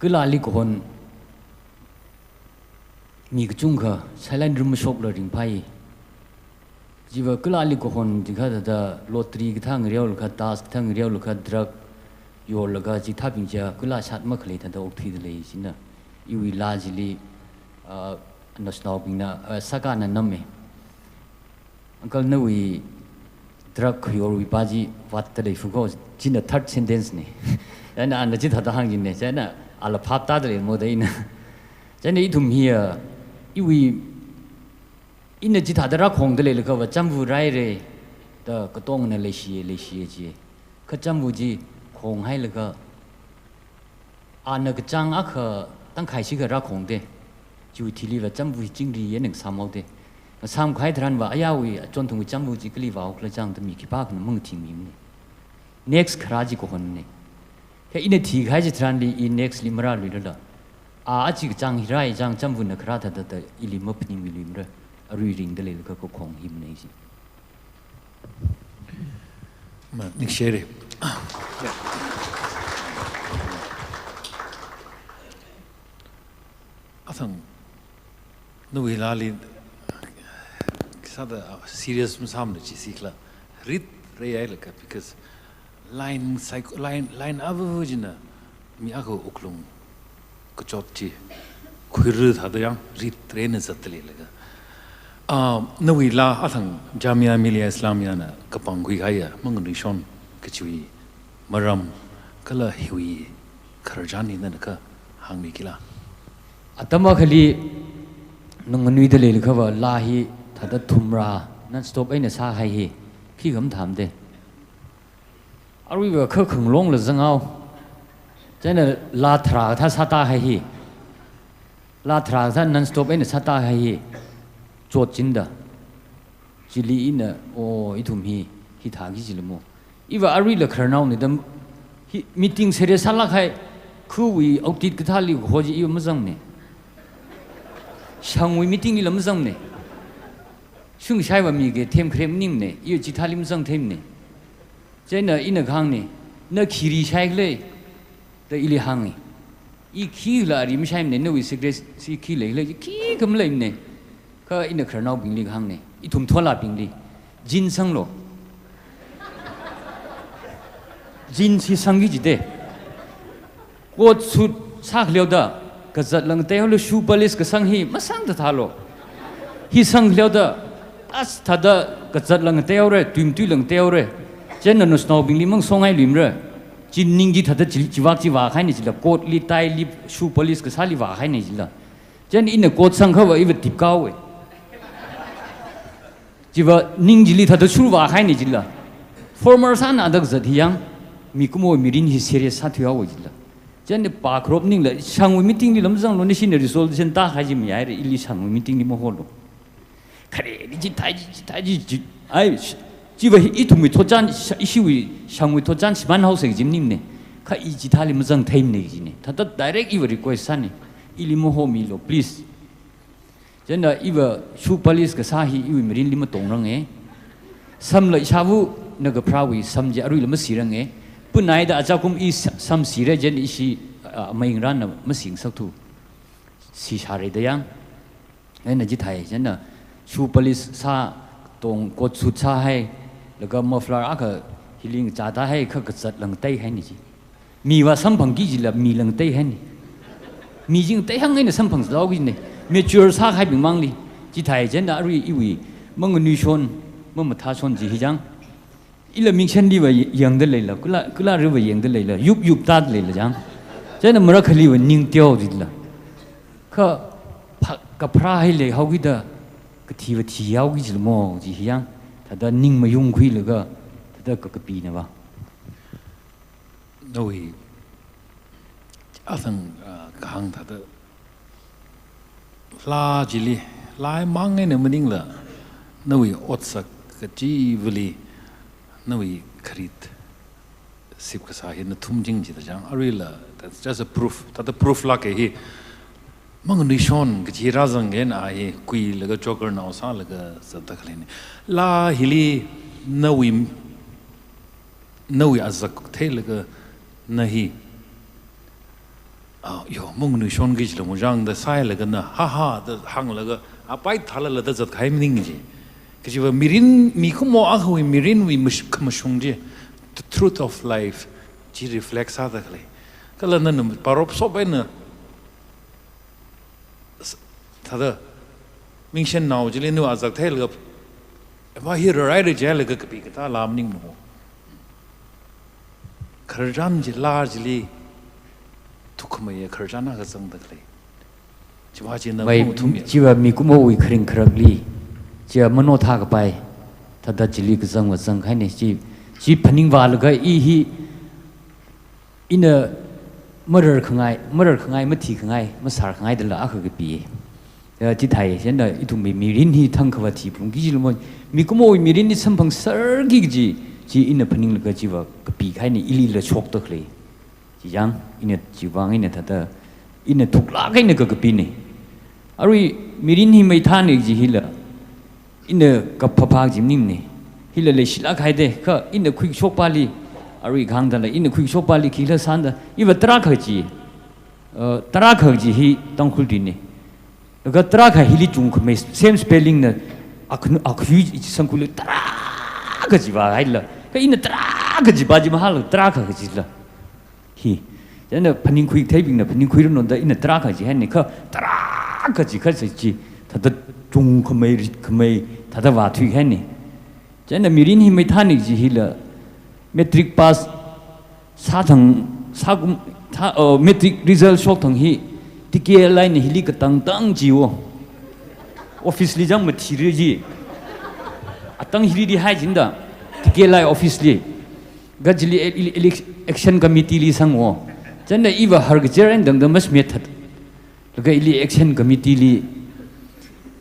ก็ลาลิกคนมีกจุงค่ะใช้เล่นริมชกเลยริมไพ่จีว่าก็ลาลิกคนที่เขาจะลอตเตอรี่ก็ทั้งเรียวหรือก็ตาสทั้งเรียวหรือก็ดรักโยหรือก็จีทับยิงจ้าก็ลาชัดมากเลยท่านตัวอกที่เลยสินะอีวิลาจิลีนัสนอบินะสักการนั้นนั่นเองอันก็นั่นวิดรักโยวิปาจีวัดแต่เลยฟุกเอาจีน่ะ third sentence นี่แต่น่ะอันนั้นจีทัดทางยินเนี่ยแต่น่ะอัลภาพตาเลยโมเดลนะแต่นี่ทุ่มเฮียอีวิอินเนจิตาดรักของเดลเลยก็ว่าจำวูไรเลยแต่ก็ต้องนั่นเลยชีจีก็จำวูจีของให้เลยก็อันนั้นก็จังอ่ะก็ตั้งใครชิกรักของเดจูที่ลีว่าจำวูจริงดีอย่างหนึ่งสามเอาเดสามใครทรันว่าอายาวีจนถึงจำวูจีก็ลีว่าก็เลยจังแต่มีกี่ปากนั่นมึงทิ้งมีมั้ย next คราจีก็คนนี่แค่อินเนที่ใครจะทรันดีอิน next ลิมราลุยละอาจิกจังฮิไรจังจำวูนักราทัดแต่อิลิมพนิมิลิมระreading เดลิลก็ของหิมนี่สิมานิกเชเรอะทั้งนู่นเวลาลีสัตว์ serious มันซ้ำเลยจีสิคละริดเรียเลยครับ because line average นะมีอะไรอุกลงก็จอดจีคุยรื้อท่าเดียวริดเทรนน์สัตว์เลยครับนั่นวิลาอะทั้งจามีอามิเลียอิสลามียนะกับปังกุยไก่อะมังนิชอนก็ช่วยมารำก็เลยหิวคาร์จานีนั่นก็หางมีกี่ละอัตมาขลีนงนุยเดลิลเขาว่าลาฮีถ้าจะทุ่มรานั่นสต็อปไอ้เนี่ยซาให้ฮีพี่คำถามเด้อารีว่าเขาขึงลงหรือจังเอาเจ้าเนี่ยลาทราถ้าซาตาให้ฮีลาทราถ้านั่นสต็อปไอ้เนี่ยซาตาให้ฮีโจทย์จินดาจิลีอินะโอ้อีทุ่มฮีฮิทากิจิลโมอีว่าอารีละคราวนี่ดัมฮีมีติ้งเสร็จสักละใครคือวิเอาติดกระทาลิวหัวจีอีว่าไม่จังเนี่ยช่างวิมีติ้งนี่ละไม่จังเนี่ยช่วงใช้ว่ามีเกเทมเครมนิ่มเนี่ยอีจิทาลิไม่จังเทมเนี่ยเจ้าเนี่ยอินะข้างเนี่ยน่าขีรีใช้เลยแต่อีลีหางเนี่ยอีขี้ละอารีไม่ใช่เนี่ยน่าวิสิเกรสิขี้เลยขี้ก็ไม่เลยเนี่ยก็อินเดครานาวบิงลีข้างเนี่ยอีทุ่มทั่วลาบิงลีจินสังโลจินที่สังกิจิเดกดสุดสักเลียวดากษัตริย์ลังเตลชูบาลิสกสังฮีมาสังตะทาโลฮีสังเลียวดาอัสทัดกษัตริย์ลังเตลเรตุมตุลังเตลเรเจนนุสนาวบิงลีมังส่งให้ลิมเรจินนิงจิทัดจิวากให้นี่จิละกดลีไตลีชูบาลิสกสาลีวาให้นี่จิละเจนอินเนกดสังเขาว่าอีเวติบก้าวเว จีว่านิ่งจิลีถ้าตัวชูว่าใครนี่จิละformer สานอักจัดที่ยังมีกุโมมีรินฮิ serious สัตว์เอาจิละเจนเนี่ยปากครบนิ่งเลยช่างวิมิติ้งนี่ลำซังโลนี่ชินเดริโซลเซนต้าใครจะมีอะไรอิลิช่างวิมิติ้งนี่โมโหลใครนี่จิตายจิไอ้จีว่าอีทุ่มวิทจันอีชิวิช่างวิทจันสิมันเขาเสกจิมนิ่มเนี่ยข้าอีจิตาลิมซังไทม์เนี่ยจิเนี่ยถ้าตัด direct อีว่า request สันเนี่ยอิลิโมโหมีโล please เจนเนี่ยอีว่าชูพลิสกับสาฮีอีวิมรินลิมตรงรังเอ๋สัมเลยชาวุนักพระวิสัมเจอรุยลมสีรังเอ๋ปุ่นไหนแต่อาจารย์คุมอีสัมสีเรเจนอีชีไม่ยิงรันนะไม่สิงสักทูสีชาเรดยังเอ้ยนั่นจิตไทยเจนเนี่ยชูพลิสซาตรงกดสุดซาให้แล้วก็มัฟลาร์ก็ฮิลิงจ่าตาให้เขาก็จัดหลังเต้ให้นี่จีมีว่าสัมพังกี่จิละมีหลังเต้ให้นี่มีจริงเต้ยังไงเนี่ยสัมพังเรากินเนี่ยมีจูร์ซาให้เป็นมังลีจิตไทยเจนเนี่ยรุยอีวีมังนิชนมังมาท้าชนจีฮิจังอีละมิงเช่นดีว่ายังได้เลยละกุลาเรื่องว่ายังได้เลยละยุบตาเลยละจังเจนเนี่ยมันรักลีว่านิ่งเตี้ยวจิละก็กับพระให้เลยเขาคิดว่าก็ทีว่าที่เอากิจละโมจีฮิยังถ้าได้นิ่งมายุ่งคุยเลยก็ถ้าได้ก็ปีนะวะโดยอาสังกางถ้าได้ลาจิลีลายมังไงเนี่ยมันนิ่งละนวีอดสักกจีวลีนวีคริตสิบกษาเห็นทุ่มจริงจิตจังอะไรล่ะ that's just a proof ถ้าได้ proof ละก็เฮมังนิชอนกจีราจังเงินไอ้คุยแล้วก็จ็อกเกอร์น่าสาแล้วก็สัตว์ตะเลนี่ลาฮิลีนวีอาซักเทแล้วก็นะฮีyo mong nu shon gi lo mojang da sai la gana ha da hang la ga apai thala la da zat khai mning ji ke ji mirin mi ko mo a hui mirin wi mush khmashung ji the truth of life ji reflects ada khle kala nan parop so ba na thada ming shen naw ji le nu azak thel ga ba hi rai ri ja la ga kapi ka ta lam ning mo kharjan ji largelyทุกคนยังเคยจานาก็จังตะเลยจีว่าจีนไม่จีว่ามีกุโมวิคริงครักลีจีมโนทากไปถ้าดัจลีก็จังว่าจังให้เนี่ยจีพนิงวาลก็อีฮีอินเนอร์เมื่อไรข้างไงเมื่อทีข้างไงเมื่อสารข้างไงเดล่าก็คือปีจีไทยเช่นเดียวอีทุ่มมีรินฮีทั้งขวัทีปุ่งกี่จิลมันมีกุโมวิมีรินนี่สัมพังสักกี่จีอินเนอร์พนิงก็จีว่าก็ปีให้เนี่ยอิลีละชกตะเลยจีจังอินเนจีวังอินเนทัดอินเนทุกลากอินเนก็กปีนี่อารุยมีรินหิไม่ทานอีกจีฮิละอินเนกับพะพากจิมนิ่มนี่ฮิละเลยชิลากให้เด้ก็อินเนคุยชกปาลีอารุยขังดันเลยอินเนคุยชกปาลีคิดละสันเดอีว่าตราขจีตราขจีฮิต้องคุยดีนี่แล้วก็ตราขฮิลิจุงขไม่ same spelling เนี่ยอักยุจิสังคุยตราขจีว่าให้ละก็อินเนตราขจีบาจิมาฮัลตราขจีละฮีเจ้าเนี่ยพันิงคุยเทปิงเนี่ยพันิงคุยเรื่องนั้นแต่อินตราขจีให้เนี่ยเขาตราขจีเขาจะจีถ้าจะจุงขไม่ถ้าจะว่าทุยให้เนี่ยเจ้าเนี่ยมีรินหิไม่ท่านี่จีฮีละเมตริกพาสสาทั้งสากุมเมตริกรีซัลชกทั้งฮีที่เกี่ยอะไรเนี่ยฮิลิกตั้งจีวอออฟฟิศลีจังมาทีเรจีตั้งฮิลิดีให้จินดาที่เกี่ยอะไรออฟฟิศลีก็จะลีเอ็กชันคอมมิตี้ลีสังวะจันเนี่ยอีว่าฮาร์กเจอร์เองดังดังมัสเมียทัดแล้วก็ลีเอ็กชันคอมมิตี้ลี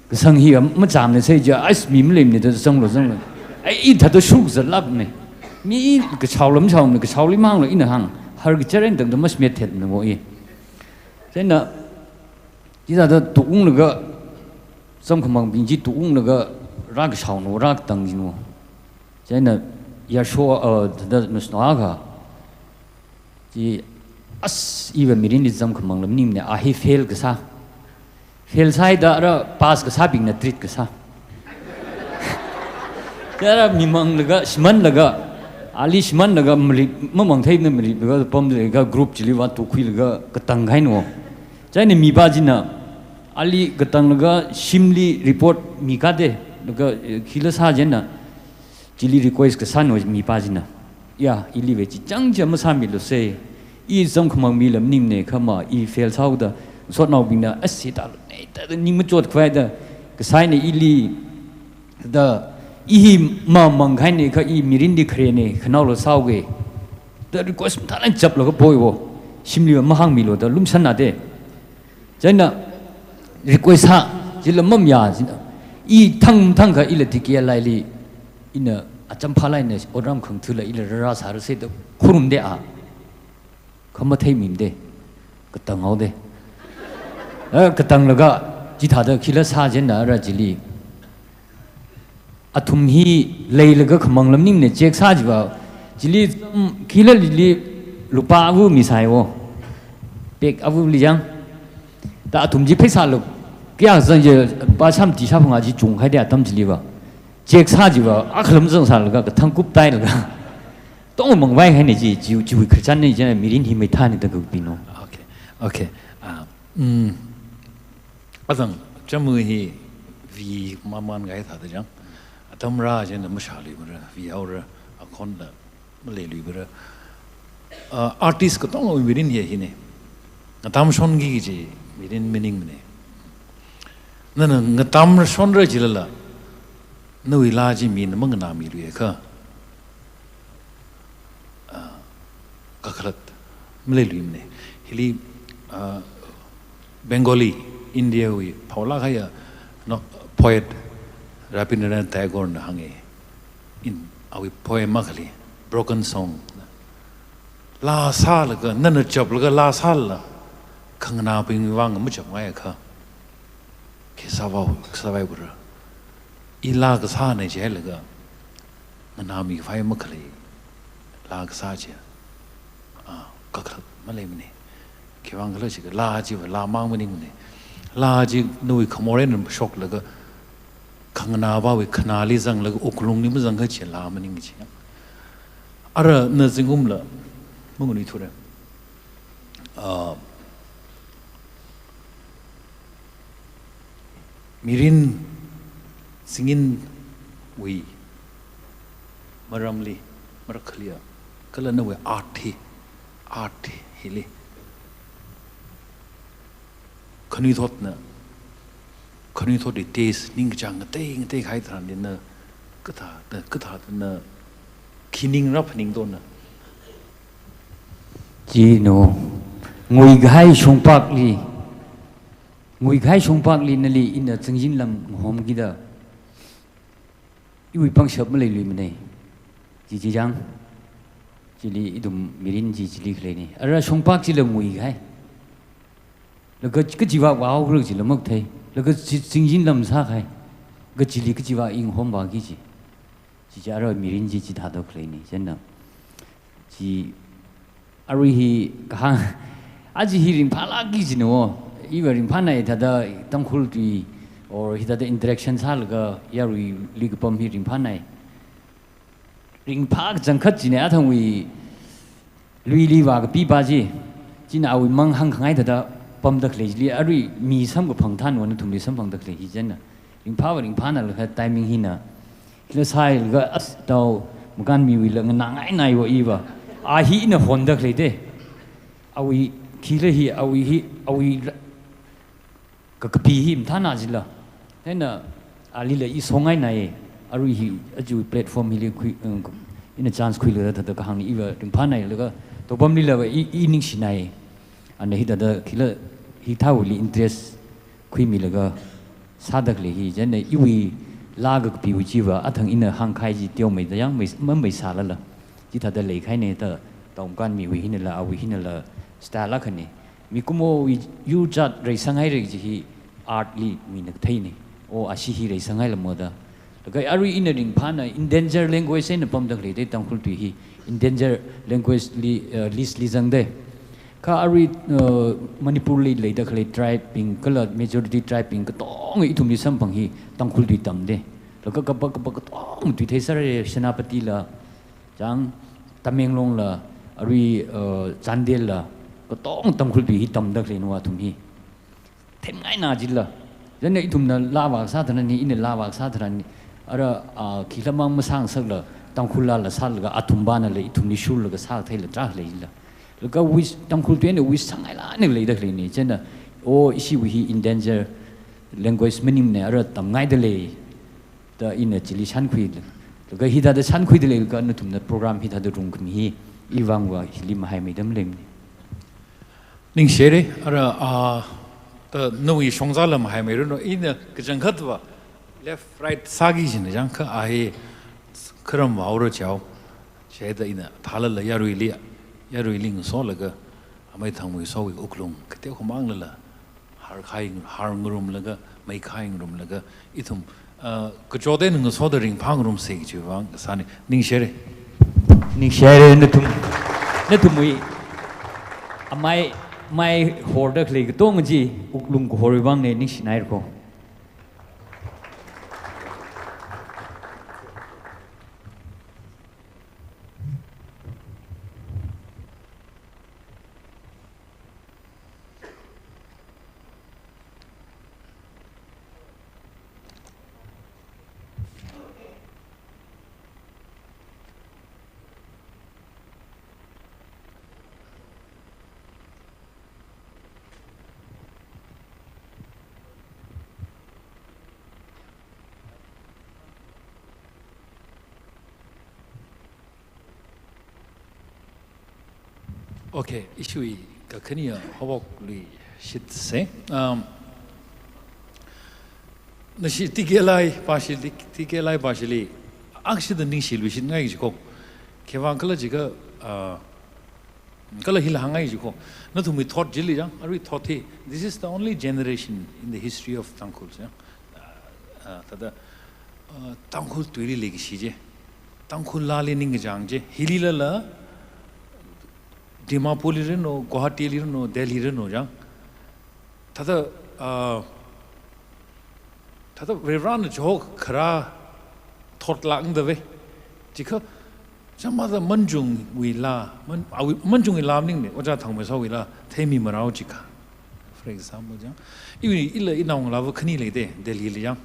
ก็สังฮีก็มันจำเนี่ยใช่จะไอ้สมีมเลยเนี่ยจะสังหรือสังเลยไอ้อีทัดตัวชุกจะลับเนี่ยมีก็ชาวล้มชาวเนี่ยก็ชาวลิมังเลยอินหังฮาร์กเจอร์เองดังดังมัสเมียทัดเนี่ยโว้ยจันเนี่ยที่ถ้าตัวตุงเนี่ยก็สังขมังบินจีตุงเนี่ยก็รักชาวโนรักตังจิโนจันเนี่ยยาชัวแต่นุสนาค่ะที่อีเวนมิรินดิจำขมังลำนิ่มเนี่ยอาฮีเฟลก็ซะเฟลใช่แต่เราพาสก็ซะบิงนัดทริดก็ซะแต่เรามีมังเลยก็ชิมันเลยก็อาลีชิมันเลยก็มังไทยเนี่ยมันเลยก็ผมเลยก็กรุ๊ปจิลิวัตถุคุยเลยก็ตั้งให้หนูใช่เนี่ยมีบ้าจินะอาลีก็ตั้งเลยก็ชิมลีรีพอร์ตมีกันเด้แล้วก็คิดละซะเจนนะจิลีรีควอสก็สั่นว่ามีป้าจินะยาอีลีเวจิจังจะมาสามีลุเซอีจงขมังมีลำนิ่มเนี่ยเข้ามาอีเฟลเท่าเด้อสดนอบินนะสิตาลุเนี่ยแต่นิ่มจวดควายเด้อก็ใส่ในอีลีเด้อ อีมังไข่เนี่ยเขาอีมิรินดิเครเนี่ยขนาดเราเศร้าเกยแต่รีเควสต์ท่านจับเราก็ป่วยวะชิมลีว่ามาหังมีโลแต่ลุ่มชนะเด้ใช่น่ะรีเควสต์ฮะจิลมั่มยาจินะอีทั้งกับอีเลติเกียไลลีอินะอาจารย์พาไลเนี่ยอดรำขังทุลอีเลราสารเสดคุรุมเดะเขามาเทมิมเดก็ตั้งเอาเดก็ตั้งแล้วก็จิตหาเดคิลสาเจนน่ะราจิลีทุมฮีเลยแล้วก็ขมังลำนิ่งเนี่ยเจ๊กซาจิว่าจิลีคิลลีลูปาอาวุมิสายวะเป็กอาวุลิจังแต่ทุมจีเพศาลุกี่อย่างสัญญาป้าช้ำตีชาพงอาจีจงให้ได้ตั้มจิลีว่าเจ๊กซาจิว่าอัคลมจังสารแล้วก็ทั้งกุบไตแล้วก็ต้องมองไว้ให้เนี่ยจีวิคริสตันเนี่ยจะมีรินที่ไม่ท่านี่ตะกุบิโนโอเคอาจารย์จำมือฮีวีมันไงท่าเดียงทำราเจนไม่ชาลีบระวิเอาระคนละไม่เลยลีบระอาร์ติสก็ต้องมีรินเฮียฮีเนี่ยทำชนกี่จีมีรินมินิงเนี่ยนั่นน่ะทำชนเรื่องจิลละนู่นวิลาจีมีนมังนามีรู้ค่ะก็ขลัดไม่เลยลีเนี่ยฮิลีเบงกอลีอินเดียวิพาวลาใครอะนกพอยต์Rabindranath Tagore na hangi in awi poem makali broken song la sal ga nan chop ga la sal la khangna ping wang mu chop ngai kha ke sawai bura ila ga sa ne je la ga na mi phai makali la ga sa je ka kha malai mne ke wang ga la ji la ji la mang mne mne la ji noi khmore ne shock la gaขังนาบ่าวขนาลิจังแล้วอกลงนี่มันจังก็เฉลามันนี่จริงอะไรนั่นสิงุมละมึงนี่ทุเรศมิรินสิงินวีมารำลีมารขลียก็เลยนึกว่าอาร์ตฮิลีขณีทศนะคนนี้ทอดเตสนิ่งจังเต้ใครทานเนี่ยนะก็ท่าเนี่ยคินิ่งรับนิ่งตัวน่ะจีโน่งวยไก่ชงปากลีนั่นลีอินเดจังยินลำหอมกิดาอีวิปังเชบมาเลยลุยมันเลยจีจังจีลีอีดุมมิรินจีลีเคลนี่อะไรชงปากจีละงวยไก่แล้วก็จีว่าว้าวเรื่องจีละมักไทยแล้วก็จริงๆลำซาใครก็จิลิก็จีว่าอิงหอมบางกี่จีจะเรามีรินจีท่าตัวเคลนี่เช่นนั้นจีอาริฮีก็อาจจะฮิริมพาลากี่จีโน่อีว่าริมพาไหนท่าตัวต้องคุยดีหรือฮิตาตัวอินเตอร์แอคชั่นซาลก็ยารุยลิกปั๊มฮิริมพาไหนริมพาจังคัดจีเนี่ยทั้งวิลุยลีว่ากับปีบาจีน่าเอาวิมังหังข้างไอ้ท่าตัวปั๊มตะเคลียอะไรมีซ้ำกับพังท่านวันนั้นทุ่มดีซ้ำพังตะเคลียฮิจันน่ะริงพานั่นเลยแค่ไทมิ่งหิน่ะแล้วใช่ก็เตามันการมีวิลเงินง่ายๆว่าอีว่าอาฮีน่ะคนตะเคลียเด้เอาอีขี้เลยฮีเอาอีก็กระพีหิมท่านาจิละนั่นน่ะอาลีเลยอีสองง่ายในอะไรฮีอาจูแพลตฟอร์มฮิเลยคุยอินเนอร์ชานส์คุยเลยแต่ตัวก็หางอีว่าริงพาไหนแล้วก็ตัวปั๊มนี่เลยอีนิ่งสิไหนอันนี้ที่เราคิดว่าที่ท้าวลีอินเทรสคุยมีแล้วก็สาดักเลยที่จะเนี่ยอีวีลากกับผิวจีว่าอัฐังอินเนอร์ห่างใครจีเดียวไม่แต่ยังไม่สาละละที่ถ้าเราเลยใครเนี่ยแต่ต้องการมีวิหินละเอาวิหินละสไตล์ละคนนี้มีกุโมวิยูจัดเรื่องสังไห้เรื่องที่อาร์ตลีมีนักไทยนี่โอ้อาชีพเรื่องสังไห้ละหมดแล้วก็อารีอินเนอร์ดิ่งผ่านใน endangered language เนี่ยปั๊มดักเลยได้ต้องคุยที่ endangered language list ลิจังได้ข้าอารีมณิปุรีเลยดักเลย tribing ก็เลย majority tribing ก็ต้องอีทุ่มดิสัมพังฮีต้องคุยด้วยตั้มเด้แล้วก็ก็ต้องด้วยเทศราชนาปฏิละจังตะเมียงลงละอารีจันเดลละก็ต้องคุยด้วยตั้มดักเลยนัวทุ่มฮีเต็มง่ายน่าจิละแล้วเนี่ยอีทุ่มนั้นลาวากซาธนานี้อินเนลาวากซาธนานี้อะไรขีดละมั่งมาสร้างสักละต้องคุยละสักละอัตุมบ้านอะไรอีทุ่มนิชูละก็สร้างไทยละจ้าเลยละแล้วก็วิสต้องคุยตัวเนี่ยวิสสังไงล่ะนี่เลยดักเลยนี่เช่นน่ะโอ้อิชิวิฮี endangered language มันนี่เนี่ยอะไรตั้งไงเดเลย the in a chili san kui the hita the san kui the ga na tum na program hita the room kun hi iwang wa hilim hai me dam lem ning shere ara the no yi shongza lam hai me no in ka jang khat wa left right sagi jin jang ka a he kram wa ro chao she da ina thala la yarui ling so la ga amai thang mui so wi uklung ka te khomang la har khai har ngrum la ga mai khai ngrum la ga ithum ka jode ning so da ring phang rum se ji wang sani ning shere na tum wi amai mai horder kle tong ji uklung ko hori wang ne ning sinai ko Okay, issue ka kania hawak li shit se na shi tigelai pashili actually the ning shil shin ngai ji ko kewang kala ji ga kala hil hangai ji ko na tu mi thought jili jang ari thought he this is the only generation in the history of Tangkhul tada Tangkhul tuiri legi shi je Tangkhul la le ning jang je hilila la Dimapur no, Guwahati no, Delhi no, jang. Tada Reverend Jok Kara thought lang the way. Jika some other Manjung we la Manjung lamning me. Oja thang meso we la Themi Marao Jika. For example, jang. Even illa inang lava kani le de Delhi jang.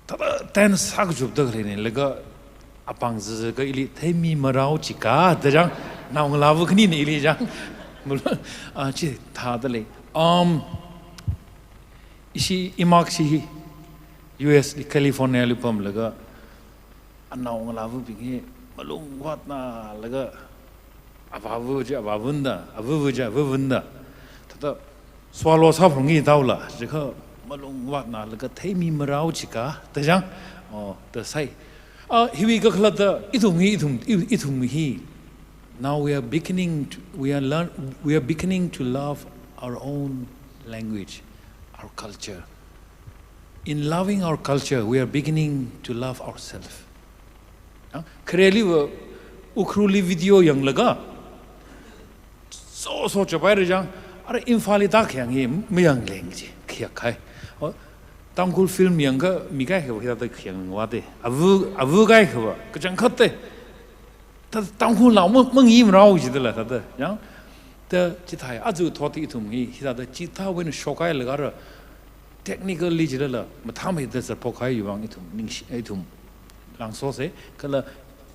Tada ten sakjub the green lega apang zaga ili Themi Marao Jika the jang. Now love kani ni ili jang chi tha dale isi imak si US di California lupam laga now love bingi malung wat na laga avavunda tata swallow sa phungi daula jikha malung wat na laga themi marau chika ta jang the sai hiwi ka khlata itum hi. Now we are beginning to love our own language, our culture. In loving our culture, we are beginning to love ourselves. Clearly, ukruli video yang laga. So chapai rejang. Are infali tak yang ye meyang lengji kia kai. Tangkhul film yang ka mikai ke kita tak yang wade. Avu kai ke ba. Kejang kate. Tangkhul lao meng yim rao ji de la ta yang the chitai azu thoti tum hi hida the chita when shokai lagar technically ji la matham he the pokai yuang itum ning itum lang so se kala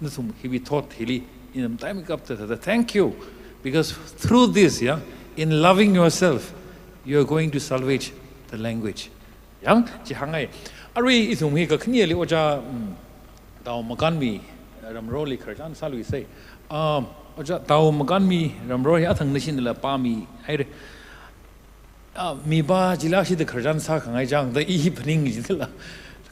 nusum he we thought hili in time up the thank you because through this in loving yourself you are going to salvage the language yang ji hangai ari itum hi ka khnieli oja daw makan mi Ramroli Kharjan Salwi say, Oja Tao Maganmi, Ramroli Athang Nishin la Pami, Mi Ba Jilashi the Kharjan Sakang, I jang the evening Jilla.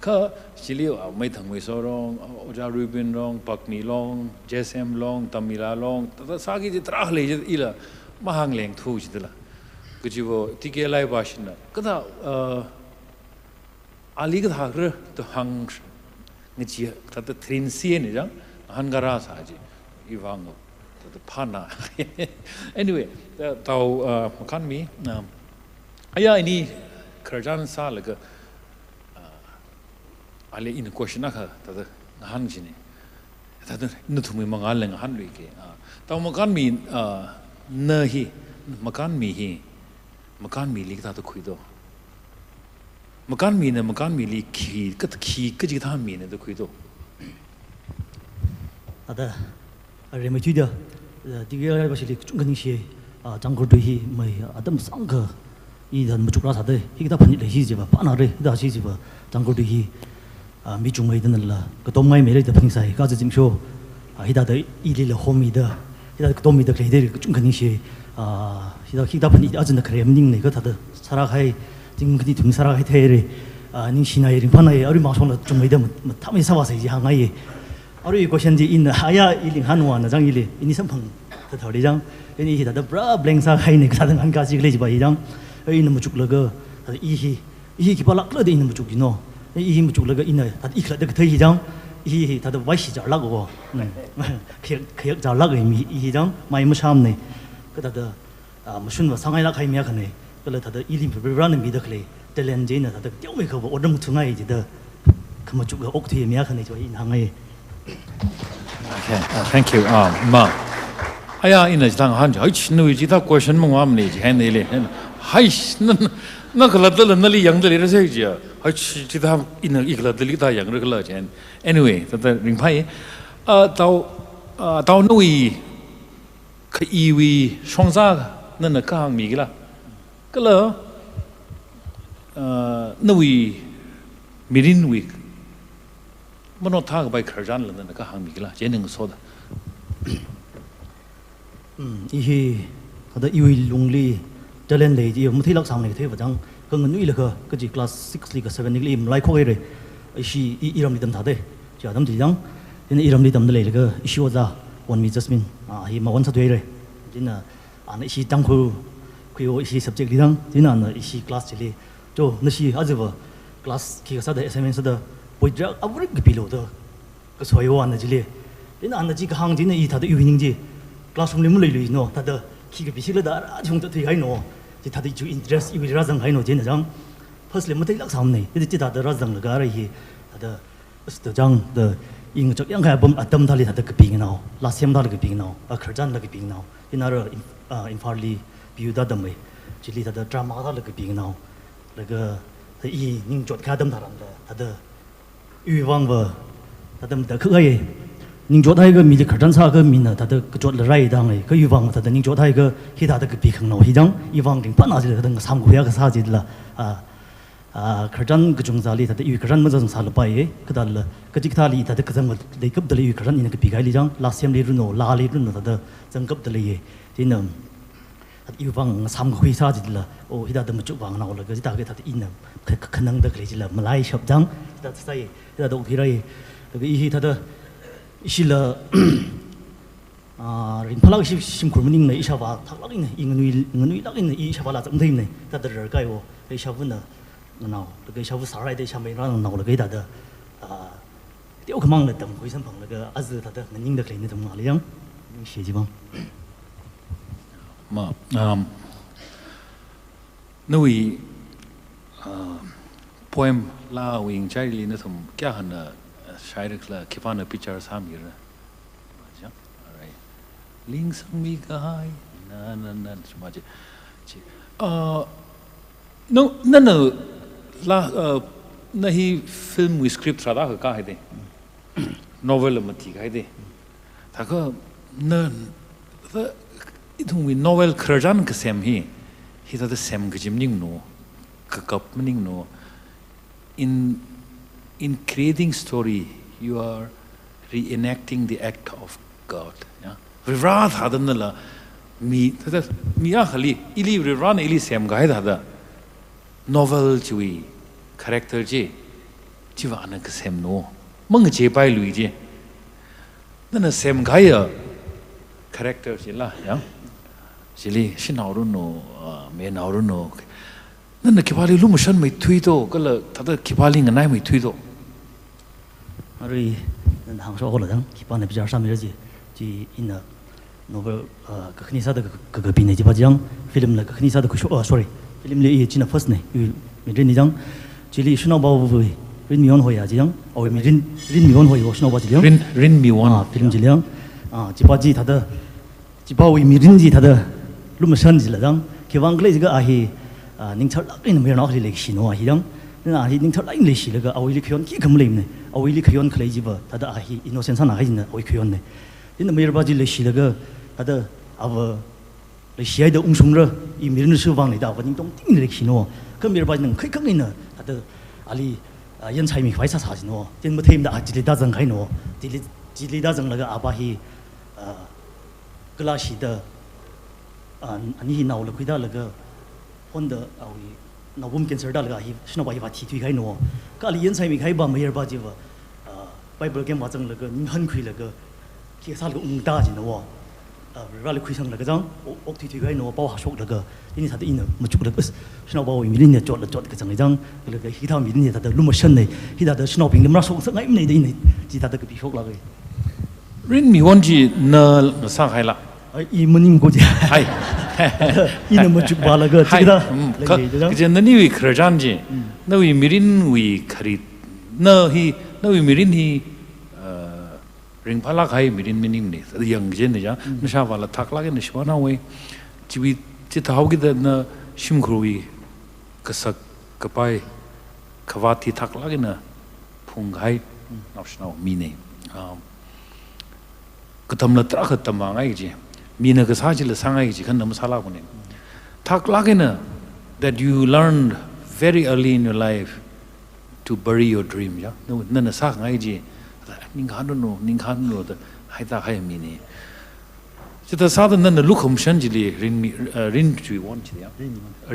Ka Chilio, Maitang we so wrong, Oja Rubin long, Pakmi long, Jesem long, Tamila long, the Sagi the Trahle Ila, Mahang Leng Tuj Dilla. Kujivo, Tiki Lai Bashina. Kada Ali Hagre to hang Nichi, that the Trin Sien. Hangara saji, Ivango, the Pana. Anyway, tau makan mi, ayah ini kerjaan sa lega, ale ini question naka, tadi ngahan jini, tadi nutumi mangal ngahan lagi. Tau makan mi, nahi makan mi lagi tadi kuido. Makan mi li ki, kat ki kejita mi ne tu kuido. Ada remeh juga, tiga hari pasal cungkang sih, jangkau doi mai adam sangka, ini dan macam rasa deh, kita pandai lagi je, apa nak deh, dah sih je, jangkau doi, mi chung mai dan la ka tom ngai mele da phing sai ka jim sho hida da i le ho mi da hida ka tom mi da klei de chung kan shi hida ki da phani ajin da krem ning ne ka da sara khai jing khni thum sara khai the re ning sina ring phana ye ari ma song la chung mai da ta mai sa wa sai ji ha ngai ari ko shen ji in aya i ling han wa na jang i le ini sam phang ta thau li jang ini hida da bra blank sa khai ne ka da an ka ji le ji ba i jang ai na mu chuk la ga i ki pa lak la de in mu chuk gi no i mu chuk la ga in ta i khla da ka thai hi jang i ta da wai shi jar la go ne khyak jar la ga mi i jang mai mu sam ne ka da mu shun wa sangai la khai mi ya khane ka la ta da i lim pe bra ne mi da khle talent je na ta da tyo me kha bo odam thu ngai ji da ka ma chuk ga ok thi mi ya khane jo i na ngai Okay, thank you. Ma, aya ina jang han ja, ich nu ji da question mo am ne ji han ne le. Hai, na kala da na li yang da le se ji. Hai ji da ina ikla da li da yang re kala chen. Anyway, da ring pai. Tao nu yi ka i wi shong za na na ka hang mi la. Kala nu wi mirin wi Mano talk by Karjan and the Kahamigla, Jennings soda. He had a lonely talent lady of Mutilak Sound negative, Jang, Kunga, Kaji class 6 league 7 lim, like Hoere. She Iram Lidam Tade, Jadam the Young, in Iram Lidam the Lega, she was a 1 meter spin. He ma once a day. Dinner, and she Danko, Quio, she subject Lidam, dinner, she class chili. Joe, Nashi Azeva, class Kiasada, SMS the Boy Jack, a very below the Soyo and the Jilly. Then on the Jig hung dinner eat at the evening J. Classroom Limuli, no, that the Kikabisila, I don't think I know. It had to interest you with Razan, I know, Jenazang. Firstly, Mutilak Samney, it did at the Razan Lagari, at the Jang, the young album at Dumtali had the Kaping now, last year Dalgaping now, a Kurjan Lagaping now, in other in Farley, View Dadame, Chili at the drama Lagaping now, like the E. Ninjot Kadam at the yu wang wa tadam da khaye ning jot hai ga mi de khardan sa ga min na ta da jot la rai dang ai ka yu wang ta da ning jot hai ga hi da da bi khang no hi jang i wang ding pa na ji da sam gu ya ga sa ji la khardan ga jung za li ta da yu khardan ma jang sa la pai ka da la ka ji ta li ta da ka jang de kap da li yu khardan in ga bi ga li jang la sem li ru no la li ru no ta da jang kap da li ye tin nam yu wang sam gu hi sa ji la o hi da da ma chu wang na la ga ji ta ga ta in na khanang da ji la malai shop jang ta sai da dog hirai i ta da isila rin phalag sim khurmning nei isha ba thaklak in ingui lak in i isha ba la cham theim nei ta da rar kai o ei sha bun na nau ga sha bu sarai de sha mai ra nau la ga da da tiao khamang la tam khoi sam phang la ga az ta da ning da klein ne tam ma liang shi ji bang Ma nui poem la wing chai li na thum kya han shair la kipana picture sam gir ja alright ling sang mi kai na chuma ji no la na hi film with script ra ka hai de novel ma thi kai de ta ka na ithung wi novel kharjan ka sem hi da sem ga jim ning no ka kap ning no in creating story, you are reenacting the act of God. Yeah, Virat hadanala mi khali ili Virat ili sem gai da novel chui character je chiwana ka sem no mang je pai lui je na sem gai character je la ya jili shinauru no me nauru no那Kipali lu mushan mai thui to kala tada Kipali nganai mai thui to ari nan hang so la dang Kipali bi jar sa mi ji ji in a novel ka khni sa da ka bi ne ji ba jang film la ka khni sa da ku sorry film le ji na first ne mi rin ni jang ji li shuna ba bu rin mi on ho ya ji jang o mi rin mi on ho yo shuna ba ji jang rin mi on film ji liang ji ba ji ta da ji ba wi mi rin ji ta da lu mushan ji la dang ki wang le ji ga a hi ning thar lak in me na khli le shi no hi dang na hi ning thar lai le shi le ga awi li khyon ki kham le ne awi li khyon khlai ji ba ta da hi innocent na hi na awi khyon ne in me ba ji le shi le ga ta da awa le shi ai da ung sung ra i mi rin su wang le da ba ning tong ting le shi no ka me ba nang khai khang ina ta da ali ยันใช้มีไฟสาสาสิโนเจนมาเทมดาจิลิดาจังไข่โนจิลิดาจังแล้วก็อาบาฮีกลาชีเดอันนี้นาวแล้วคุยได้แล้วก็คนเดเอานาวบุ้มแคนเซอร์ได้แล้วก็ฮีชนบาฮีว่าทีทุยไข่โนก็aliยันใช้มีไข่บางไม่ยาบาจีว่าไปเบิร์กเกมว่าจังแล้วก็นิ่งหันคุยแล้วก็เกี่ยซาลก็อุ้งตาจิโนเราเลยคุยทั้งแล้วก็จังอกทีทุยไข่โนป้าหาชกแล้วก็ทีนี้ถ้าได้ยินมาจุกแล้วก็ชนบาฮีมีเรื่องเนี่ยจดแล้วจดก็จังเลยจังแล้วก็ฮีทำมีเรื่องเนี่ยถ้าได้รู้มาเช่นเลยฮีถ้าได้ชนบาฮีเนี่ยมาชกสักไงไม่ได้ยินจีถ้าได้ก็ปีชกแล้วก็รินมีวันจีเนอสร้างให้ละอีมันยิ่งกูจะให้อีนั่นมันจุกบาลก็จีได้ก็จะนั่นนี่วิคราจันจีนั่นวิมิรินวิคารินั่นวิมิรินฮีริงพลักให้มิรินมินิมนี่แต่ยังเจนเนี่ยจ้ะนั่นชาวบ้านละทักลักเนี่ยชาวบ้านเอาไว้ชีวิตที่ท้าวกิดนั่นชิมครูวีกษักกไปขวาที่ทักลักเนี่ยพงให้นับชนามีเนี่ยก็ทำละตรักทำมาไงจีมีนักศึกษาจิลสังไงจีขันน้ำสาระคนนี้ทักลักเนี่ย that you learned very early in your life to bury your dream จ้ะนั่นสักไงจีนิ่งขันโน่นิ่งขันโน่แต่ให้ตาให้มีเนี่ยจะแต่สักนั่นลูกของฉันจีเลยรินจีวันจีเนี่ย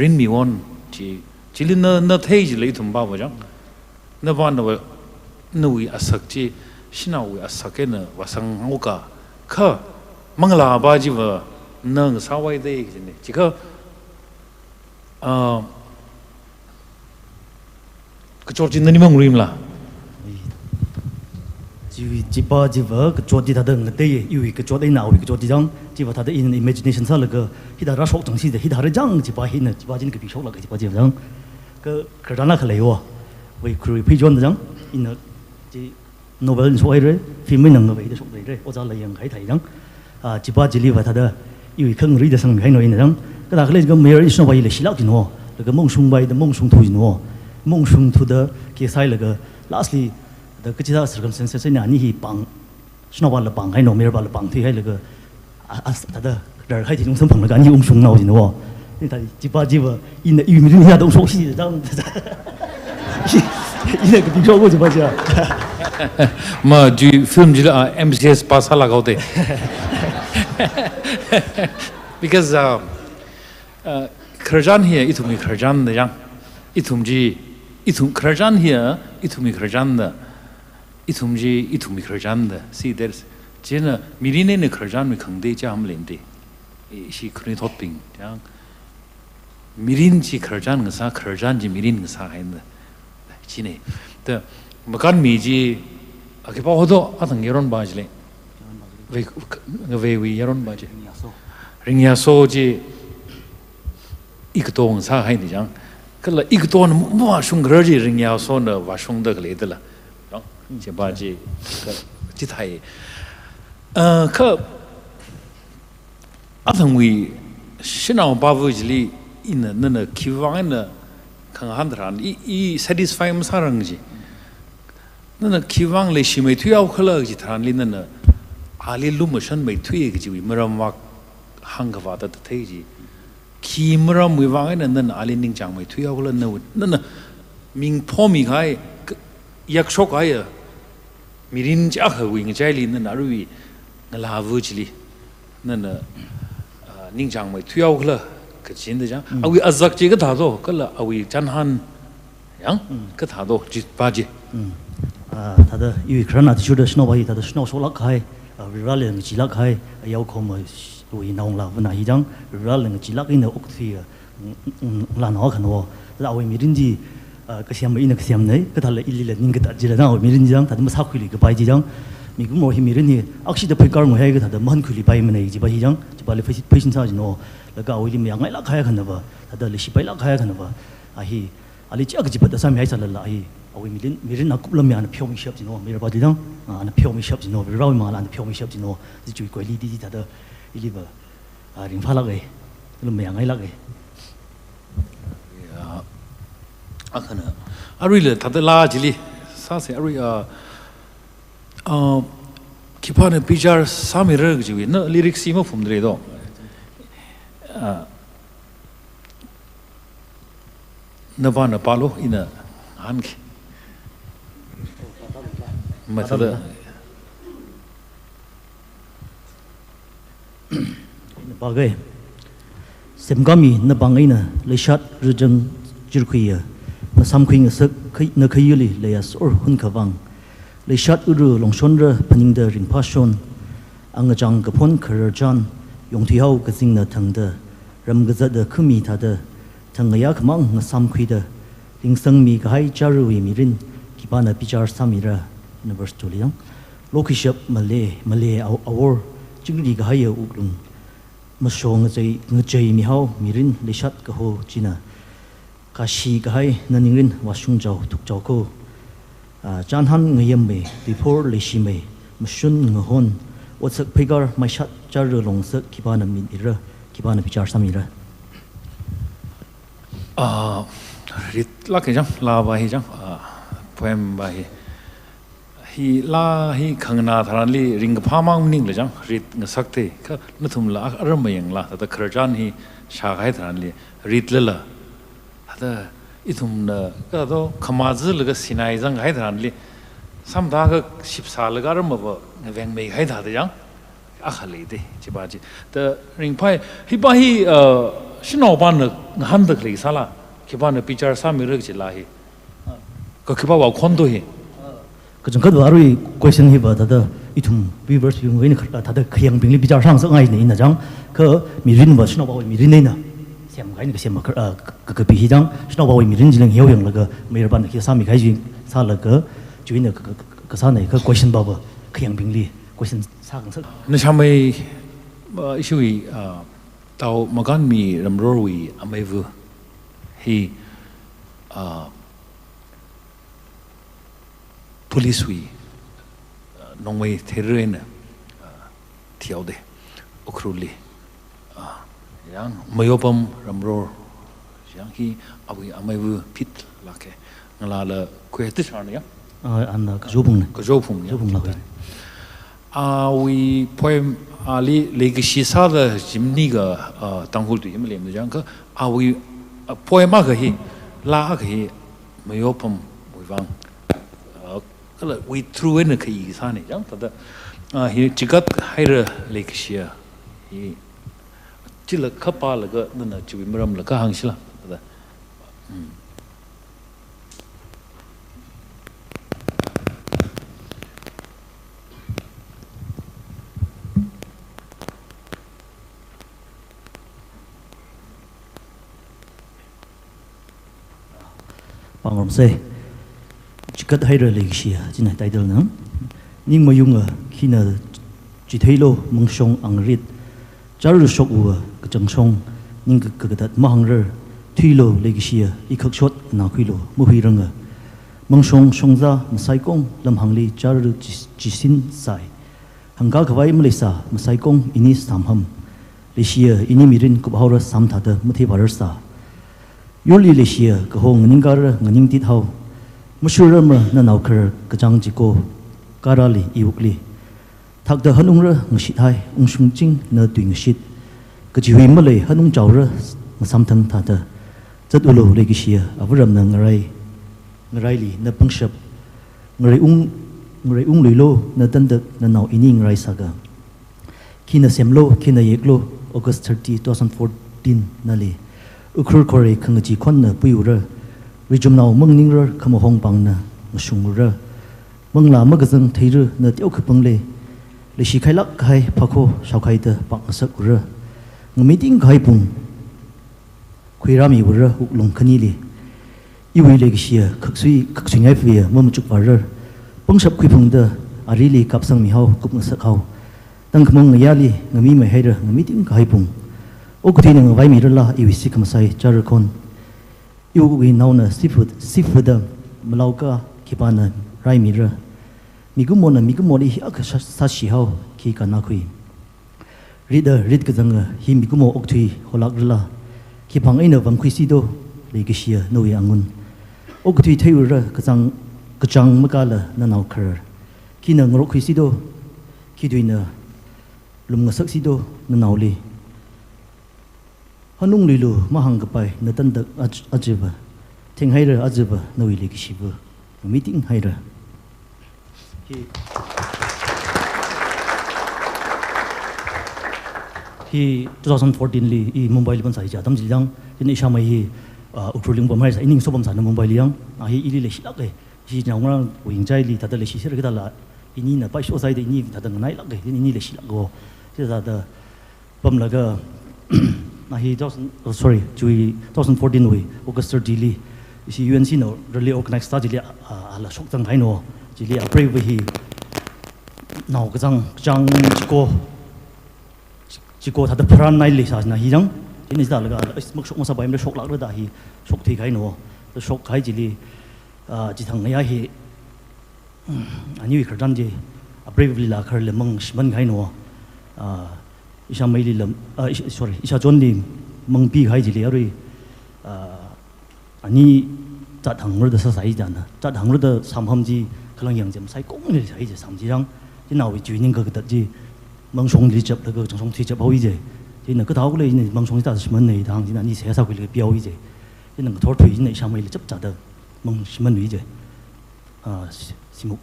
รินมีวันจีเลยนั่นเท่จีเลยทุ่มบ้าบ่จ้ะนั่นวันนั้นนู่นอาศักจีชินาวิอาศักเนี่ยว่าสังโอกาข้ามังลาบาจีว่านั่งสาวไว้ได้จีเนี่ยจีก็ก็จอดจีนั่นนี่มังริมล่ะจีบ้าจีว่าก็จอดจีท่าเดินกันได้อยู่ก็จอดได้หนาวก็จอดจีจังจีว่าท่าเดิน imagination ซะแล้วก็ที่ท่ารัชกจังสิเดที่ท่าเรื่องจังจีบ้าเห็นจีบ้าจีนี่ก็ปีชกแล้วก็จีบ้าจีจังก็กระดานนักเลยวะไว้ครูพี่จวนจังอินจีโนเบลช่วยเลยฟิล์มไม่หนังก็ไปได้ชกเลยโอ้จ้าเลยยังใครไทยจังจีบ้าจีรีว่าท่าเดินอยู่ข้างรีดสังให้หน่อยนะจังก็ท่าเลยก็ไม่รู้ว่าเลยสิลักจีนัวแล้วก็มงชงไปแต่มงชงทุยนัวมงชงทุเดเกี่ยใส่แล้วก็ lastly แต่ก็จะcircumstances เนี่ยนี่ปังชนบาลปังให้หน่อยไม่รู้บาลปังที่ให้แล้วก็ท่าเดินเดี๋ยวให้ที่นุ่งสมพังแล้วก็นี่องชงเอาจีนัวนี่ท่าจีบ้าจีว่าอินอยู่ไม่รู้เนี่ยต้องชกสิจังอินก็ปีชกก็จีบ้าจีมาจีฟิล์มจีละ MCS ภาษาละเขาเตะ because คราจันเฮียอิทุมีคราจันเนี่ยยังอิทุมจีอิทุมคราจันเฮียอิทุมีคราจันเดอิทุมจีอิทุมีคราจันเด see there's เจน่ะมีรินเนี่ยคราจันมีขังเดจ้าहमเลนเดชีครุยทอดปิงยังมีรินจีคราจันก็ซาคราจันจีมีรินก็ซาเห็นเดชีเนี่ยแต่เมื่อกันมีจีอาเก็บเอาตัวอาทั้งยารอนบาจเลยเววียารอนบาจริงยาโซจีอีกตัวงซาให้ดิจังก็เลยอีกตัวนึงมั่วชุงกระจีริงยาโซเนว่าชุงเด็กเลยแต่ละจังเจ้าบาจีก็ที่ไทยก็อาทั้งวีชินาบาวูจิลีอินนั่นคิดว่าเนี่ยข้างหันทานอี satisfy มันสารังจีนั่นคิดว่าเลยชิไม่ทุยเอาขลังจีทานลินั่นอาลีลุมชันไม่ทุยจีวิมรามวักหังกว่าแต่เท่จีขีมรามวิวังนั่นอาลีนิ่งจังไม่ทุยเอาขลังนั่นมิงพ่อมิงให้ยักษ์ชกให้มีรินจักวิ่งใจลินั่นอารุยนั่นลาวูจิลีนั่นนิ่งจังไม่ทุยเอาขลังก็จริงนะจ๊ะเอาวิอาศักจีก็ท่าโตก็ละเอาวิจันหันยังก็ท่าโตจิตบาจีท่าเดินอยู่ครั้งนั้นที่ชุดเดินสโนว์ไปท่าเดินสโนว์โซลักให้วิรัลเลงจีลักให้ยาวคมวินาองลาวันนี้จังวิรัลเลงจีลักอินอุกทีลานหอขันวแต่เอามีรินจีก็เสียมอินก็เสียมเนี่ยก็ท่าเลยอิลิเลนิงก็ตัดจีเลยจังเอามีรินจีจังท่าเดินมาสักคุยก็ไปจีจังมีกุมอหิมีรินนี่อักษิตไปการเมืองให้ก็ท่าเดินมันคุยไปมันเลยจีไปจีจังจีไปเลยไปชินซาจีโน่แล้วก็เอาลิมยังไงลักให้ขันวะท่าเดินเลยชิไปลักให้ขันวะอะไรจีก็จีไปแต่สามีให้สั่นละเอามีรินนักกุลมีอันเพียวมีเชฟจีโน่มีระบาดจีจังอันเพียวมีเชฟจีโน่เราไม่มาอันเพียวมีเชฟจีโน่ที่จุยกวยลีดีท่าเดินอิลิบริงฟ้าลักเลยลุมยังไงลักเลยขนาดอารุยเลยท่าเดินลาจิลีซาเสียอารุยคิดว่าเนี่ยพิจารสามีเรื่องจีวินลิริกซีมาผมเรียดนบ้านปาโลอินะฮันกี้ Method. Bagai semkami na bangai na leshat rejeng jirkuya na samkuing sak na kayuli leyas or hun kawang leshat uru longshonra paningda ringpashon angajang kapon karajan yongtihau gazing na tangda ramgazada kumi tada tangaya kamang na samkuida lingsang mi kahai jarui mirin kibana pijar samira na verse tuliang lokishap male awor jingri kahaya uklung masong ngajay mihau mirin leshat kaho jina kashi kahai naningrin wasung jaw tuk jaw ko janhan ngayam me before leshi me masun ngahon watsak pegar maishat jar longsak kibana min ira kibana bichar samira rit la ke jang la ba hi jang poem ba hi la hi khangna tharanli ring phamang ning le jang rit nga sakte kha nathum la aram yang la ta kharjan hi shagai tharanli rit la ta ithum na ka do khamaz le ga sinai jang hai tharanli samda ga shipsa le ga ram ba veng me hai tha da jang a khali de chi ba ji ta ring phai hi ba hi shino ban na han de le sala ki ba na pichar sa mi re chi la hi ka ki ba wa khon do hi 그중 그도 하루이 question 해봐다다 이tum 비버스 용의는 다들 그냥 병리 비자 상승 아이네 있나장 그 미린 뭐 신호바고 미린이나 샘가이는 그 샘마 그 비히장 신호바고 미린지는 해오형 그 메르반 그 사미 가지 살了그 주인의 그 산에 그 question 바보 그냥 병리 question 상승 na chamai ishui tau magan mi ramroi amevu hi police wi nongwei terrain tiaude okruli yang mayopam ramro yang hi awi amevu pit lake ngala la kwete charnia 안나 그 조봉네 그 조봉 조봉 나가 we poem ali legacy sada jimniga tanghul tu yimlem jang ka we poema ga hi la ga hi mayopam wang kala we through in ka yi sa ne jang ta hi chigat haira legacy hi chila khapa la ga na chiwi maram la ka hangshila ta 방금 세 지껏 하이를 레기시야 진짜 다이들는 닝 뭐용아 키나 지테일로 멍숑 앙릿 자르 쇼우아 그 정송 닝 그거다 마항를 튀로 레기시야 이극숏 나퀴로 무휘랑아 멍숑 숑자 마사이공 람항리 자르 지신 사이 한가 그와이 물리사 마사이공 이니 삼함 레시야 이니 미린 kub하우라 삼타다 무티 바르사 요리 레시야 그 홍닝가르 ngning tit hau mushurama na naukar kajang jiko karali iukli thakda hanungra ngshi thai ungsungching na tuing shit kajiwi malai hanung chawra masamthang thata chatulo legishia avram na ngarai li na pangshap ngarai ung luilo na tandak na naw ini ngarai saga kina semlo kina yeklo August 30 2014 nali ukur kore kangaji konna puyura rijumnaw mangningra kama hongbangna ngshungra mangla magazang theira na tiau khapangle le shikhailak khai phakho shawkhaida pangasakura ngmiting khai pung khuirami ura uklungkhani le iwi legishia khaksingai fia mamchuk warar pangshap khuipungda arili kapsang mihau kupngasakhau tangkmong yali ngami mai haira ngmiting khai pung okuthi nang vai mirala iwisi kamsai charkon yugi nauna sifuda malauka kipana rai mira migumoni hi akha sashi hau ki kana khui rid kazanga hi migumo okthui holagrala ki pangaina wangkhui sido legishia noi angun okuthi thayura kachang makala na naukar ki na ngro khui sido ki duina lumnga sak sido na nauli hanung lilu mahang kapai na tandak ajiba ting haira ajiba nawi legishibur meeting haira He 2014 li I Mumbai li ban sai ja dam ji jang in isha mai hi utroling bom hai sai ning so bom sa na Mumbai li yang hi ili le shi lak ge hi nyang ngang wing jai li ta da le shi ser ge da la ini na pai so sai de ni ta da ngai lak ge ini le shi lak go ji da da bom la ga na hi 2014 wi August 30 li si UNC no really organize ta ji li la sok tang hai no ji li a brave hi nào cái jang chỉ có thật pran này lì sao na hi jang chỉ nên là cái mức sốc mà sao em sốc lạc rồi đã hi sốc thì cái nó sốc cái chỉ li chỉ thằng này hi anh như cái rắn gì bravely là cái là mong cái nó isha mấy li làm sorry isha John li mong pi cái chỉ li rồi anh như chặt hàng rồi đó sao sai vậy na chặt hàng rồi đó sam ham gì cái lòng yang chém sai cũng như sai chứ sam gì jang chỉ nào bị chửi những cái tật gì mang song lý chấp là cái trong song thi chấp hậu ý gì thì nó cái tháo cái này mang song ta là mình này thằng thì là đi xe sao cái biểu ý gì thì nó cái tháo thủy này sao mới là chấp trả được mang mình ý gì xin một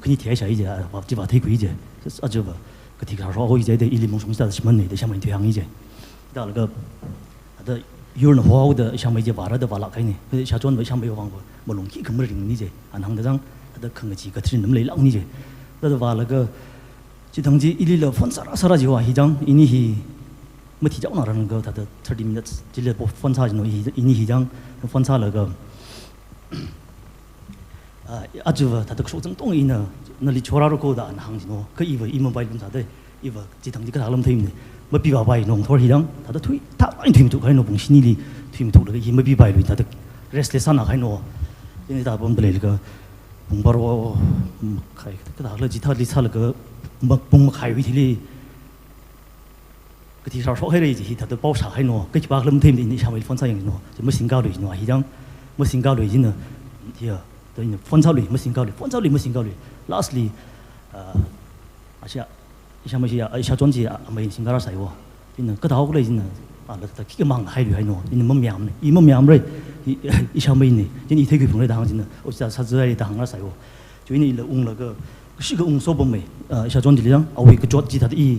cái thiệt sai gì hoặc chỉ bảo thấy cái gì chứ vậy cái thì cái rõ ý gì để ý mang song ta là mình này để sao mình thuê hàng ý gì đó là cái yêu nó hoa的sao mấy gì vào đó vào lại cái này cái sao chọn với sao mấy vòng một lồng khí không có rình như gì anh hàng đó rằng đó không có gì cái thứ nấm lấy lỏng như gì đó là vào là cái chỉ thằng gì ili là phun sara gì hoa hi jang ini hi mất thì cháu nào rằng cái thật 30 minutes chỉ là phun sara nó ini hi jang phun sara là cái 아주 thật số trong tung ini nó li chora rồi cô đã anh hàng gì nó cái ý với im mobile cũng thật đấy ý với chỉ thằng gì cái thằng làm thêm này mới bị vào bài nông thor hi jang thật thui tháp anh thuyền tụ cái nó bùng xin đi thuyền tụ là cái mới bị bài rồi thật restless anh cái nó nên ta bấm lấy cái bùng baro cái thằng là chỉ thật đi sao là cái bùng khai với thì cái thì sao số hay là gì thật bao sản hay nó cái bác lâm thêm thì sao mới phân sai nó thì mới sinh cao được nó hi jang mới sinh cao được gì nữa thì tới nó phân sao được mới sinh cao được mới sinh cao được lastly sao mới sao chọn gì mới sinh cao ra sai vô thì nó cái tháo cái gì nữa là cái mang hay được hay nó thì nó mầm nhảm rồi sao mới này thì thấy cái phong này đang gì nữa ở sao sao dưới đang ra sai vô cho nên là là cái cái số bom này sao chọn gì đó ở cái chốt gì thật ý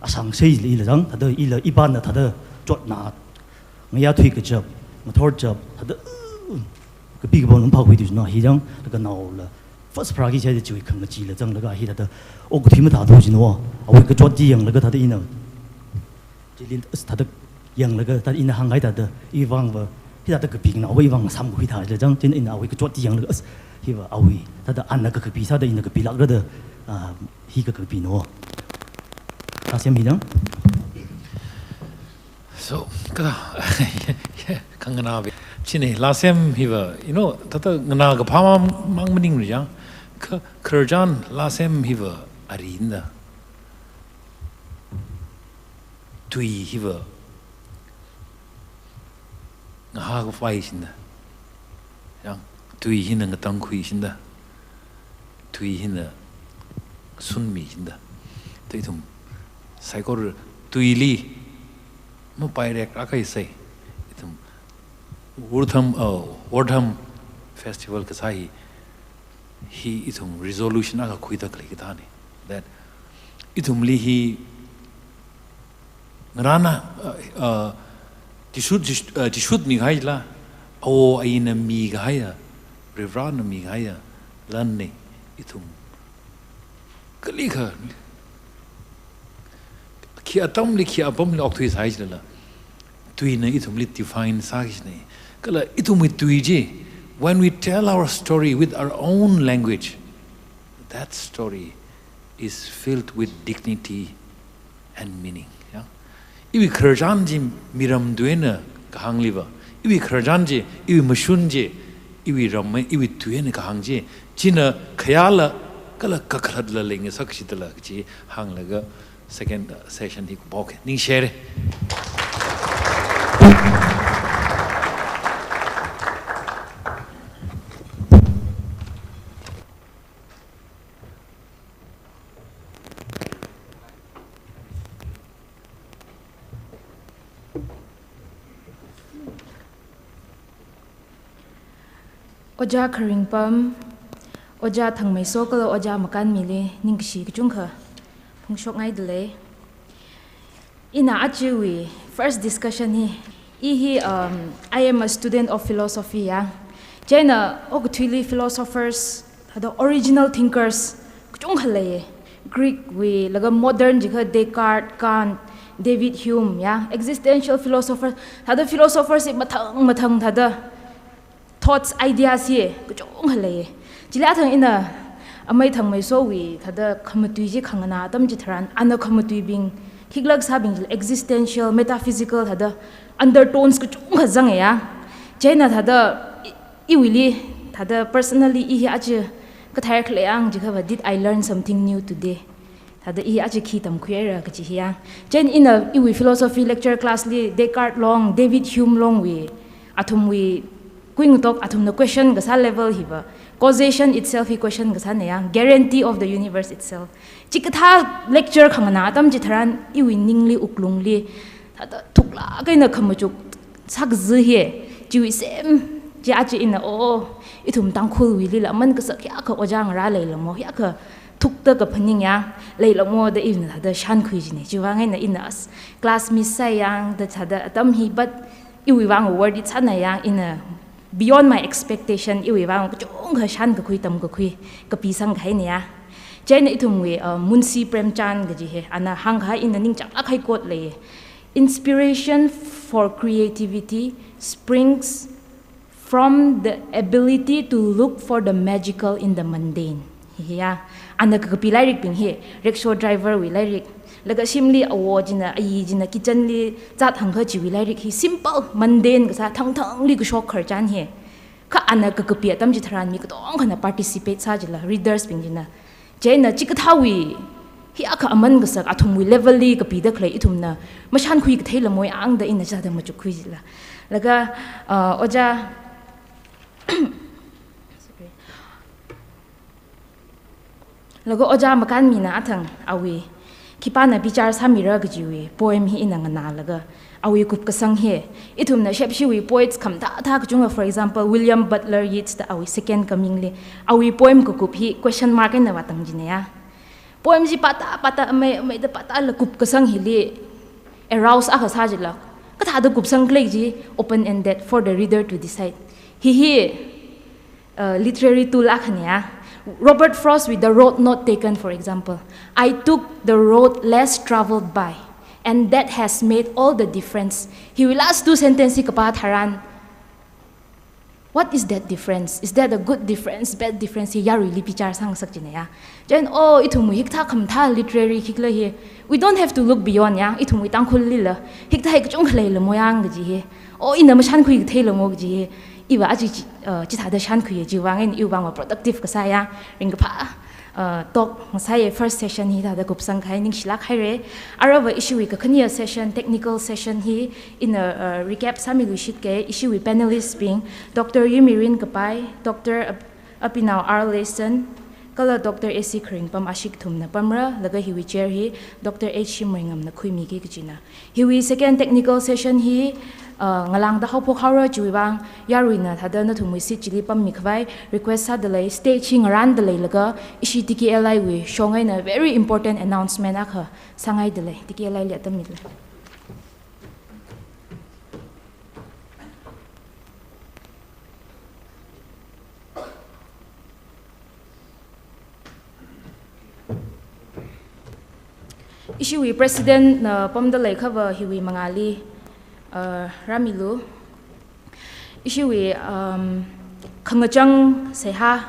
sáng xây gì là rằng thật ý là一般的thật chốt nào người ta thuê cái job một thор job thật cái big bom nó跑回去nó hi rằng cái nào là first priority cái就可能记了rằng cái hi thật我个题目打到去喏ở cái chốt gì yang cái thật ý nào chỉ liên thật yang cái thật ý là hàng cái thật ý vang và hi thật cái big nào ý vang sam cái thật là rằng trên ý nào cái chốt gì yang cái hi và ở thật ăn cái cái pizza đấy cái pizza cái hi cái pizza nó ta xem gì đó so cái khang ngana be chine la sem hi va you know tata ngana ga phama mang maning ri jang kharjan la sem hi va arinda tui hi va nga ga fai sin da yang tui hin nga tang khui sin da tui hin da sun mi sin da tui thum sai ko tui li mo pai rek akai sai itum Wordham festival ka sai hi itum resolution aga khui tak li ta ni that itum li hi ngrana ti shoot mi gai la o aina mi gai revran mi gai lan ni itum kali kha khi atom li khi abom li okthui sai la tui na itum li define sagis ne kala itum tui je when we tell our story with our own language that story is filled with dignity and meaning yeah iwi kharjan ji miram duena kahang liwa iwi kharjan je iwi mashun je iwi ram iwi tuena kahang je china khayala kala kakhrad la lenge sakshitala ji hang laga second session hi bok ning share Oja Karingpam, Oja thangmai so kala oja makan mile ningshi kchungkha phungshok ngai dele ina achiwi first discussion hi I am a student of philosophy ya China ogthili philosophers the original thinkers kchung khale Greek we laga modern jikha Descartes Kant David Hume ya existential philosophers the philosophers mathang the thoughts ideas hi kchung khale Jila thang ina amai thang mai so we thada khamatui ji khangana tam ji tharan ana khamatui bing khiglag sabing existential metaphysical thada undertones ku chung khajang ya jaina thada iwili thada personally I aje ka thar khleang ji kha did I learn something new today thada I aje khi tam khuera ka ji ya jain ina iwi philosophy lecture class li Descartes long David Hume long we athum we Queen talk atum the question gasa level hiba causation itself hi question gasa ne yang guarantee of the universe itself chikatha lecture khangana atam jitharan I winningly uklungli thada thukla kaina khamachuk sakzi he jiwi sem ji achi ina o itum tangkhul wi lila man ka sakya ka ojang ra leilamo ya ka thukta ka phaning ya leilamo da ina thada shan khui jine jiwangai na ina class miss sayang da thada atam hi but iwi wang word it sana yang ina beyond my expectation iwi wang chung kha shan ka khui tam ka khui ka pi sang khai ne ya jaina itum we Munshi Premchand ga ji he ana hang kha in ning chak khai kot le inspiration for creativity springs from the ability to look for the magical in the mundane ya ana ka pi lyric ping he rickshaw driver we lyric laga simli awojina ayijina kitchen li chat hangha chiwi lyric hi simple mundane ga sa thang thang li ku shok khar chan he kha ana ka kapi atam ji tharan mi ka tong khana participate sa jila readers pingina jaina chikathawi hi aka aman ga sak athum wi level li ka pi da khlai ithumna mashan khui ka thaila moi ang da ina jada ma chu khui jila laga oja laga oja makan mina athang awi Kipana bichar samira gjiwi poem hi inang na laga awi kup kasang he itum na shep shiwi poets kham tha tha kchunga for example William Butler Yeats the awi second coming le awi poem ku kup hi question mark na watang jine ya poem ji pata amai da pata la kup kasang hi le arouse aka sa jila ka tha da kup sang klei ji open ended for the reader to decide hi literary tool akhania Robert Frost with the road not taken, for example. I took the road less traveled by, and that has made all the difference. He will ask two sentences about Haran. What is that difference? Is that a good difference, bad difference? He really pichar sang sakjine ya. Then itumu hikta kamta literary hikla he. We don't have to look beyond ya. Itumu tangkhul lila. Hikta hik chung khlai le moyang gji he. Ina mashan khu thelo mo gji he. Iwa aji chita da shan khuye jiwangin iwa productive kasaya ringpa talk masaya first session hi da gup sang khai ning shila khai re araba issue ka khania session technical session hi in a recap samilu shit ke issue panelists being Dr. Yumirin Kapai, Dr. Apinaw R. Layson, kala Dr. AC Kringpam Ashik Thumna Pamra laga hiwi chair hi Dr. H. Shimringam na khui mi ki kchina hiwi second technical session hi ngalang da hopok hawra chuwang yaruina thada na thumui si chili pam mi khwai request sa delay staging around delay laga ishi TKLI we shongai na very important announcement akha sangai delay TKLI le atam mil ishi we president na pam delay khaba hiwi mangali Ramilu Ishiwi Kangachang Seha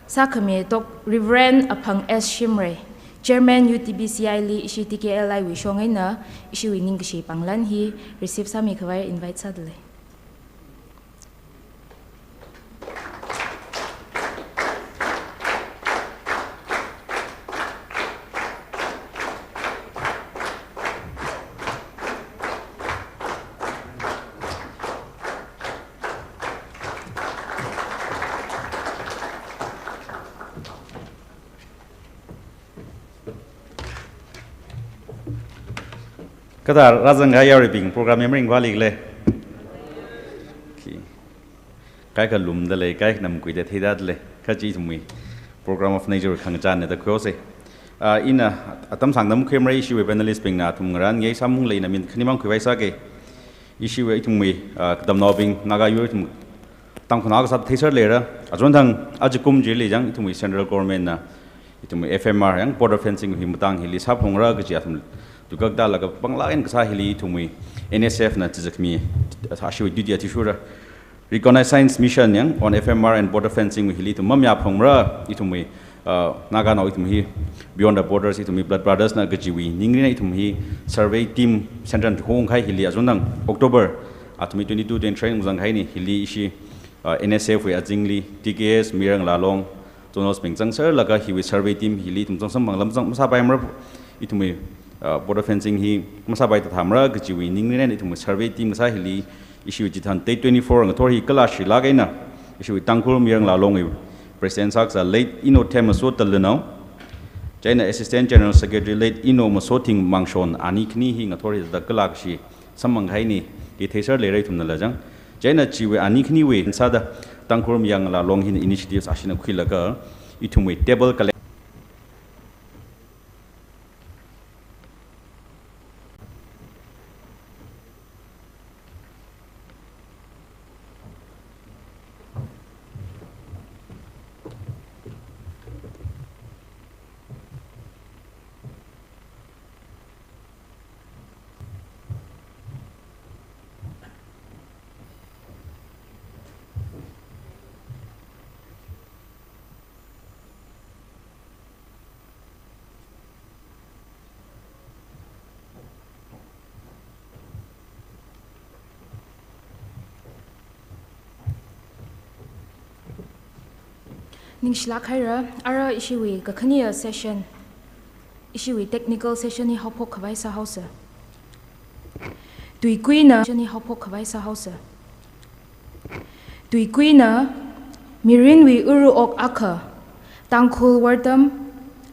Sakame Tok Reverend Apang S. Shimre Chairman UTBCI Li Ishi TKLI Wishongaina Ishiwi Ningishi Panglan he receive Sami Kawai invite sadly. Kada razanga yari bing program memring wali le kai ka lum da le kai nam kui da thida le ka chi thumi program of nature khang jan ne da kho se ina atam sang dam khemra issue we panelist ping na thum ran ngai samung leina min khnimang khwai sa ke issue we tum mi kadam no bing naga yu tum tang khona ga sat theser lera ajon thang ajikum je le jang tum central government na tum FMR yang border fencing hi mutang hi li sa phongra ga ji atum dugak da laga bangla en sa hi li tum NSF na tizakmi ashu duty atishura recognize science mission yang on FMR and border fencing hi li tum mamya phongra itum naga no itum hi beyond the borders itum blood brothers na gajiwi ningri na itum hi survey team central hong khai hili azundang October atumi 22 den train uzang khai ni hili ishi NSF we ajingli TKS mirang lalong jonos pengchang sir laga hi we survey team hili tum sang manglam jang masa bai mar itumi border fencing hi masa bai ta thamra gajiwi ningri na itum survey team sa hili ishi jithan 24 ang thor hi kala shi lagaina ishi tangkul mirang lalong President Saksa late Ino Temaso Talinau, China Assistant General Secretary late Ino Masoting Mangshon, Ani Kni Hing Authorities the Galakshi, Samang Haini, the Taser Leratum Nalajang, China Chiwe Ani Kni Way, and Sada Tankurum Yang La Long Hin initiatives Ashina Quilaga, Itumwe Table Collect. Ning shlak haira ara ishiwi kakhania session ishiwi technical session ni hopok khawai sa house tuikuina ni hopok khawai sa house tuikuina mirin wi uru ok akha tangkhul wardam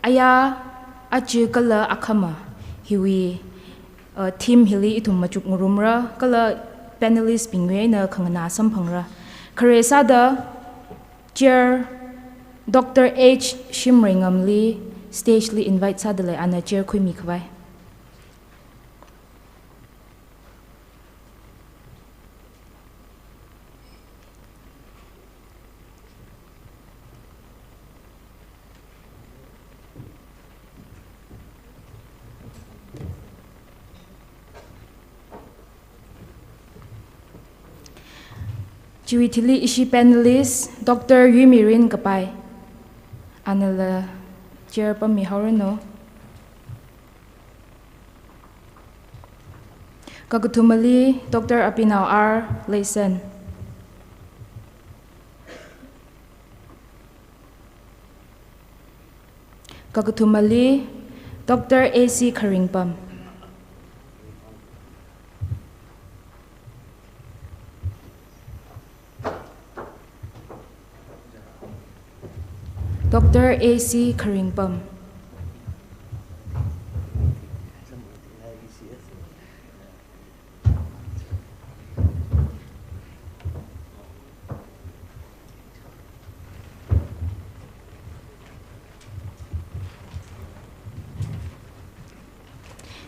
aya achi kala akhama hiwi team hili itum machuk ngurumra kala panelist pingwe na khangna samphangra kharesa da chair Dr. H. Shimringam Lee, stage Lee invite Sadale and a chair Kui Mikwai. Jiwitili ishi panelist Dr. Yumirin Kapai. Anala chair pa mi horno Kagutumali Dr. Apinaw R. Layson Kagutumali Dr. A.C. Karingpam Dr. A.C. Karingpam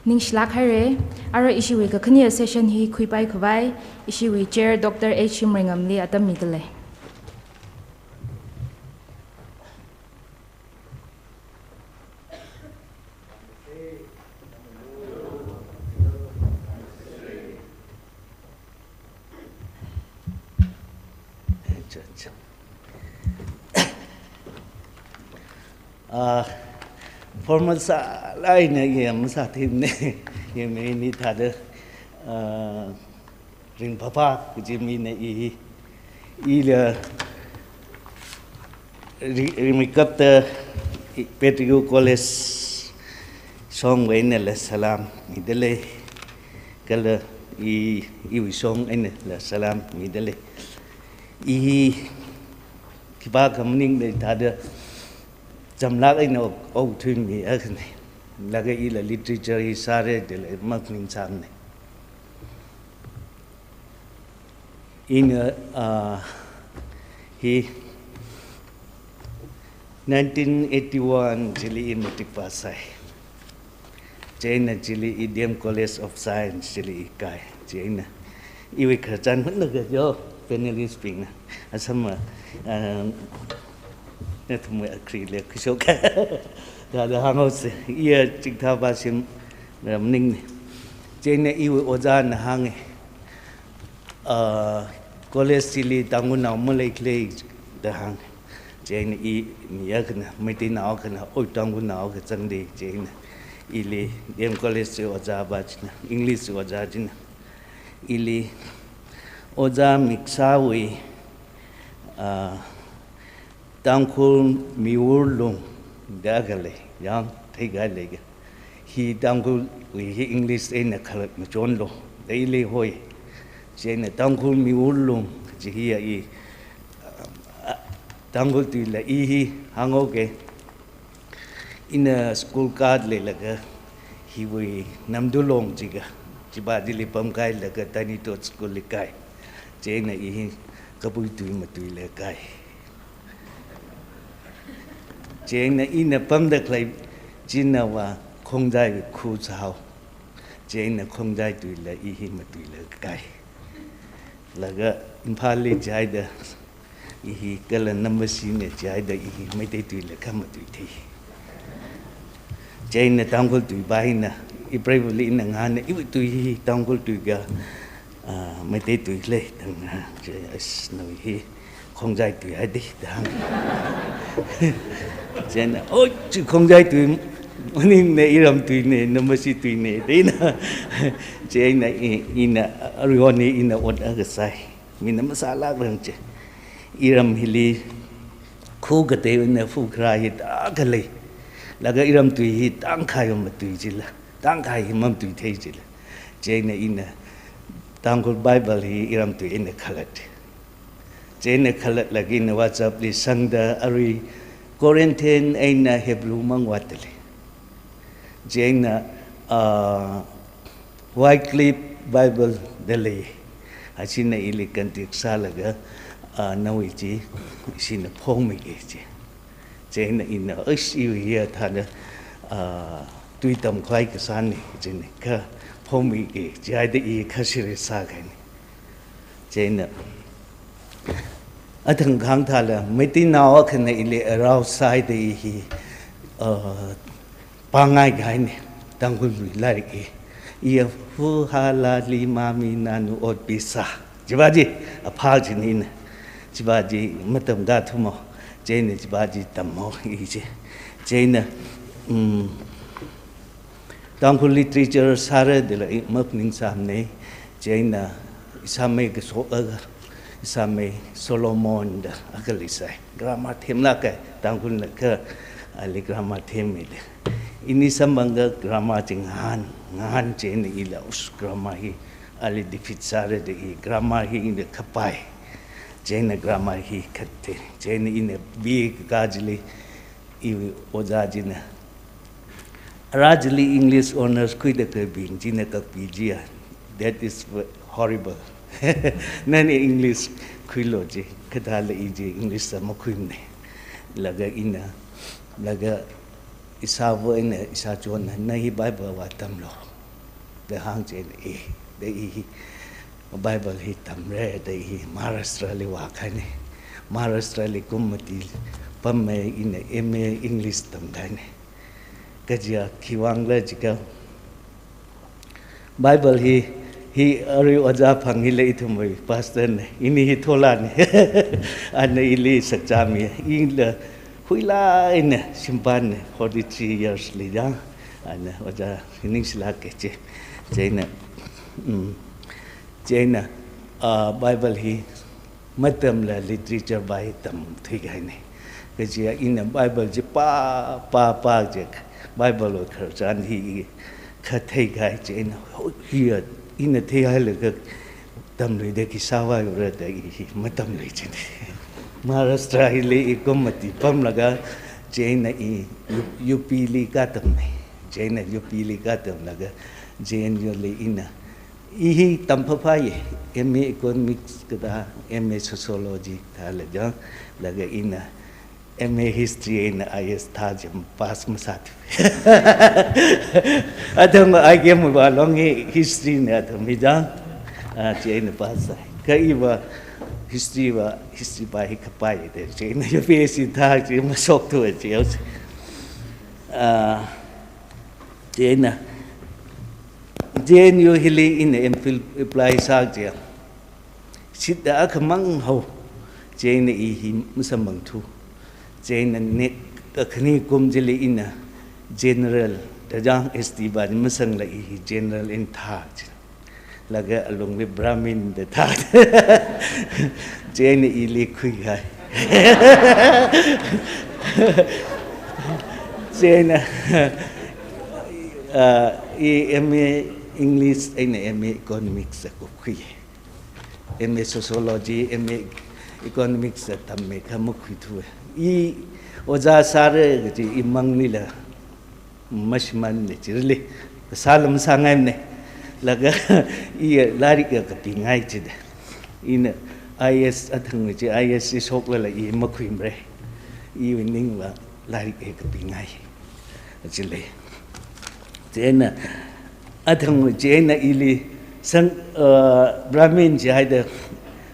Ning shlak hare ara ishiwi ka khania session hi khuipai khwai ishiwi chair Dr. H. Shimringam Lee atam midale formal sa lai na yem sa tim ne yem ni tha de ring papa ji mi ne i le rimikap te Petru College song we ne le salam idele kala i song ene le salam idele i kiba kamning de tha de Jamlak ay no au thun mi akne lagay ila literature hi sare de makning sang ne in hi 1981 Chile matric pass ai. China Chile Indian College of Science Chile kai. China. Iwi kerjaan pun nak jo panelist ping. Asam ni tu mui akri le kusok. Dah hangau se. Ia cikta basim ning. China iwi ojan hang. College Chile tangun nama mulai klei dah hang. China i niya kena mesti naw kena oi tangun naw ke candi China. Ili Indian College se oja bajna English se oja jina. Ili oja miksawi tangkul miurlung dagale yang tegale ke hi tangkul hi English ena khalat machon lo daily hoy jena tangkul miurlung ji hi ai tangkul tu la hi hango ke ina school card le laga hi we namdulong jiga Ciba di lipam kai laga tani tot school likai. Cina ihi kabui tui matui lekai. Cina ina pam dak lai Cina wa không dai khu sao. Cina không dai tui la ihi matui lekai. Laga impali jai da ihi kala number sine jai da ihi mai dai tui lekam matui thi. Cina tangkul tui bahina. Ibrahim ina ngane ibu tui tangkul tui ga mai te tui le tang as no hi không dai tui adi dang chen oi chu không dai tui mani ne iram tui ne namasi tui ne de na che na ina arioni ina od aga sai min masala bang che iram hili khu ga te na fu kra hi ta ga le laga iram tui hi tang khai ma tui jila tang khai himam tui thei jila jena ina tangkul Bible hi iram tui ina khalat jena khalat lagi na WhatsApp li sangda ari Corinthian aina Hebrew mangwatali jena Wycliffe Bible dali asina ili kantik salaga nawichi sina phongmi ge jena ina iu hi thana tui tam khai ka san ni jene ka phomi ke jai de i khasire sa ga ni jena athang khang thala meti naw khane ile arau sai de hi pangai ga ni tangul lai ke ia fu hala li mami nanu ot bisa jibaji aphal jini na jibaji matam ga thumo jene jibaji tammo i je jena Tangkul literature sare de la mapning samne Jaina isame ke so isame Solomon da akalisai grammar them la ke tangkul na ke ali grammar them ile ini sambanga grammar jinghan ngan Jaina ila us grammar hi ali defeat sare de grammar hi in the kapai Jaina grammar hi khatte Jaina in big gajli I ojajina Rajli English honors kuida kabin jina kapijia that is horrible nani English kuiloji kadala iji English sama kuimne laga ina laga isawo ina isa chona nahi Bible watamlo the hang chen de Bible hi tamre de Maharashtra li wakane Maharashtra li kumati pamme ina MA English tamdane Kajia kiwangla jika Bible hi ari oja phangile ithumoi pastor ne ini hi thola ne ane ili sakjami ila huila ina simpan ne 43 years lija ane oja hining sila keche Jaina Bible hi matam la literature by tam thigai ne kajia ina Bible je pa je Bible kerjaan hi khathai gai chen hi ina thei hai le tam le de kisawa ro de hi matam le chen Maharashtra hi le ikomati pam laga chen I UP li ka tam ne chen UP li ka tam laga chen yo le ina hi tam pha phai MA economics kada MA sociology tha le ja laga ina MA History in IS Tajam pass Masat. I don't know, I gave me a long history in that Midang, Jane Pass. Kaiva history by Hikapai, the Jane, your face in Taj, you must talk to it, yes. Jane, you hilly in the MPhil apply Sarja. Sit the Akamang ho, Jane e him Musamang too. Jane and Nick a Kani Gumjili in a general, the young Estiba, Musang like he general in Taj. Like along with Brahmin the Taj. Jane e liquid. Jane MA English and MA Economics MA Sociology, MA Economics at Tameka Mukitu. Oza Sare, Imang Nila Mashman, literally. The Salam Sangane, Laga, Larika Kapingated in IS at which IS is hopeful like Maquimbre, evening Larika Kapingai. Chile. Then Atam Jane Ili Sang Brahmin Jihad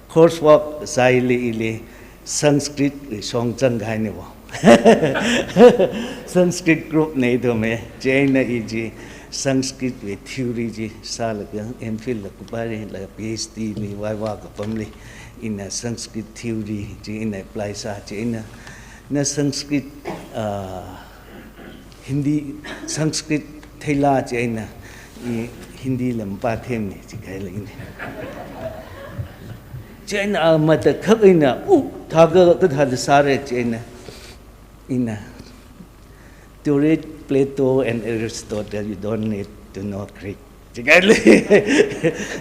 coursework Saili Ili Sanskrit Song Changainivo. Sanskrit group Nadome, Jane E.G. Sanskrit with theory, Salaga, MPhil, Kupari, like PhD, Waiwaka family in a Sanskrit theory, in a Plaisa, in a Sanskrit Hindi, Sanskrit Thela, Jaina, Hindi Lampatem, Chikailin. Jaina Mata Kakina, Taga that had the Sare Jaina in a to read Plato and Aristotle, you don't need to know Greek.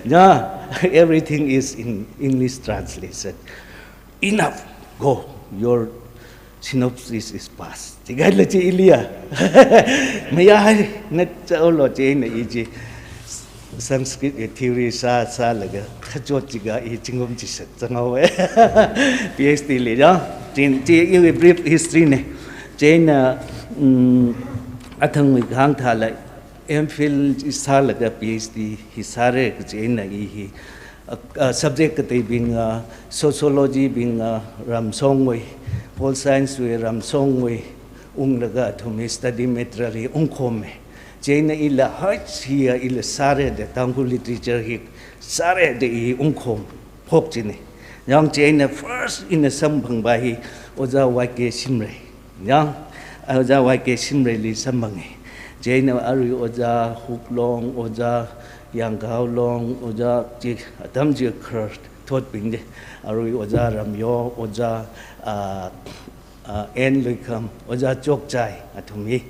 No, everything is in English translation. Enough, go. Your synopsis is passed. Tigala ci Ilya. Mayay net olo ci na iji Sanskrit theory sa laga khajot jiga I chingom ci sa changaw PhD le ja tin ci brief history ne Jane athang mi gang thala MPhil sa laga PhD hisare Jane I subject kate being sociology being Ramsongway Pol science we Ramsongway laga to study materially unkome Jane ila hearts here ila sare the Tangku literature he sare de unkom pop jine young Jane first in the sambang bahi oza wake simre young oza wake simre li sambangi Jane ari oza huklong oza yang gao long oza ji adam ji kher thot ping de ari oza ramyo oza en likam oza chok chai athumi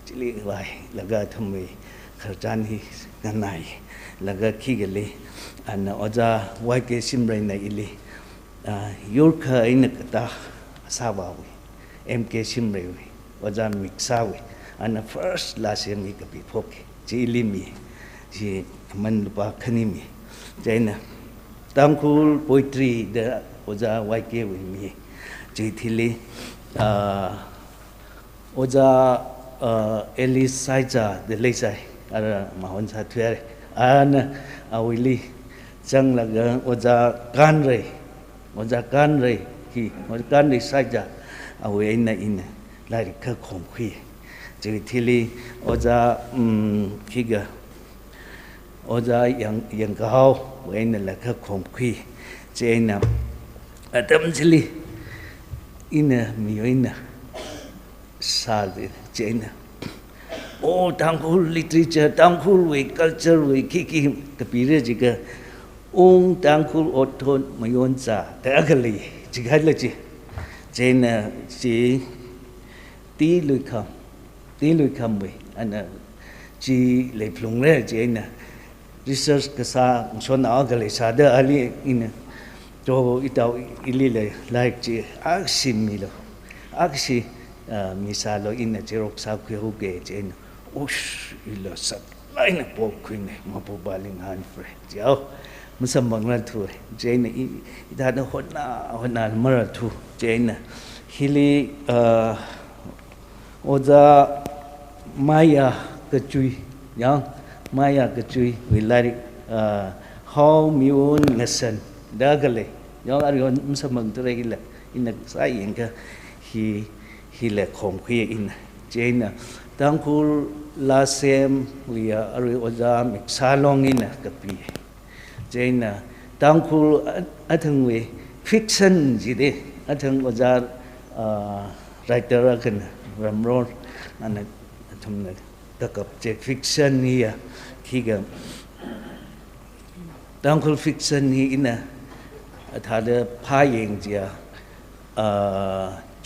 chili vai laga thumi kharjan hi ganai laga khigele an oza waike simrai na ili yurkha in kata sabawi mk simrai oza mixawi an first last year mi kapi phoke chili mi ji man lupa khanimi jaina tamkul poetry the oza waike wi mi ji thili oza Elis Saija the Lesai ara mahon sa thuare an awili chang laga oza kanre ki kanre Saija awi ina lari ka khom khi ji thili oza kiga oza yang gao ina la ka khom khi chena atam chili ina miyoina Salve, Jane. Oh, Tangkul literature, Tangkul way, culture way, kiki, Kapira Jiga. Tangkul Oton, Mayonza, the ugly, Jigalaji. Jane, she, T. Lucam way, and G. Le Plungre, Jane. Research Kasa, Shona ugly, Sada Ali in Joe Ita Ilile, like G. Aximilo. Axi. Misalo in a Xerox Huge Jane, Ush, illa sat, line up queen, Mapobaling hand for Joe, Musambang to Jane, it had a hot now, Mara to Jane, hili oza maya kecui yang maya kecui wilari how miun ngesen dagale yang arion msamang tu regila ina sai inga hi le khom khie ina chena tangkul lasem lia ari oza mik salong ina kapi chena tangkul athang we fiction jide athang oza writer akan ramron ana thumna takap che fiction nia khiga tangkul fiction ni ina athada phayeng jia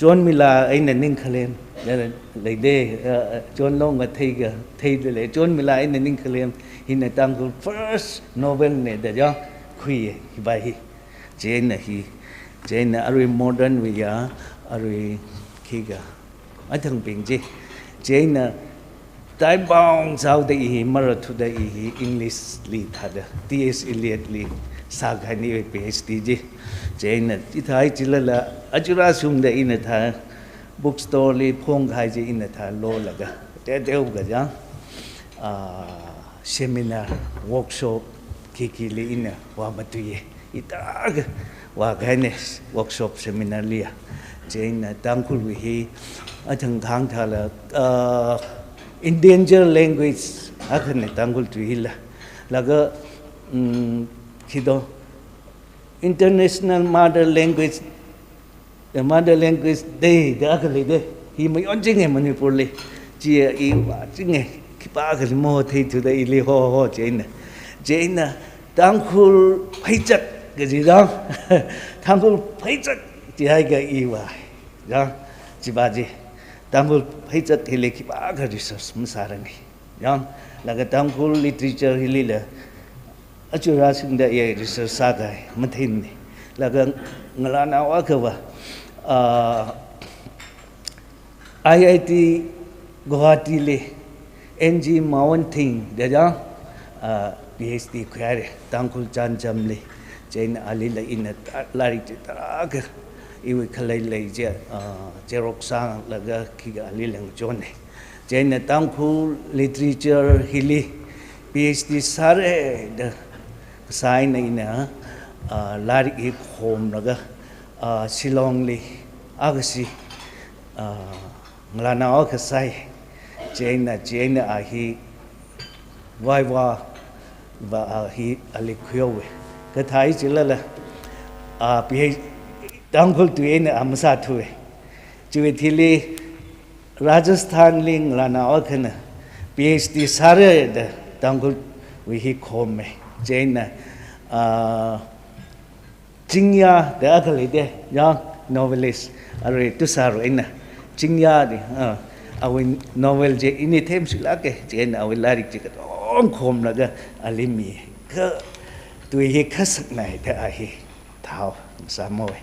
John Mila aina ning khalem le de John Long ga thei de John Mila aina ning khalem hina tangkul first novel ne da ja khui hi bai hi jena ari modern we ya ari khiga athang ping ji jena time bound sao de hi marathu de hi English li thada T.S. Eliot li saghani PhD ji jena ithai chilala ajura sum de ina tha bookstore li phong khai ji ina tha lo laga te ga ja seminar workshop ki li ina wa matuye itag wa gane workshop seminar lia jena tangkul wi hi athang thang thala endangered language akhne tangkul tu hila laga khido international mother language the mother language day da akhle de hi mai on jing manipur le chi i wa jing ki pa ga mo thei tu da i le ho jena tangkul phaichak ga ji da tangkul phaichak ji hai ga i wa ja ji ba ji tangkul phaichak hi le ki pa ga research mu sarangi ja laga tangkul literature hi le achura sing da ye research sa ga mathin ni laga ngala na wa ka ba IIT Guwahati le NG Mountain da ja PhD khare tangkul chan jam le jain ali la in lari ta ga iwi khalai le je jerok sang laga ki ga ali lang jon ne jain tangkul literature hili PhD sare da sai nei na lari e khom laga Shillong li agasi nglana ok sai jena a hi vai wa và hi ali khyowe ka thai chilala pi tangkul tuene amsa thuwe chiwe thili Rajasthan ling lana okana PhD sare da tangkul we hi khome jena Jingya da akali de young novelist are tu saro ina Jingya di awin novel je ini them silake jena awin lari je ong khom laga alimi ka tu hi khasak nai da hi thao samoy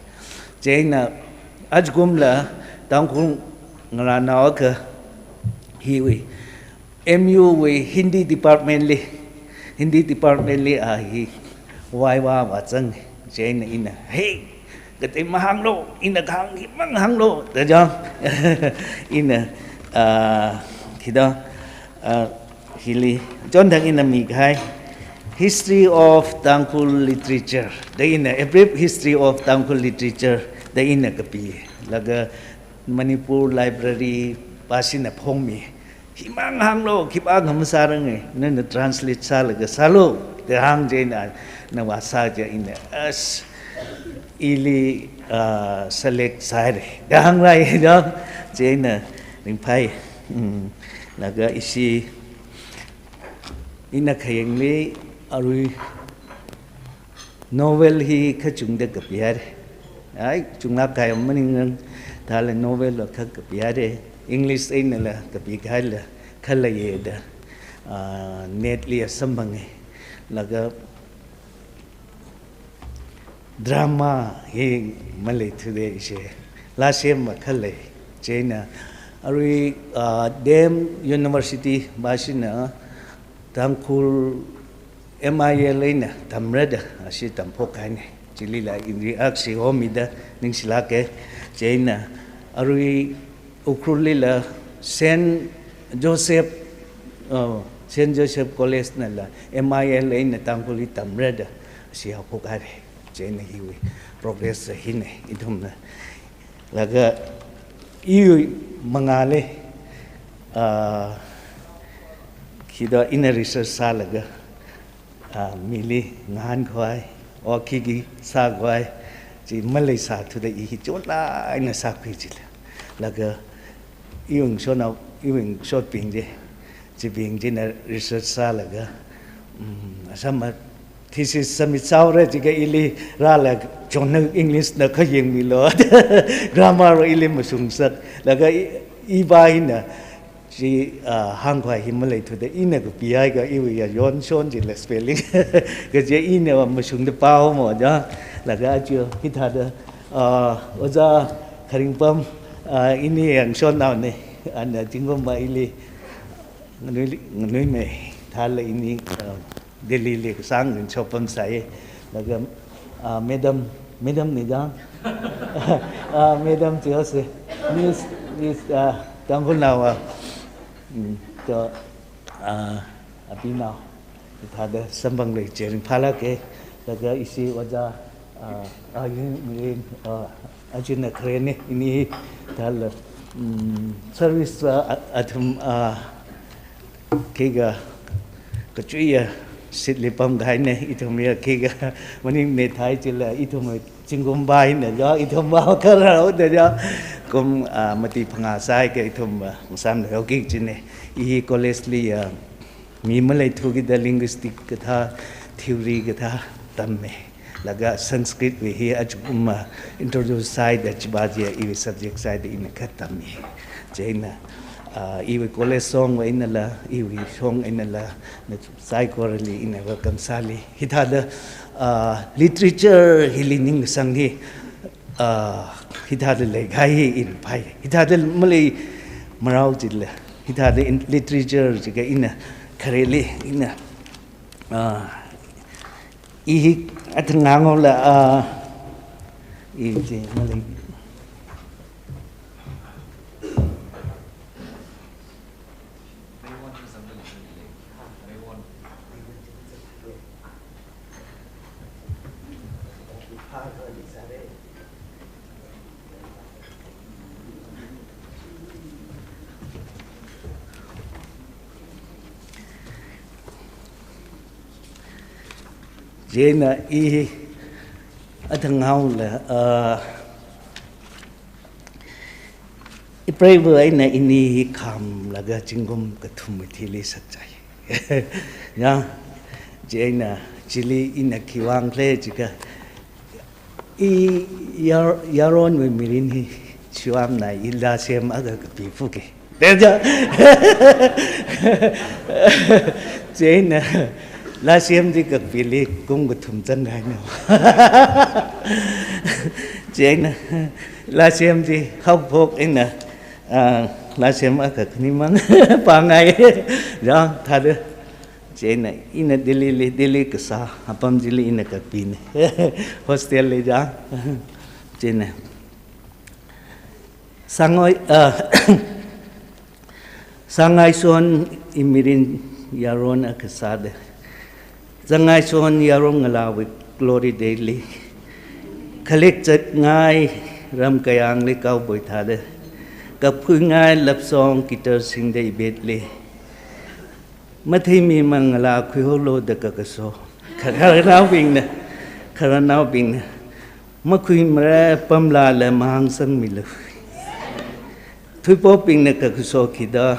jena ajgum la tangkung ngala na ka hi we MU we Hindi department li a hi wai wa chang jena ina hey cái mahang lo ina khang mang hang lo da ja ina khi đó hili John thang ina mi khai history of tangkul literature da ina a brief history of tangkul literature da ina kapi laga Manipur library pasina phongmi himang hang lo khipa ngam sarang ne translate sa laga salo de hang jena na wasa ja ina as ili select sare dang rai đó jena ring phai laga isi ina khayeng le arui novel hi khachung de kapiar ai chungna kai maning thale novel la khak kapiare English ina la kapi gai la khala ye da net li sambang laga drama he malay today she last year makhale chena ari dem university basina tangkul MIL ina tamrada asi tampok kane chilila in react si homida ning silake chena arui ukruli la Saint Joseph Saint Joseph College na la MIL na tangkuli tamreda siya pukare jene hiwi progress hine idum na laga iu mangale kida ina research sa laga mili ngan khwai o kigi sa khwai ji malai sa thu da I chotla ina sa phi ji laga iung shona iung shot ping je ji ping ji na research sa laga asama thesis submit sao re ji ga ili ra la chon English na kha yeng mi lo grammar ili masung sak laga I bai na ji hang khwai himalai thu da ina ko pi ga iwi ya yon shon ji la spelling ga je ina wa masung de pao mo ja laga chưa hit ha da oza kharing pam ini yang shon now ne an jingom ba ili nganui me thala ini Delhi le sang in chopam sai laga madam ni ja madam jo se miss tangkol now to apina thada sambang le chering phala ke laga isi waja ayun ajina krene ini thal service athum kega kachuya sitlipam gai ne ithumya kega maning ne thai chila ithum chingum bai ne ja ithum ba kara de ja kum mati phanga sai ke ithum sam le ki chine I college li mi malai thu gi da linguistic ka tha theory ka tha tamme laga sanskrit we hi ajum introduce side that badia I subject side in ka tamme jaina I college song we in la I song in la psychology in wa kamsali hithada literature healing sanghi hithada le gai in pai hithada malai marau jilla hithada in literature jiga ina kharele ina I atngango la I je malai Jena I atangau la I pray với na ini kham laga chingum kathum thili sakchai ya jena chili ina kiwang tle chika I yaron we mirin hi chuam na illa sem aga pi fuke deja jena la xem thì cực vì li cũng có thùng chân này nữa chế nè la xem thì khóc phốt anh nè la xem ở cực ni mang ba ngày đó thật đấy chế nè ina Delhi cái sao apam Delhi ina cực vì nè hostel lấy ra chế nè sang ngày xuân imirin yaron ở cái sao đấy zangai son yarong ngalawi glory daily khalik chat ngai ram kayang le kau boi thade kap phu ngai lap song kitar sing dei betle mathi mi mangala khu holo de ka so khara nau bing na ma khu mra pamla le mang sang mi le thui po ping na ka so khida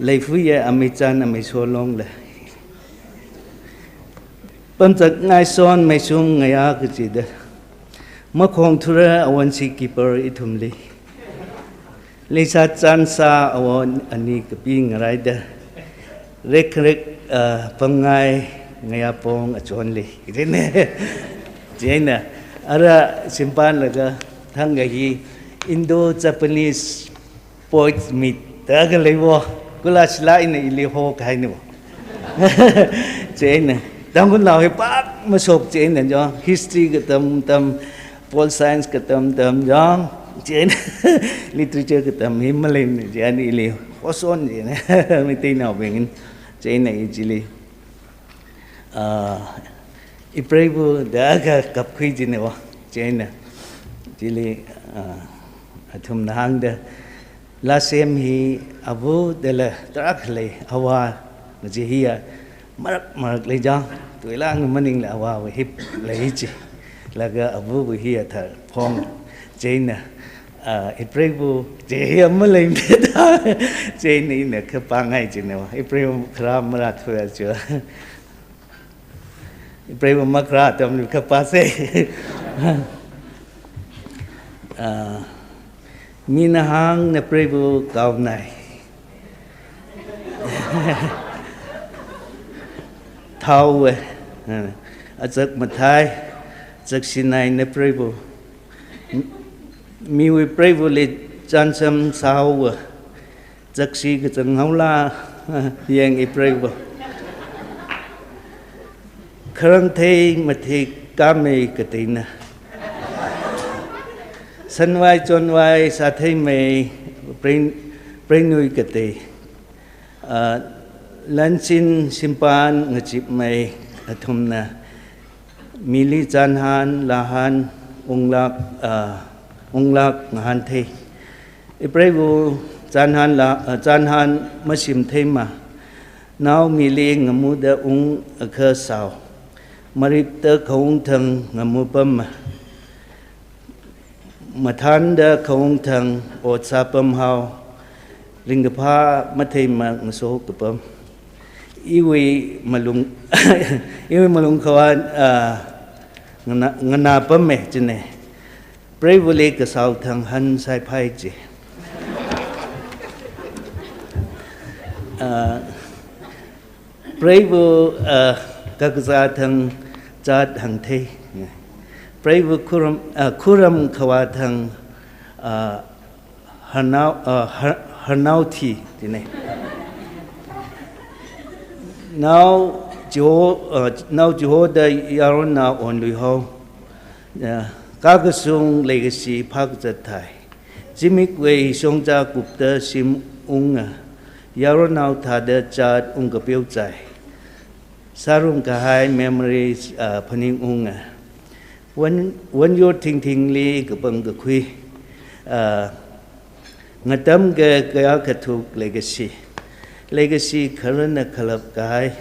lei fu ye amichan amai so long le Pam tak ngai son mai sung ngai a ka chi da ma khong thura awan si keeper ithum li le sa chan sa awan ani ka pi ngai da rek pam ngai ngai a pong a chon li rene jena ara simpan laga thang ga hi Indo Japanese poets meet ta ga le wo kula sla in ili ho kai ni wo jena Đang còn nào bác mà sộp chế này cho history cái tâm pol science cái tâm cho เจน literature ก็ทำให้มาเล่นเจนอีเลยโอซอนเจนไม่ตีน่าเป็นงั้นเจนอีจิลีอีเปรย์บูเด็กกับคุยจีนวะเจนน่ะจิลีทุ่มนางเดลาเซมฮีอาบูเดลตรักเลยอาวาจีฮีมากเลยจังตัวล่างมันนิ่งเลยอาวาฮิปเลยจีแล้วก็อาบูบุฮีเธอพองเจนน่ะอีเปรย์บูเจฮีมาเลยเด็ดเจนนี่เนี่ยคือปังไงจีนวะอีเปรย์บูครามมาทัวร์เจออีเปรย์บูมาคราตอมอยู่กับภาษามีนาหางในเปรย์บูเก่าไหนเท่าเว้ยอาจารย์มาไทยจากสินัยในเปรย์บูมีวิเปรย์บูเลยจันทร์ซ้ำสาวเว้ยจากสีก็จะเงาลายังอีเปรย์บูครั้งที่มาที่กามีกตินะสันไว้จนไว้สัตย์ไม่เป็นนุยกติลันชินสิมปานงจิบไม่ทุมนะมิลิจันหันลาหันองลักงหันเทอิเปรบูจันหันมาชิมเทมาน้าวมิลิงมูเดองเคอสาวมาริบเตอเขาองทังงมูปมมาทันเดอเขาองทังอดซาปมเฮาลิงกพามาเทมาเงโซกปมอีวีมาลุงเขาว่างนาปมเมจเนเปรย์บุลีกสาวทางหันสายไพ่จีเปรย์บุกักษาทางจัดหังเทเปรย์บุคุรมขวาทางฮานาวทีจีเนnow jo da yarona on lui ho ka ka sung legacy phak zat thai jimik we song cha gup da sim unga yarona tha da chat ung ka piu chai sarung ka hai memories phaning unga when you think li ka pang ka khui ngatam ke ka ka thuk legacy kharana khalap kai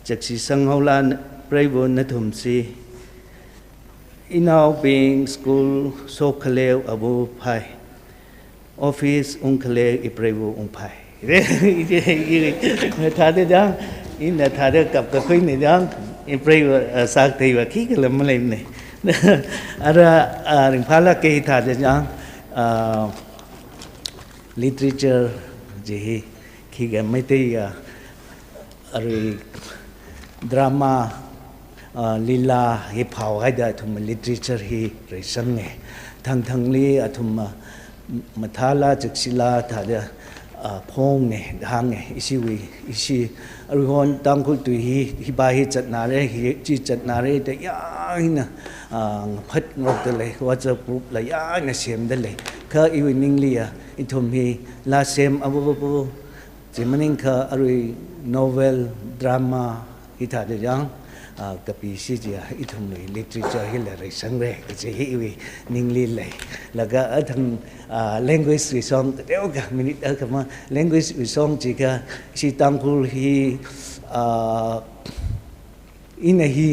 jakshi sanghaulan praibon na thumsi inau being school so khaleu abu phai office unkhale ipraibo umphai thade dang in na thade kap ka khoi ne dang ipraibo sak thei wa khi kalam lai ne ara ring phala ke thade dang literature je khi ga mai te ari drama lila hi phau hai da thum literature hi reason nge thang li athum mathala jaksila thada phong nge hang nge isi arhon tang khu tu hi ba hi chat na re hi chi chat na re da ya na phat ngok de le whatsapp group la ya na sem de le kha I ning li ya I thum hi la sem abu jimaning kha ari novel drama ita de yang kapi si ja I thum ni literature hi la rai sang re ka hi wi ning li le laga athang language wi song deu ka minute ka ma language wi song ji ka si tangkul hi ina hi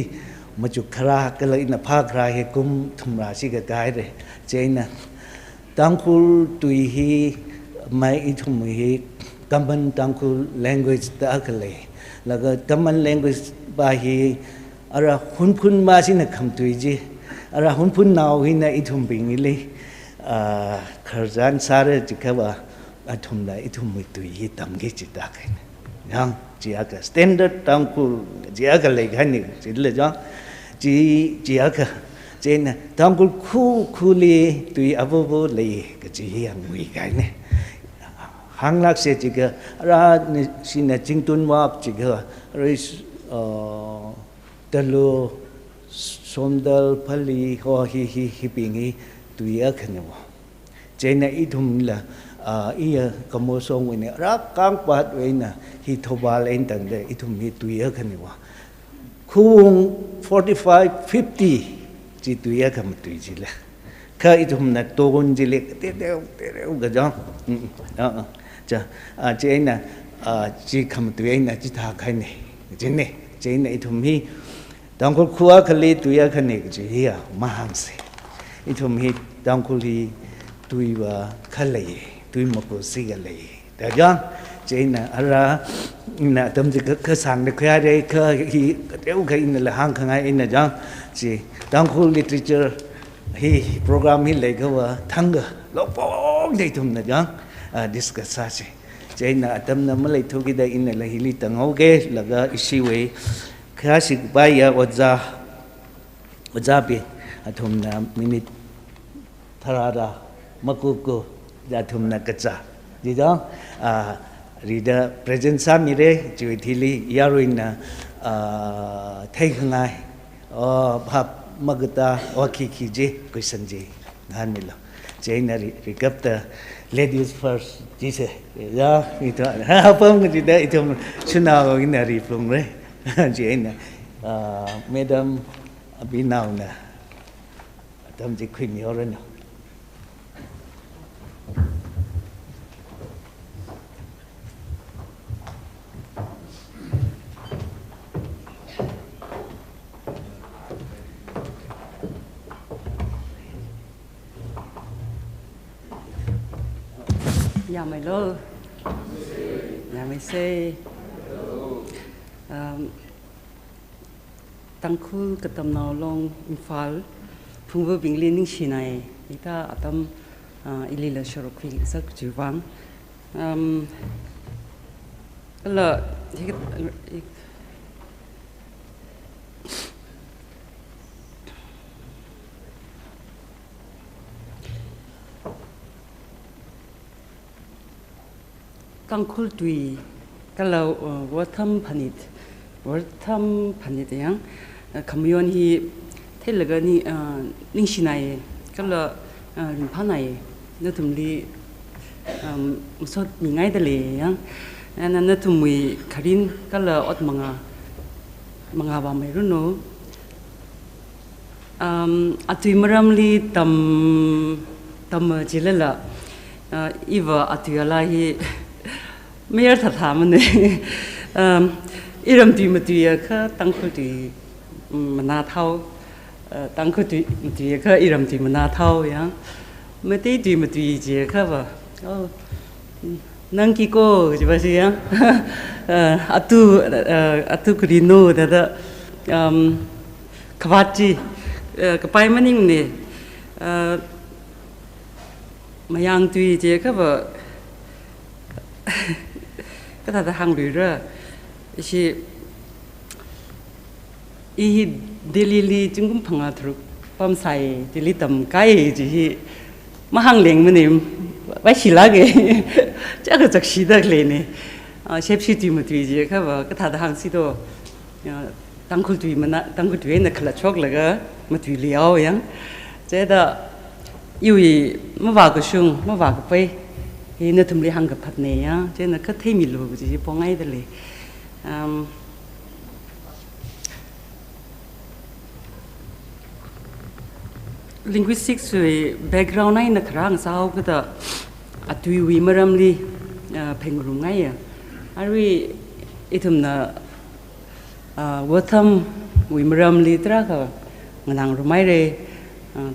maju khara ka la ina pha khara hi kum thumra si ka dai re cheina tangkul tui hi mai I thum hi kaman tangkul language ta ka le laga kaman language ba hi ara hunpun ma sin kham tui ji ara hunpun naw hi na I thum bing le kharjan sare jikaba athum la I thum mi tui hi tam ge chi ta kai yang ji aga standard tangkul ji aga le ga ni ji le jang ji aga chen tangkul khu li tui abo le ka ji yang wi kai ne hang lak se ji ga ra sin na jing tun wap ji ga ri talo somdal phali ho hi bingi tuya khane wa เจนอีทุมละอีกมสงวันนี้รักกังปัดไว้นะฮิทบาลเองตั้งแต่อีทุมฮิตุยกันนี่ว่าคูง45 50จีตุยกันมาตุยจีละข้าอีทุมนะตัวคนจีเล็กเดี๋ยวก็จังจะเจนนะจีคำตุยนะจีท่าใครเนี่ยเจนเนี่ยเจนอีทุมฮิตอนคุณครัวคลีตุยกันนี่จีเฮียมาหังสิอีทุมฮิตอนคุณลีตุยว่าขลีตุยมกุสิกเลยแต่ยังเจนนะอะไรนะตอนที่เขาสั่งเด็กใครได้เขาฮีเดี๋ยวเขาอินละหังข้างไงอินนะจังจีตอนคุณ literature ฮีโปรแกรมฮีเลยก็ว่าทั้งก็ลบปองได้ทุ่มนะจังdiscuss สิเจนนะตอนนั้นมาเลยทุกข์ได้อินละฮีลิตั้งโอเคแล้วก็อิสิเวข้าศึกไปวัดจ้าไปทุ่มนะมินิทาราดามกุกจะทุ่มนักจ้าดีจังรีดา presence มีเรื่องจุดที่ลียารุยนะเที่ยงไงพับมักตาว่าขี้เจกุศลเจงานมิลเจนรีกับตา ladies first จีเซ่ยาอีตัวเพิ่มกันจีได้อีตัวชุนาวอินนารีฟลงเลยเจนmadam บินาวนะทำจีคุยมีอะไรเนาะอย่าไม่เลิกอย่าไม่เซ่ตั้งคู่กับตำนานลงอินฟัลพุ่งไปบิงลินิ่งชินัยอีกถ้าอาตมอิลิลชรุกวิสักจุดวังก็เลยตั้งคุลตุยก็เราวัฒนพันิดยังขมยนฮีเท่ากับนี่นิ่งชินัยก็เราริมพานัยนั่นทุ่มลีมุสดมีง่ายแต่เลยยังนั่นทุ่มมีคารินก็เราอดมังอาบาไม่รู้เนาะอัตุยมรำลีตำจิเลละอีว่าอัตุยอะไรไม่อยากถามมันเลยอีรำตีมาตีก็ตั้งคนตีมันน่าเท่าตั้งคนตีก็อีรำตีมันน่าเท่าอย่างไม่ตีมาตีเจ้าก็ว่านั่งกี่โก้ใช่ไหมสิยังอัตุกรีโน่แต่ละขวัญจีก็ไปมันนิ่งเนี่ยมายังตีเจ้าก็ว่าก็ถ้าทางหรือเรื่องที่อีเดลิลีจึงกุมพังอาทรุปั๊มใส่เดลิตำไก่ที่มาหังเลี้ยงมันเนี่ยไว้ชิลาเกจะก็จักชิดากเลยเนี่ยเชฟชิตีมาตีเจ้าก็ว่าก็ถ้าทางสิโตตั้งคุลตุยมันนะตั้งคุลตุยเนี่ยขลัดช็อกเลยก็มาตุยเลี้ยวยังเจ้าแต่อยู่มาว่าก็ชุ่งมาว่าก็ไปเห็นทุ่มลีหังกับพัดเนี่ยเจ้าน่ะก็เที่มีลูกจีพอง่ายแต่เลย linguistics ส่วน background นั่นนักร้องสาวก็จะอัตวิมารำลีเพลงรุ่งไงอ่ะอารีอีทุ่มน่ะวัฒนวิมารำลีตราก็งานรุ่งไม่เลย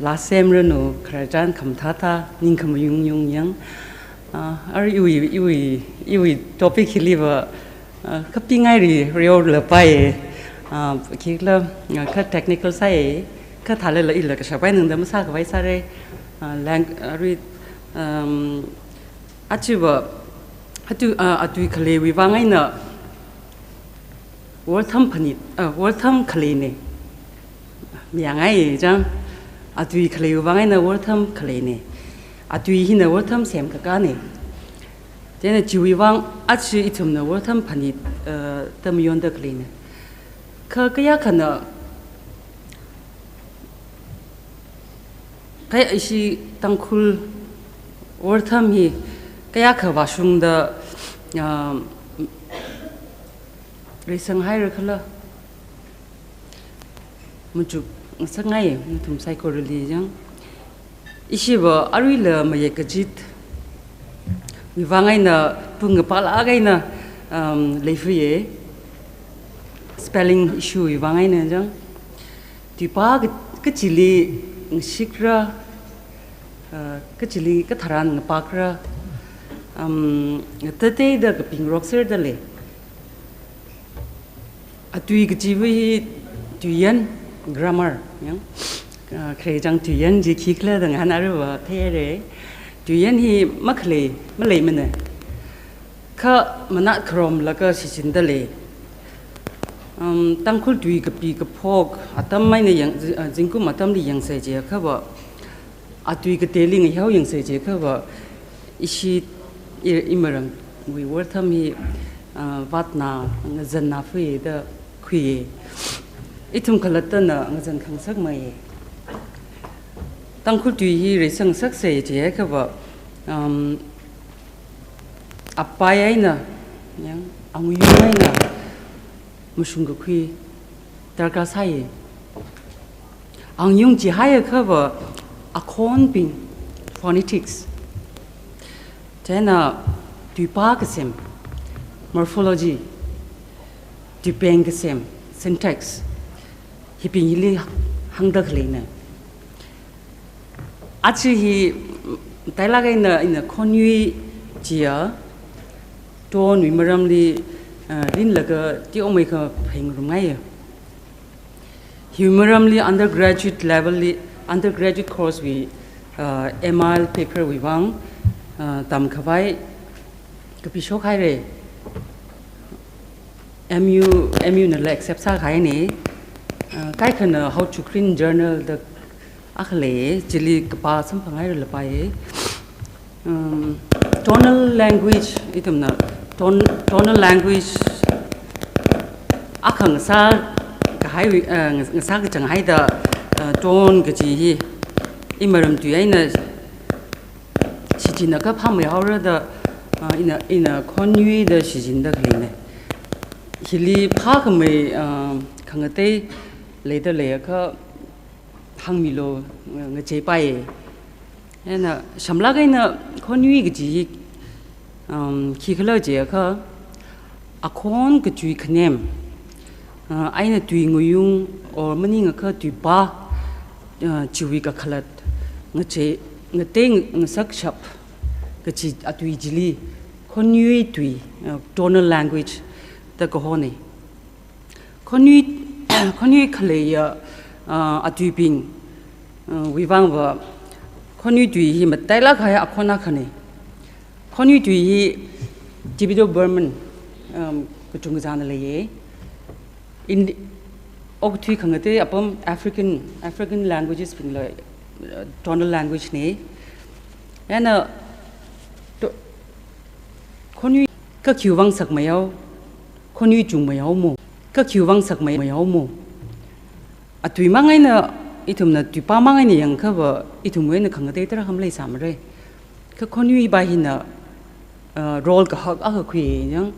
ลาเซมเรนูคราจันคำท้าทานิ่งคำยุ่งยังอารีอยู่ท็อปิกที่ลีว่าก็ปีง่ายดีเรียวเลยไปคิดแล้วก็เทคนิคใส่ก็ทำเลยละอีกเลยก็ชาวบ้านหนึ่งเดิมมาสร้างไว้ซะเลยแรงอารีอาชีพอาตุยคลีวิวังไงเนาะวัฒนผลิตวัฒนคลีเนี่ยมีอย่างไงจังอาตุยคลีวิวังไงเนาะวัฒนคลีเนี่ยอาตุยหินเนาะวัฒนเสียมกันเนี่ยเจ้าเนี่ยจิวิวังอาชีพอีทุ่มเนาะวัฒนผลิตเติมยนต์คลีเนี่ยก็อยากขนาดใครไอ้ชีตั้งคุล word tham hi kaya kha washung da resang hai ra khala mujuk sangai mutum psychology jang ishi ba arui la ma ye kajit wi wangai na pung pa la gai na leifuye spelling issue wi wangai na jang ti pa ka chili shikra ka chili ka tharan pa kra tate da ka ping rock sir da le atui ka jiwi tuyan grammar yang kre jang tuyan ji khikla da ngana ru wa the re tuyan hi makhle malai mane kha mana krom la ka si sin da le tangkhul tui ka pi ka phok atam mai ne yang jingku matam li yang se je kha ba atui ka teling hyau yang se je kha ba ishi imarang we were tham hi vatna ngazan na fu da khui itum khalata na ngazan khang sak mai tangkhul tui hi re sang sak se je kha ba apai ai na yang angu yu ai na mushung ga khui darka sai ang yung ji hai kha ba akhon ping phonetics Tena tuipa kasem morphology tupeng kasem syntax hiping hili hangdak lena achi hi tailaga ina khonui chia ton wi maram li rin laga ti omai kha pheng rungai humoram li undergraduate level li undergraduate course wi ML paper wi wang tam khawai kapi show khai re MU na la accept sa khai ni kai khana how to clean journal the akhle chili kapa sam phangai la pai tonal language itum na tonal language akhang sa khai sa ka chang hai da ton ka chi hi imaram tu ai na 시진나가 파면 하려다 이나 권유의 시진다 그러네 힐리 파금의 강어때 레더레가 항미로 제바에 에나 삼라가이나 권유의 그지 키클러제가 아콘 그 주의 그냄 아이나 뒤응용 어머니가 그 뒤바 주의가 칼lat ngche ngteng sak shap kachi atui jili khonui tui tonal language ta ko hone khonui khale ya atui ping wiwang wa khonui tui hi matai la khaya akhona khane khonui tui hi tibido burman ko chung jana le ye in ok tui khangate apam african languages ping la tonal language ne yana khonui ka khiwang sak mayau khonui chung mayau mo ka khiwang sak mayau mo atui mangai na itumna tupa mangai ne yang kha ba itumwe na khangate tara hamlei samre ka khonui ba hina role ka hak a khwi yang